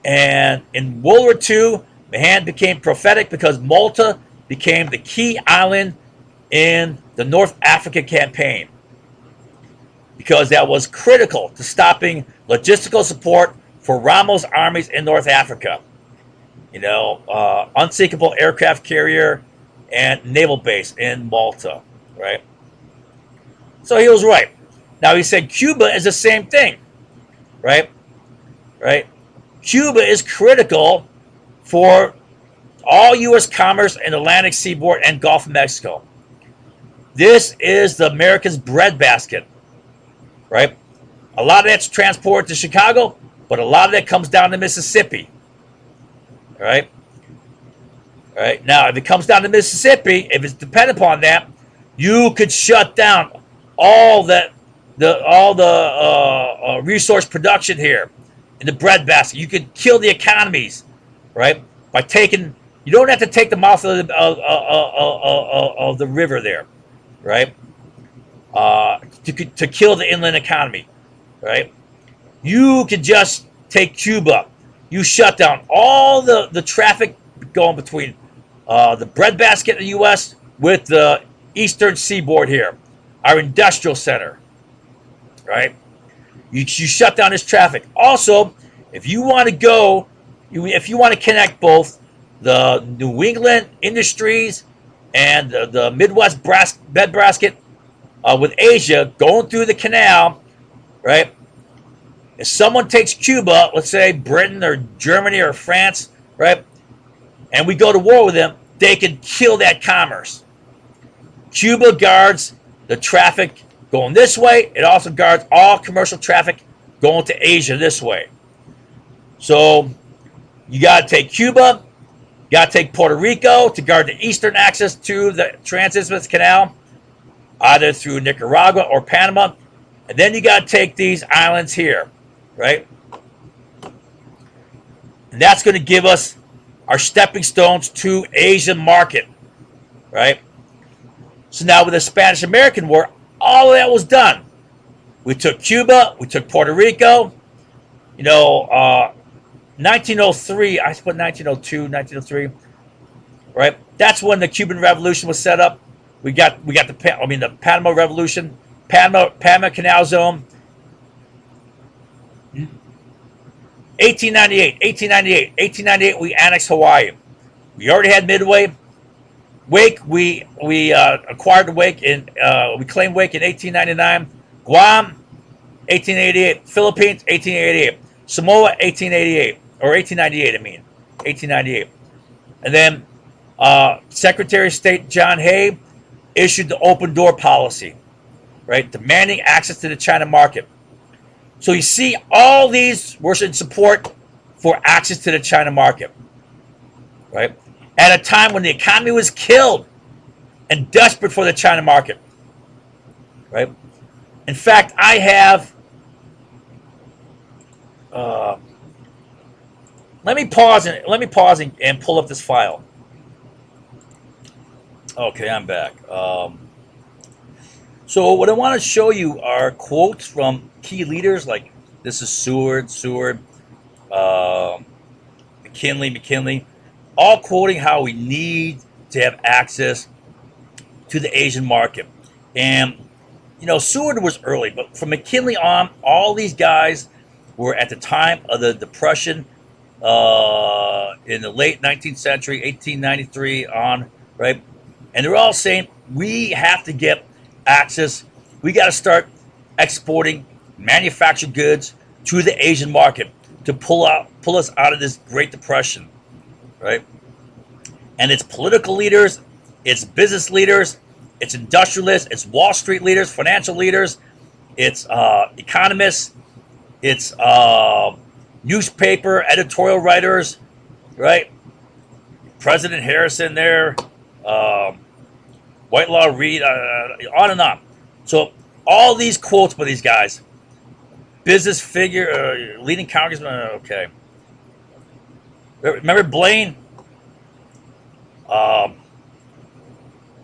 And in World War II, Mahan became prophetic because Malta became the key island in the North Africa campaign. Because that was critical to stopping logistical support for Ramos' armies in North Africa. unsinkable aircraft carrier and naval base in Malta, right? So he was right. Now he said Cuba is the same thing, right? Right? Cuba is critical for all U.S. commerce in the Atlantic seaboard and Gulf of Mexico. This is the Americans' breadbasket, right? A lot of that's transported to Chicago, but a lot of that comes down to Mississippi, right? Right now, if it comes down to Mississippi, if it's dependent upon that, you could shut down all the resource production here in the breadbasket. You could kill the economies, right? By taking, you don't have to take them off of the river there, right? To kill the inland economy, right? You could just take Cuba. You shut down all the traffic going between the breadbasket in the U.S. with the eastern seaboard here, our industrial center, right? You shut down this traffic. Also, if you want to go, if you want to connect both the New England industries and the Midwest breadbasket with Asia going through the canal, right? If someone takes Cuba, let's say Britain or Germany or France, right, and we go to war with them, they can kill that commerce. Cuba guards the traffic going this way. It also guards all commercial traffic going to Asia this way. So you got to take Cuba, you got to take Puerto Rico to guard the eastern access to the Trans-Isthmus Canal, either through Nicaragua or Panama. And then you got to take these islands here, right? And that's going to give us our stepping stones to Asian market, right? So now with the Spanish-American War, all of that was done. We took Cuba, we took Puerto Rico, 1903, I put 1902, 1903, right? That's when the Cuban Revolution was set up. We got the Panama Revolution, Panama Canal Zone. 1898, we annexed Hawaii. We already had Midway. Wake, we acquired the Wake we claimed Wake in 1899. Guam, 1888. Philippines, 1888. Samoa, 1888 or 1898. 1898. And then Secretary of State John Hay issued the open door policy, right, demanding access to the China market. So you see, all these were in support for access to the China market, right? At a time when the economy was killed and desperate for the China market, right? In fact, I have. Let me pause and pull up this file. Okay, I'm back. So what I want to show you are quotes from key leaders, like this is Seward, McKinley, all quoting how we need to have access to the Asian market. And, Seward was early, but from McKinley on, all these guys were at the time of the Depression in the late 19th century, 1893 on, right? And they're all saying we have to get access. We got to start exporting manufactured goods to the Asian market to pull us out of this Great Depression, right? And it's political leaders, it's business leaders, it's industrialists, it's Wall Street leaders, financial leaders, it's economists, it's newspaper editorial writers, right? President Harrison there, Whitelaw Reid, on and on. So all these quotes by these guys, business figure, leading congressman, okay. Remember Blaine?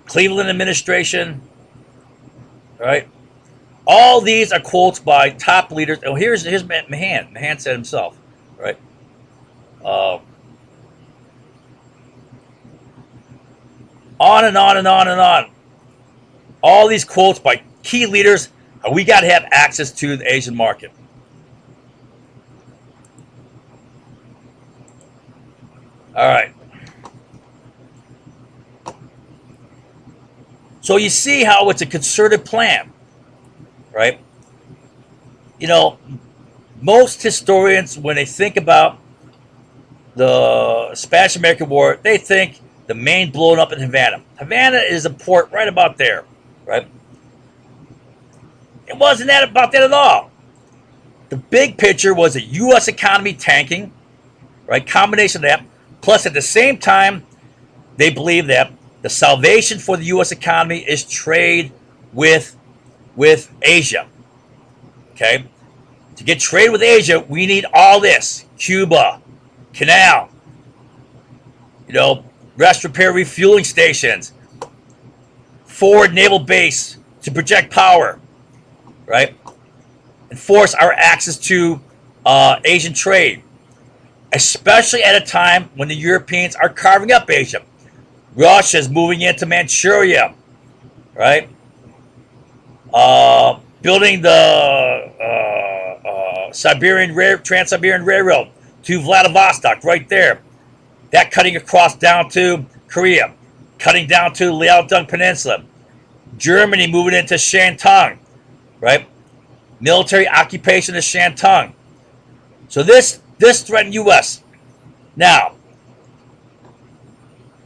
Cleveland administration, right? All these are quotes by top leaders. Oh, here's Mahan. Mahan said himself, right? On and on and on and on. All these quotes by key leaders. We got to have access to the Asian market. All right. So you see how it's a concerted plan, right? You know, most historians, when they think about the Spanish American War, they think the main blowing up in Havana. Havana is a port right about there, right? It wasn't that about that at all. The big picture was the U.S. economy tanking, right? Combination of that, plus at the same time, they believe that the salvation for the U.S. economy is trade with Asia. Okay, to get trade with Asia, we need all this: Cuba, Canal, rest, repair, refueling stations, forward naval base to project power, right? Enforce our access to Asian trade, especially at a time when the Europeans are carving up Asia. Russia's moving into Manchuria, right? Building the Trans-Siberian Railroad to Vladivostok, right there. That cutting across down to Korea, cutting down to Liaodong Peninsula. Germany moving into Shantung, right? Military occupation of Shantung. So this threatened U.S. Now,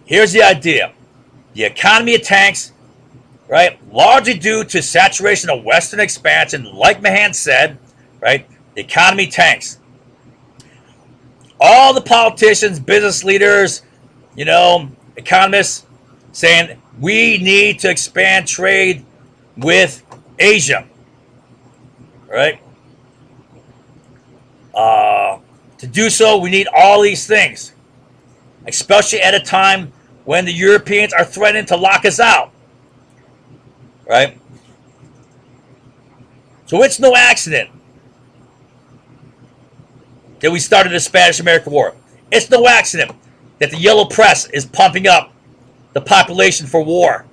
here's the idea. The economy of tanks, right? Largely due to saturation of Western expansion, like Mahan said, right? The economy tanks. All the politicians, business leaders, economists saying we need to expand trade with Asia, right? To do so, we need all these things, especially at a time when the Europeans are threatening to lock us out, right? So it's no accident that we started the Spanish-American War. It's no accident that the yellow press is pumping up the population for war.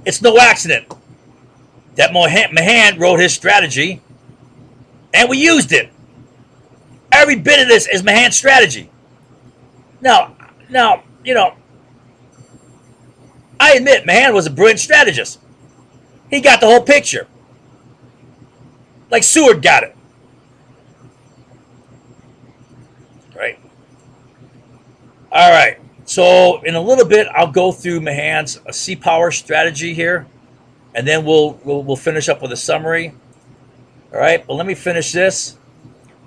It's no accident that Mahan wrote his strategy and we used it. Every bit of this is Mahan's strategy. Now, I admit Mahan was a brilliant strategist. He got the whole picture. Like Seward got it. Right? All right. So in a little bit, I'll go through Mahan's sea power strategy here, and then we'll finish up with a summary. All right. But let me finish this.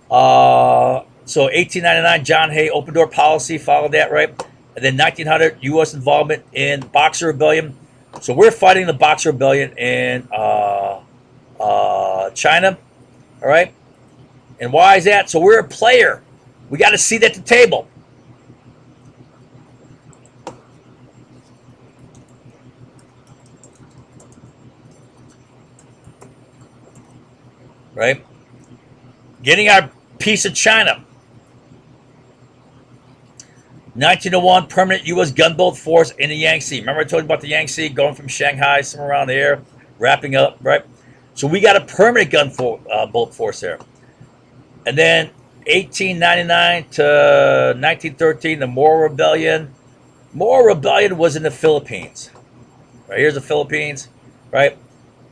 So 1899, John Hay open door policy followed that, right? And then 1900, U.S. involvement in Boxer Rebellion. So we're fighting the Boxer Rebellion in China, all right? And why is that? So we're a player. We got a seat at the table. Right? Getting our piece of China. 1901, permanent U.S. gunboat force in the Yangtze. Remember I told you about the Yangtze going from Shanghai, somewhere around there, wrapping up, right? So we got a permanent gunboat force there. And then 1899 to 1913, the Moro Rebellion. Moro Rebellion was in the Philippines. Right, here's the Philippines, right?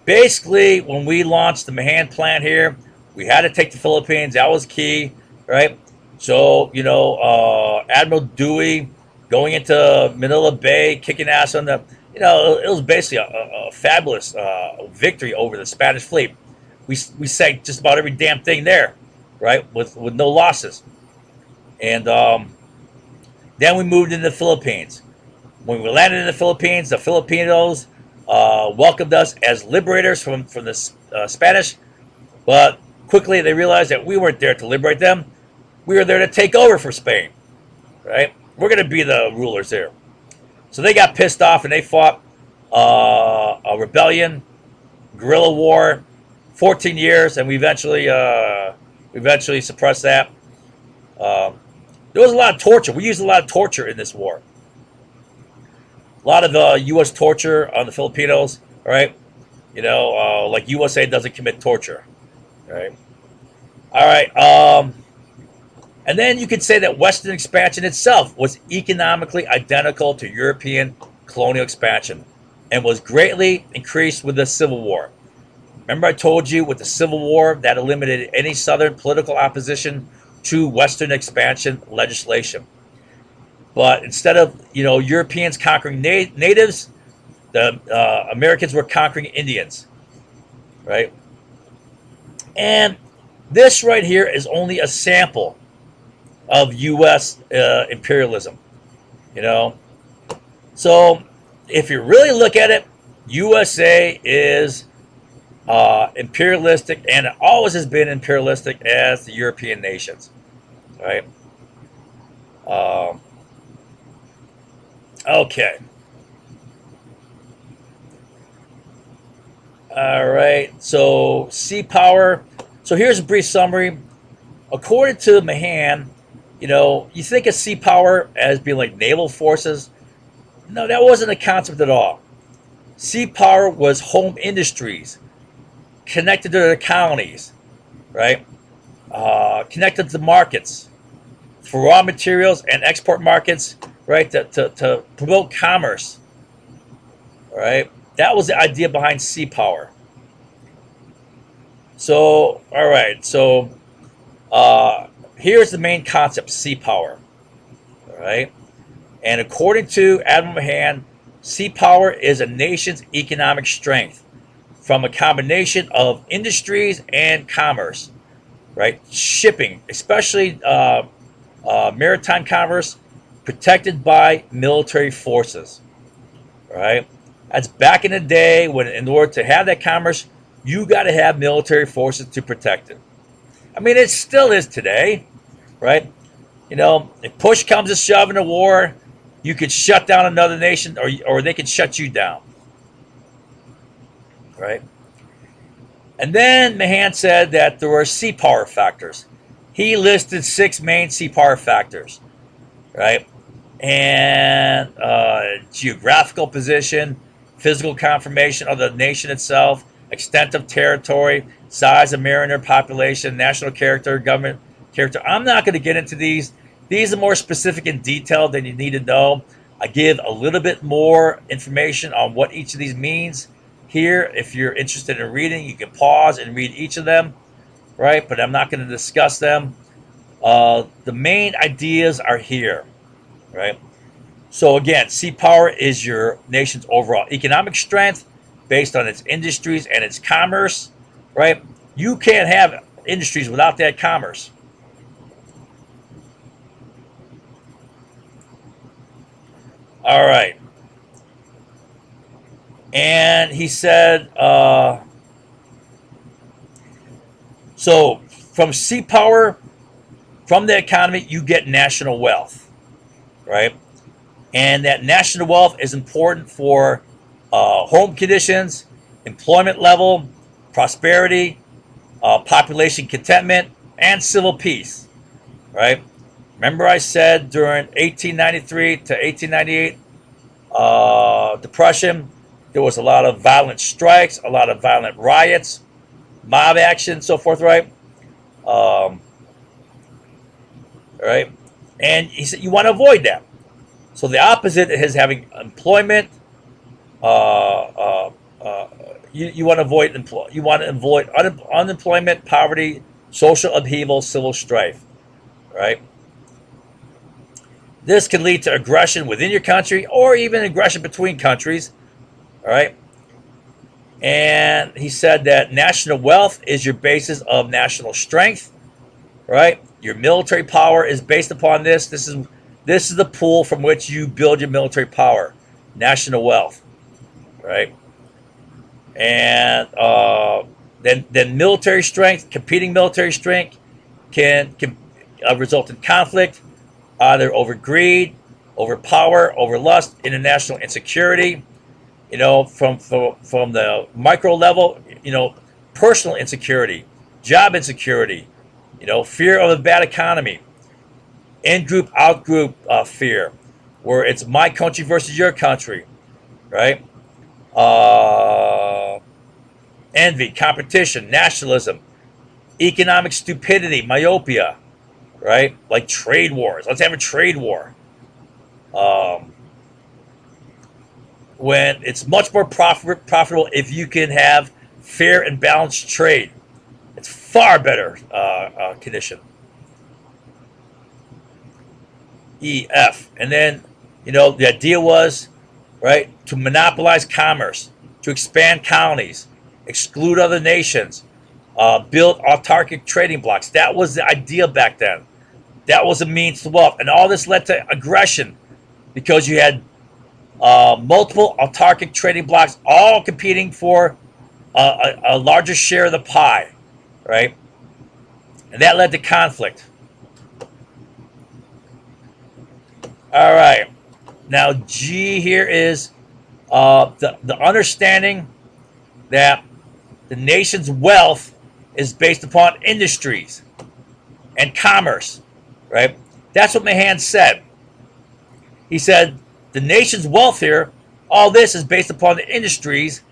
Basically, when we launched the Mahan plan here, we had to take the Philippines. That was key, right? So, Admiral Dewey going into Manila Bay, kicking ass on the, it was basically a fabulous victory over the Spanish fleet. We sank just about every damn thing there, right, with no losses. And then we moved into the Philippines. When we landed in the Philippines, the Filipinos welcomed us as liberators from the Spanish, but quickly they realized that we weren't there to liberate them. We were there to take over for Spain, right? We're going to be the rulers there. So they got pissed off and they fought a rebellion, guerrilla war, 14 years, and we eventually suppressed that. There was a lot of torture. We used a lot of torture in this war. A lot of U.S. torture on the Filipinos, all right? Like USA doesn't commit torture, all right? All right. And then you could say that Western expansion itself was economically identical to European colonial expansion and was greatly increased with the Civil War. Remember, I told you with the Civil War that eliminated any Southern political opposition to Western expansion legislation. But instead of Europeans conquering natives, the Americans were conquering Indians, right? And this right here is only a sample of U.S. Imperialism, you know. So if you really look at it, USA is imperialistic, and it always has been imperialistic as the European nations, right? Um, okay. All right. So sea power. So here's a brief summary. According to Mahan, you think of sea power as being like naval forces. No, that wasn't a concept at all. Sea power was home industries connected to the colonies, right? Connected to markets for raw materials and export markets, right? To promote commerce, right? That was the idea behind sea power. So, all right. So, here's the main concept: sea power, all right? And according to Admiral Mahan, sea power is a nation's economic strength from a combination of industries and commerce, right? Shipping, especially maritime commerce, protected by military forces, right? That's back in the day when, in order to have that commerce, you got to have military forces to protect it. I mean, it still is today, right? If push comes to shove in a war, you could shut down another nation, or they could shut you down, right? And then Mahan said that there were sea power factors. He listed 6 main sea power factors, right? And geographical position, physical conformation of the nation itself, extent of territory, size of mariner population, national character, government character. I'm not going to get into these. These are more specific and detailed than you need to know. I give a little bit more information on what each of these means here. If you're interested in reading, you can pause and read each of them, right? But I'm not going to discuss them. The main ideas are here, right? So again, sea power is your nation's overall economic strength based on its industries and its commerce, right? You can't have industries without that commerce. All right. And he said, so from sea power, from the economy, you get national wealth, right? And that national wealth is important for home conditions, employment level, prosperity, population contentment, and civil peace, right? Remember I said during 1893 to 1898 Depression, there was a lot of violent strikes, a lot of violent riots, mob action, so forth, right? Right? And he said you want to avoid that. So the opposite is having employment. You want to avoid unemployment, poverty, social upheaval, civil strife, right? This can lead to aggression within your country or even aggression between countries, all right? And he said that national wealth is your basis of national strength, right? Your military power is based upon this. This is the pool from which you build your military power, national wealth, right? And then military strength, competing military strength, can result in conflict, either over greed, over power, over lust, international insecurity. From the micro level, personal insecurity, job insecurity, fear of a bad economy, in-group, out-group fear, where it's my country versus your country, right? Envy, competition, nationalism, economic stupidity, myopia, right? Like trade wars. Let's have a trade war. Um, when it's much more profitable if you can have fair and balanced trade. It's far better condition. EF. And then, the idea was, right, to monopolize commerce, to expand colonies, exclude other nations, build autarkic trading blocks. That was the idea back then. That was a means to wealth. And all this led to aggression because you had multiple autarkic trading blocks all competing for a larger share of the pie, right? And that led to conflict. All right. Now, G here is the understanding that the nation's wealth is based upon industries and commerce, right? That's what Mahan said. He said, the nation's wealth here, all this is based upon the industries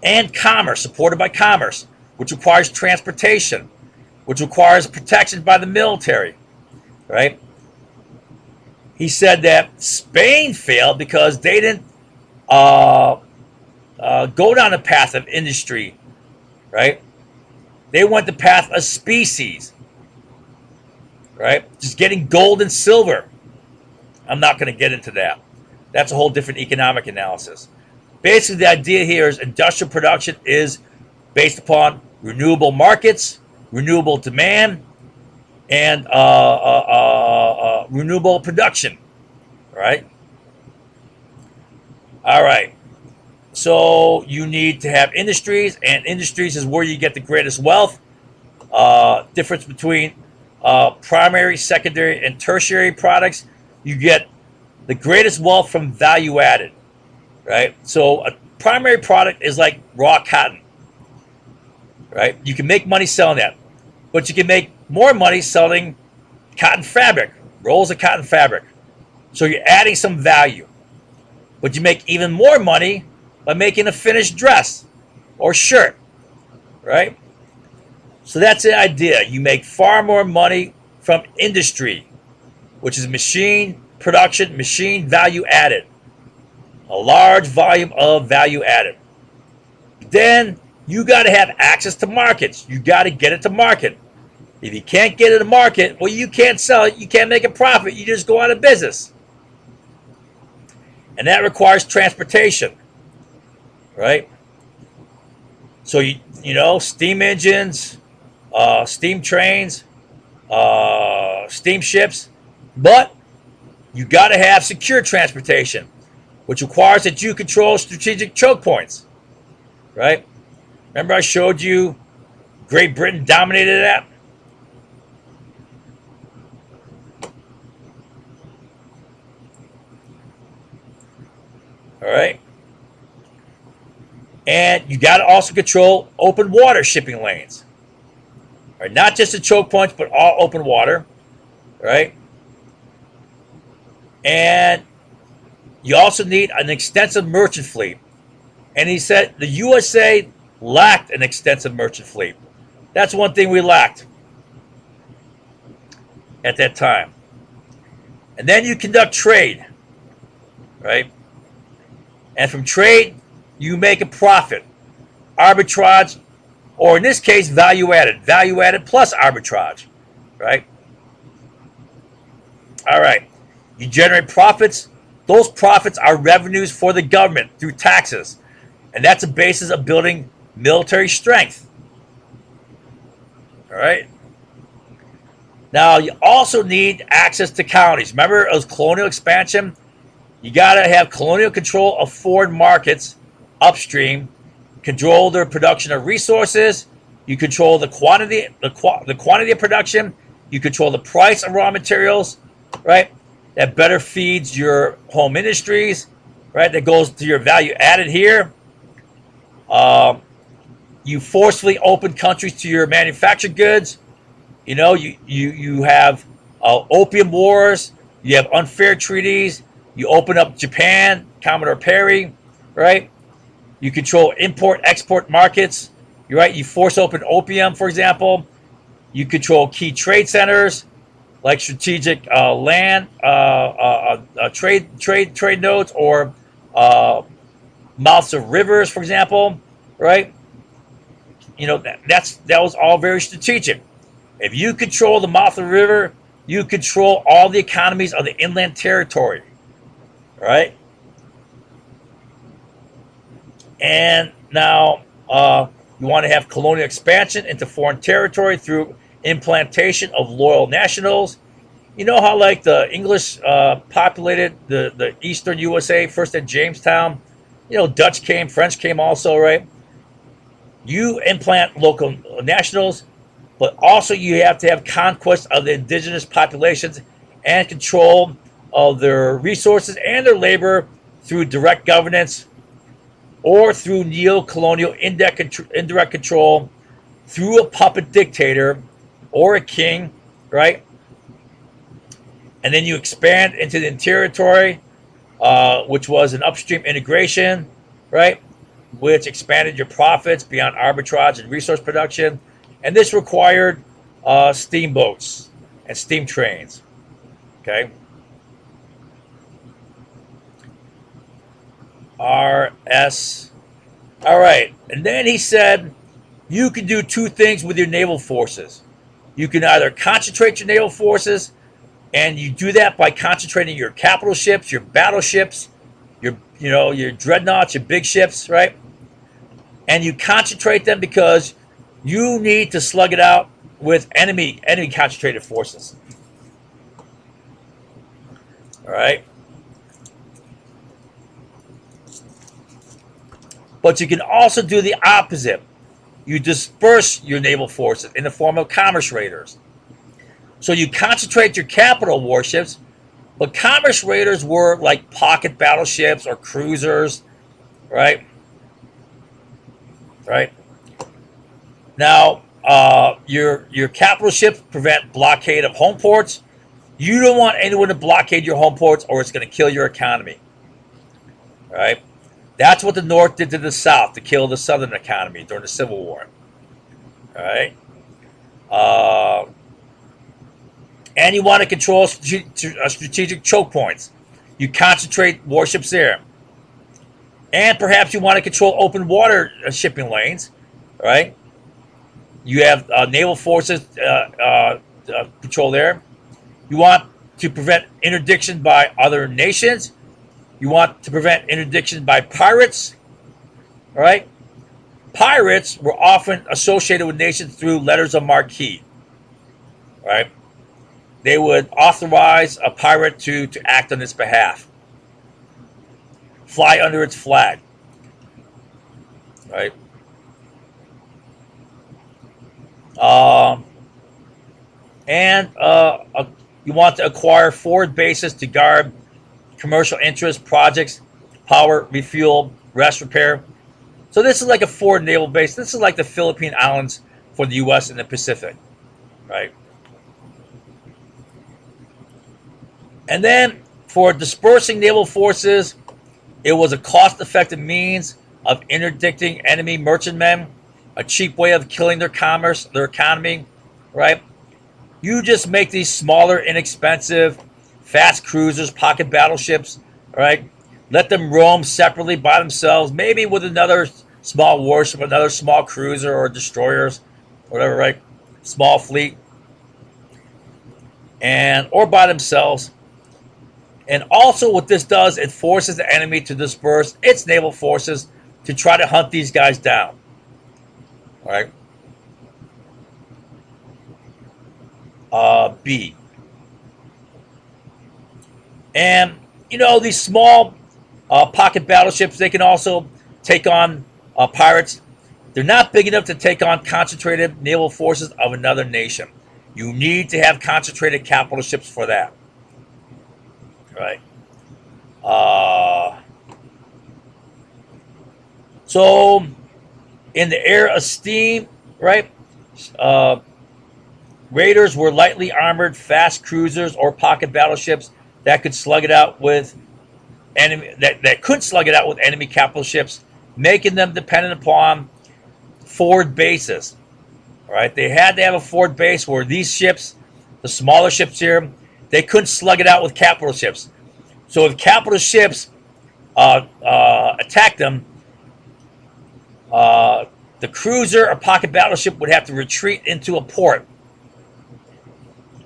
and commerce, supported by commerce, which requires transportation, which requires protection by the military, right? He said that Spain failed because they didn't go down the path of industry, right? They went the path of species, right? Just getting gold and silver. I'm not going to get into that. That's a whole different economic analysis. Basically, the idea here is industrial production is based upon renewable markets, renewable demand, and renewable production, right? All right. So you need to have industries, and industries is where you get the greatest wealth. Difference between primary, secondary, and tertiary products. You get the greatest wealth from value added, right? So a primary product is like raw cotton, right? You can make money selling that, but you can make more money selling cotton fabric, rolls of cotton fabric. So you're adding some value, but you make even more money by making a finished dress or shirt, right? So that's the idea. You make far more money from industry, which is machine production, machine value added. A large volume of value added. Then you got to have access to markets. You got to get it to market. If you can't get it to market, well, you can't sell it. You can't make a profit. You just go out of business. And that requires transportation, right? So, steam engines, steam trains, steamships, but you got to have secure transportation, which requires that you control strategic choke points, right? Remember I showed you Great Britain dominated that? All right. And you got to also control open water shipping lanes. All right, not just the choke points, but all open water, right? And you also need an extensive merchant fleet. And he said the USA lacked an extensive merchant fleet. That's one thing we lacked at that time. And then you conduct trade, right? And from trade, you make a profit. Arbitrage, or in this case, value added. Value added plus arbitrage, right? All right. You generate profits. Those profits are revenues for the government through taxes. And that's the basis of building military strength. All right. Now, you also need access to colonies. Remember, it was colonial expansion. You got to have colonial control of foreign markets upstream, control their production of resources. You control the quantity of production. You control the price of raw materials, right? That better feeds your home industries, right? That goes to your value added here. You forcefully open countries to your manufactured goods. You have opium wars. You have unfair treaties. You open up Japan, Commodore Perry, right? You control import-export markets. You're right. You force open opium, for example. You control key trade centers. like strategic land trade nodes, or uh, mouths of rivers, for example, right? That was all very strategic. If you control the mouth of the river, you control all the economies of the inland territory, right? And now you want to have colonial expansion into foreign territory through implantation of loyal nationals. You know how, like, the English populated the eastern USA first at Jamestown? Dutch came, French came also, right? You implant local nationals, but also you have to have conquest of the indigenous populations and control of their resources and their labor through direct governance or through neo-colonial indirect control through a puppet dictator or a king, right? And then you expand into the territory, which was an upstream integration, right? Which expanded your profits beyond arbitrage and resource production. And this required steamboats and steam trains, okay? RS. All right. And then he said, you can do two things with your naval forces. You can either concentrate your naval forces, and you do that by concentrating your capital ships, your battleships, your dreadnoughts, your big ships, right? And you concentrate them because you need to slug it out with enemy concentrated forces. All right. But you can also do the opposite. You disperse your naval forces in the form of commerce raiders. So you concentrate your capital warships, but commerce raiders were like pocket battleships or cruisers, right? Right. Now, your capital ships prevent blockade of home ports. You don't want anyone to blockade your home ports, or it's going to kill your economy. Right. That's what the North did to the South to kill the Southern economy during the Civil War. All right. And you want to control strategic choke points. You concentrate warships there. And perhaps you want to control open water shipping lanes. Right. You have naval forces patrol there. You want to prevent interdiction by other nations. You want to prevent interdiction by pirates. All right. Pirates were often associated with nations through letters of marque. Right. They would authorize a pirate to act on its behalf, fly under its flag. Right. And you want to acquire forward bases to guard commercial interests, projects, power, refuel, rest, repair. So this is like a forward naval base. This is like the Philippine Islands for the U.S. in the Pacific, right? And then for dispersing naval forces, it was a cost-effective means of interdicting enemy merchantmen, a cheap way of killing their commerce, their economy, right? You just make these smaller, inexpensive, fast cruisers, pocket battleships, right? Let them roam separately by themselves, maybe with another small warship, another small cruiser or destroyers, whatever, right? Small fleet, or by themselves. And also what this does, it forces the enemy to disperse its naval forces to try to hunt these guys down. All right. B. And, these small pocket battleships, they can also take on pirates. They're not big enough to take on concentrated naval forces of another nation. You need to have concentrated capital ships for that. Right. So, in the era of steam, right, raiders were lightly armored, fast cruisers or pocket battleships that could slug it out with enemy that could slug it out with enemy capital ships, making them dependent upon forward bases. All right, they had to have a forward base where these ships the smaller ships here, they couldn't slug it out with capital ships. So if capital ships attacked them, the cruiser or pocket battleship would have to retreat into a port,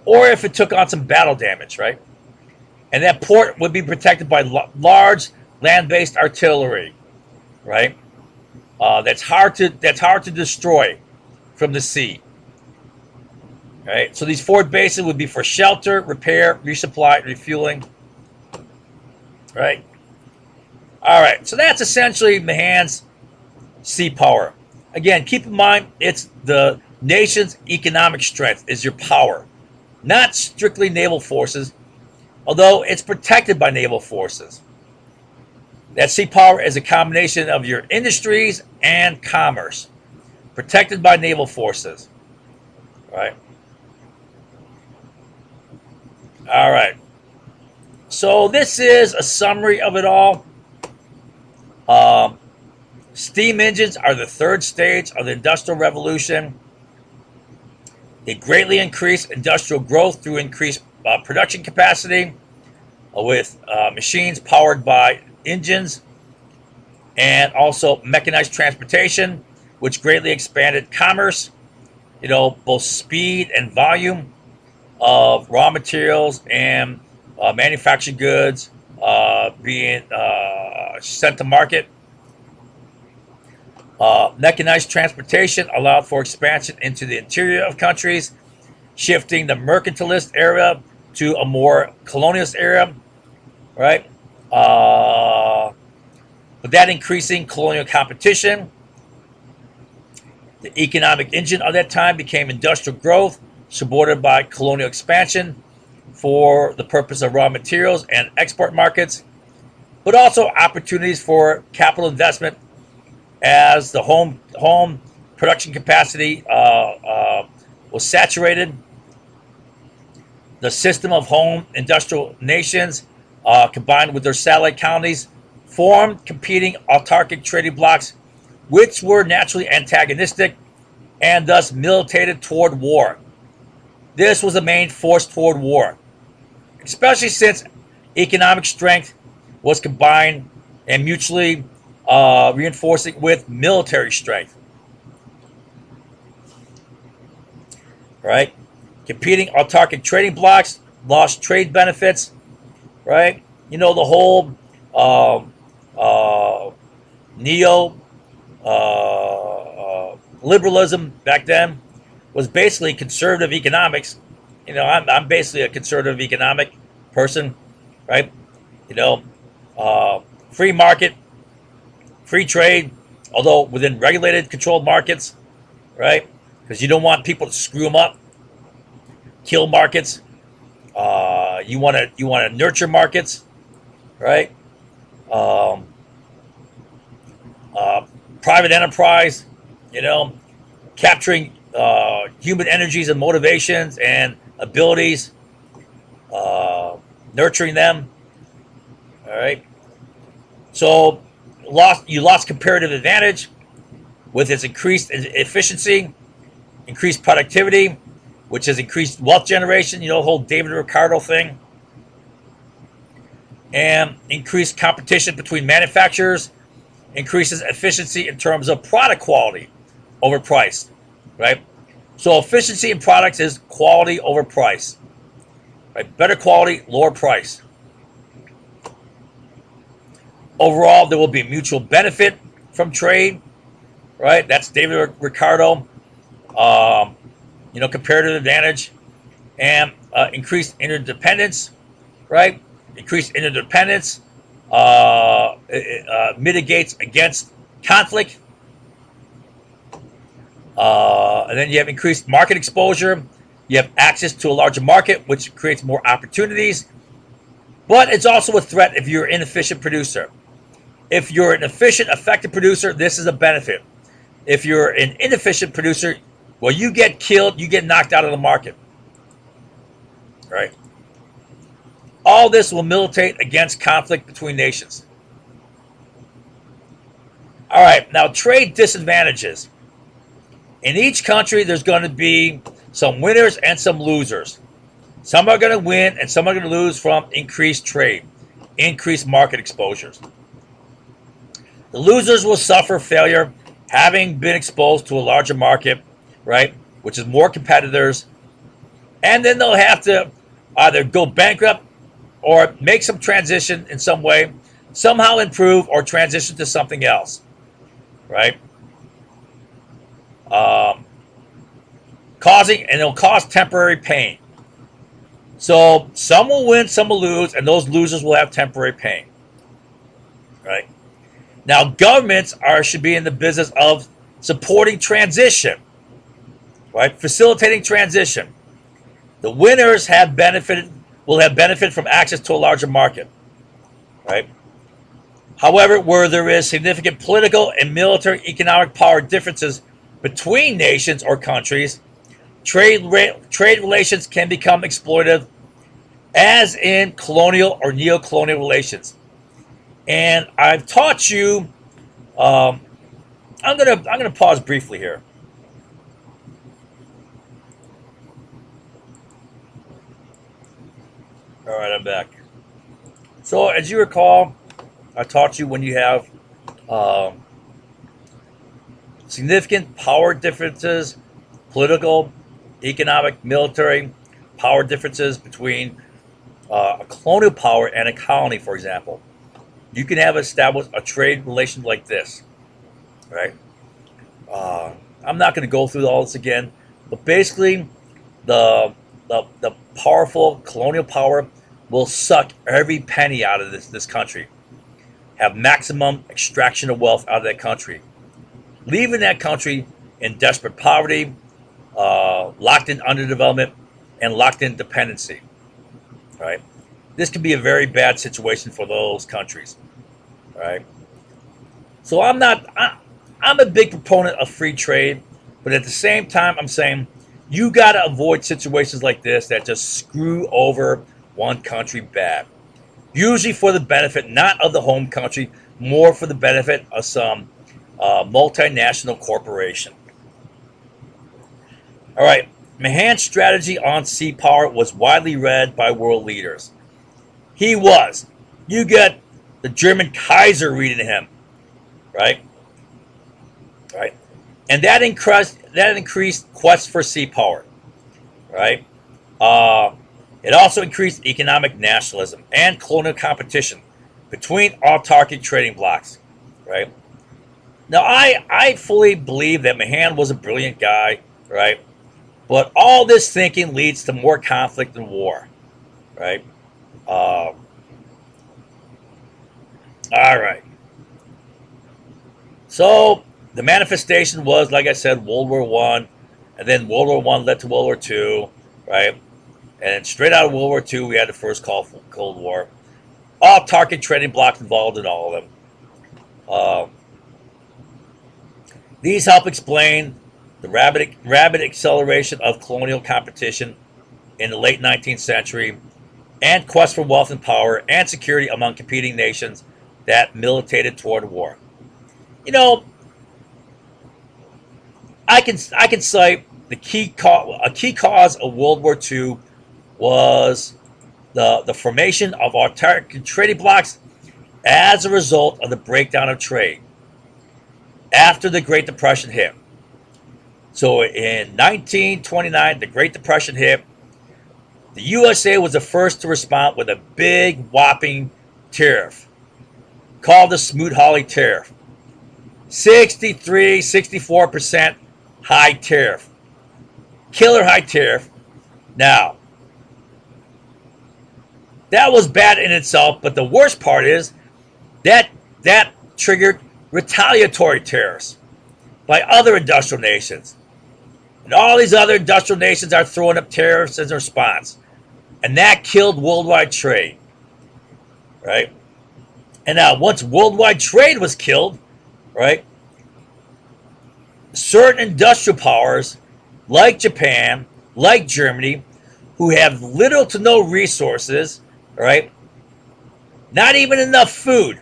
or if it took on some battle damage, right? And that port would be protected by large land-based artillery, right? That's hard to destroy from the sea, right? So these forward bases would be for shelter, repair, resupply, refueling, right? All right, so that's essentially Mahan's sea power. Again, keep in mind, it's the nation's economic strength is your power, not strictly naval forces, although it's protected by naval forces. That sea power is a combination of your industries and commerce, protected by naval forces, right? All right. So this is a summary of it all. Steam engines are the third stage of the Industrial Revolution. They greatly increase industrial growth through increased production capacity with machines powered by engines, and also mechanized transportation, which greatly expanded commerce, both speed and volume of raw materials and manufactured goods being sent to market. Mechanized transportation allowed for expansion into the interior of countries, shifting the mercantilist era to a more colonialist era, right? With that increasing colonial competition, the economic engine of that time became industrial growth, supported by colonial expansion for the purpose of raw materials and export markets, but also opportunities for capital investment as the home production capacity was saturated. The system of home industrial nations, combined with their satellite colonies, formed competing autarkic trading blocs, which were naturally antagonistic and thus militated toward war. This was the main force toward war, especially since economic strength was combined and mutually reinforcing with military strength. Right? Competing autarkic trading blocs lost trade benefits. Right? The whole neo liberalism back then was basically conservative economics. I'm basically a conservative economic person, right? Free market, free trade, although within regulated, controlled markets, right? Because you don't want people to screw them up, kill markets. You want to nurture markets, right? Private enterprise, capturing human energies and motivations and abilities, nurturing them. All right. So you lost comparative advantage with its increased efficiency, increased productivity, which has increased wealth generation, the whole David Ricardo thing, and increased competition between manufacturers, increases efficiency in terms of product quality over price, right? So efficiency in products is quality over price, right? Better quality, lower price. Overall, there will be mutual benefit from trade, right? That's David Ricardo. Comparative advantage and increased interdependence, right? Increased interdependence mitigates against conflict. And then you have increased market exposure. You have access to a larger market, which creates more opportunities. But it's also a threat if you're an inefficient producer. If you're an efficient, effective producer, this is a benefit. If you're an inefficient producer, well, you get killed, you get knocked out of the market, right? All this will militate against conflict between nations. All right, now trade disadvantages. In each country, there's going to be some winners and some losers. Some are going to win and some are going to lose from increased trade, increased market exposures. The losers will suffer failure having been exposed to a larger market, right, which is more competitors, and then they'll have to either go bankrupt or make some transition in some way, somehow improve or transition to something else, right? Um, and it'll cause temporary pain. So some will win, some will lose, and those losers will have temporary pain, right? Now, governments should be in the business of supporting transition, right? Facilitating transition. The winners will have benefited from access to a larger market, right? However, where there is significant political and military economic power differences between nations or countries, trade relations can become exploitative, as in colonial or neo-colonial relations. And I've taught you. I'm gonna pause briefly here. All right, I'm back. So, as you recall, I taught you when you have um, significant power differences, political, economic, military power differences between a colonial power and a colony, for example. You can have established a trade relation like this, right? Uh, I'm not going to go through all this again, but basically, the powerful colonial power will suck every penny out of this country, have maximum extraction of wealth out of that country, leaving that country in desperate poverty, locked in underdevelopment, and locked in dependency. Right? This can be a very bad situation for those countries. Right? So I'm a big proponent of free trade, but at the same time, I'm saying you got to avoid situations like this that just screw over one country bad. Usually for the benefit not of the home country, more for the benefit of some multinational corporation. All right, Mahan's strategy on sea power was widely read by world leaders. He was. You get the German Kaiser reading him, right? Right, and that increased quest for sea power, right? Uh, it also increased economic nationalism and colonial competition between autarkic trading blocs, right? Now, I fully believe that Mahan was a brilliant guy, right? But all this thinking leads to more conflict and war, right? Uh, all right. So the manifestation was, like I said, World War One, and then World War One led to World War Two, right? And straight out of World War Two, we had the first Cold War. All target trading blocks involved in all of them. Uh, these help explain the rapid acceleration of colonial competition in the late 19th century and quest for wealth and power and security among competing nations that militated toward war. You know, I can cite a key cause of World War II was the formation of autarkic trading blocks as a result of the breakdown of trade after the Great Depression hit. So in 1929, the Great Depression hit. The USA was the first to respond with a big whopping tariff called the Smoot-Hawley tariff. 64% high tariff. Killer high tariff. Now, that was bad in itself, but the worst part is that triggered retaliatory tariffs by other industrial nations. And all these other industrial nations are throwing up tariffs as a response. And that killed worldwide trade. Right? And now, once worldwide trade was killed, right, certain industrial powers like Japan, like Germany, who have little to no resources, right, not even enough food,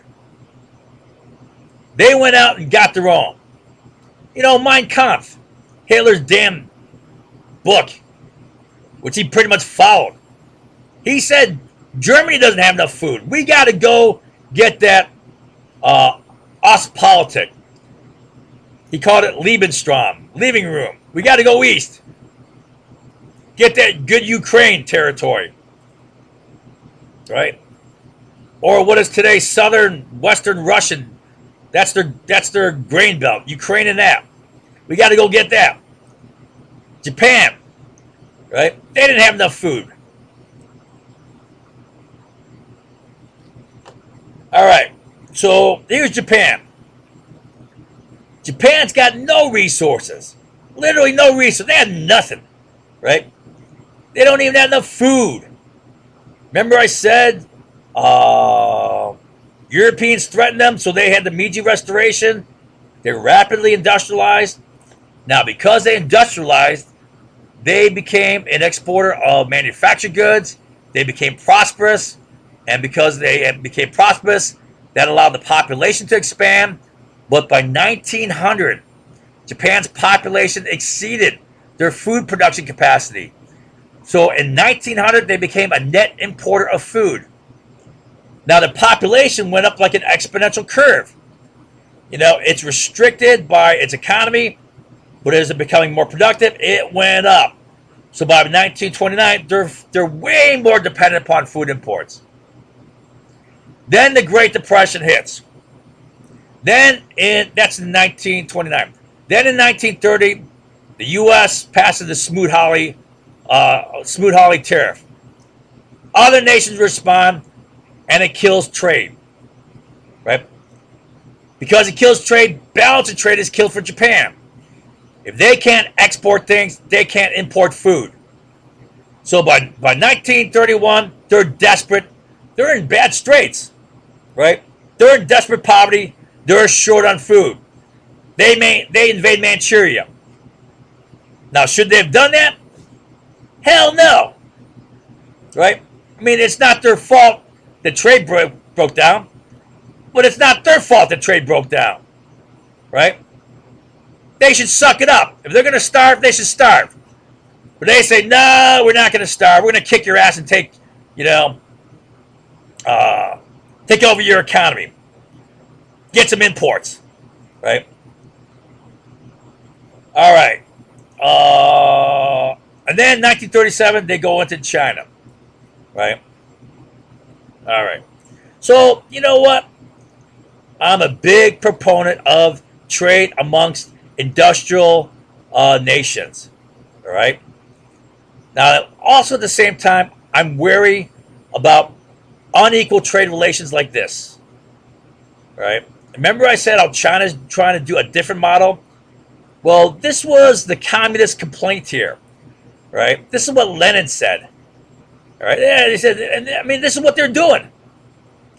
they went out and got their own. You know, Mein Kampf, Hitler's damn book, which he pretty much followed. He said Germany doesn't have enough food. We got to go get that Ostpolitik. He called it Lebensraum, living room. We got to go east. Get that good Ukraine territory. Right? Or what is today southern, western Russian. That's their grain belt. Ukraine and that. We got to go get that. Japan. Right? They didn't have enough food. All right. So here's Japan. Japan's got no resources. Literally no resources. They have nothing. Right? They don't even have enough food. Remember I said Europeans threatened them, so they had the Meiji Restoration. They're rapidly industrialized. Now, because they industrialized, they became an exporter of manufactured goods. They became prosperous. And because they became prosperous, that allowed the population to expand. But by 1900, Japan's population exceeded their food production capacity. So in 1900, they became a net importer of food. Now the population went up like an exponential curve. You know, it's restricted by its economy, but as it's becoming more productive, it went up. So by 1929, they're way more dependent upon food imports. Then the Great Depression hits. That's in 1929. Then in 1930, the U.S. passes the Smoot-Hawley tariff. Other nations respond, and it kills trade. Right? Because it kills trade, balance of trade is killed for Japan. If they can't export things, they can't import food. So by 1931, they're desperate. They're in bad straits. Right? They're in desperate poverty. They're short on food. They invade Manchuria. Now, should they have done that? Hell no. Right? I mean, it's not their fault that trade broke down, but it's not their fault that trade broke down. Right? They should suck it up. If they're going to starve, they should starve. But they say, no, we're not going to starve. We're going to kick your ass and take over your economy. Get some imports. Right? All right. And then 1937, they go into China. Right? All right. So, you know what? I'm a big proponent of trade amongst industrial nations. All right? Now, also at the same time, I'm wary about unequal trade relations like this. All right? Remember I said how China's trying to do a different model? Well, this was the communist complaint here. Right? This is what Lenin said. All right? Yeah, he said, and I mean, this is what they're doing.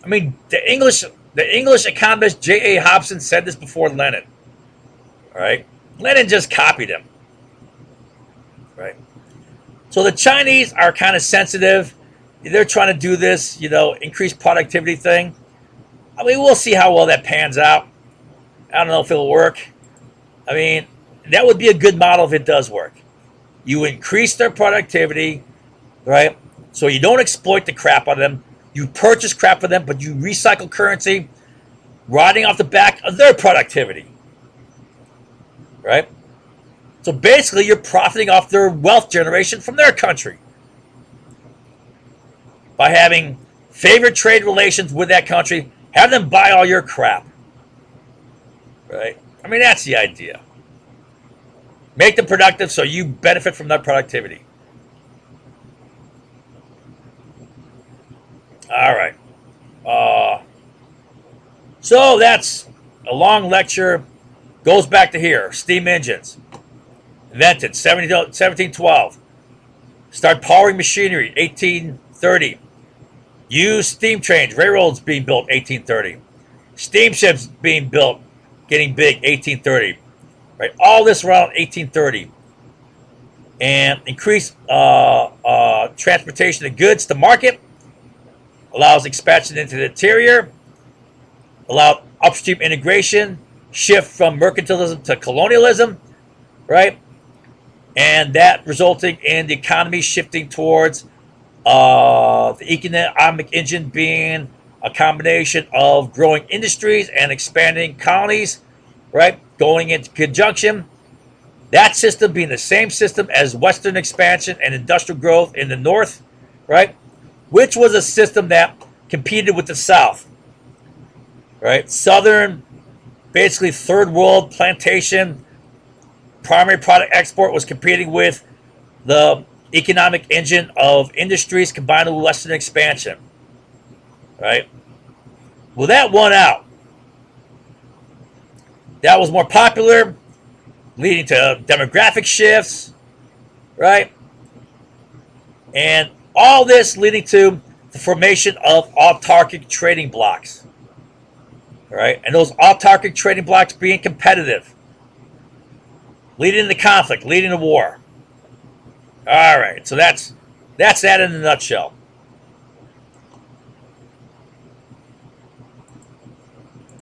I mean, the English economist J.A. Hobson said this before Lenin. All right? Lenin just copied him. Right? So the Chinese are kind of sensitive. They're trying to do this, increased productivity thing. I mean, we'll see how well that pans out. I don't know if it'll work. I mean, that would be a good model if it does work. You increase their productivity, right? So you don't exploit the crap out of them. You purchase crap for them, but you recycle currency riding off the back of their productivity, right? So basically, you're profiting off their wealth generation from their country by having favored trade relations with that country. Have them buy all your crap, right? I mean, that's the idea. Make them productive so you benefit from that productivity. All right. So that's a long lecture. Goes back to here. Steam engines. Invented 1712. Start powering machinery 1830. Used steam trains. Railroads being built 1830. Steamships being built, getting big 1830. Right? All this around 1830. And increased transportation of goods to market. Allows expansion into the interior, allowed upstream integration, shift from mercantilism to colonialism, right? And that resulting in the economy shifting towards The economic engine being a combination of growing industries and expanding colonies, right? Going into conjunction. That system being the same system as Western expansion and industrial growth in the North, right? Which was a system that competed with the South, right? Southern, basically third world plantation, primary product export was competing with the economic engine of industries combined with Western expansion, right? Well, that won out. That was more popular, leading to demographic shifts, right? And all this leading to the formation of autarkic trading blocks, right? And those autarkic trading blocks being competitive, leading to conflict, leading to war. All right, so that's that in a nutshell.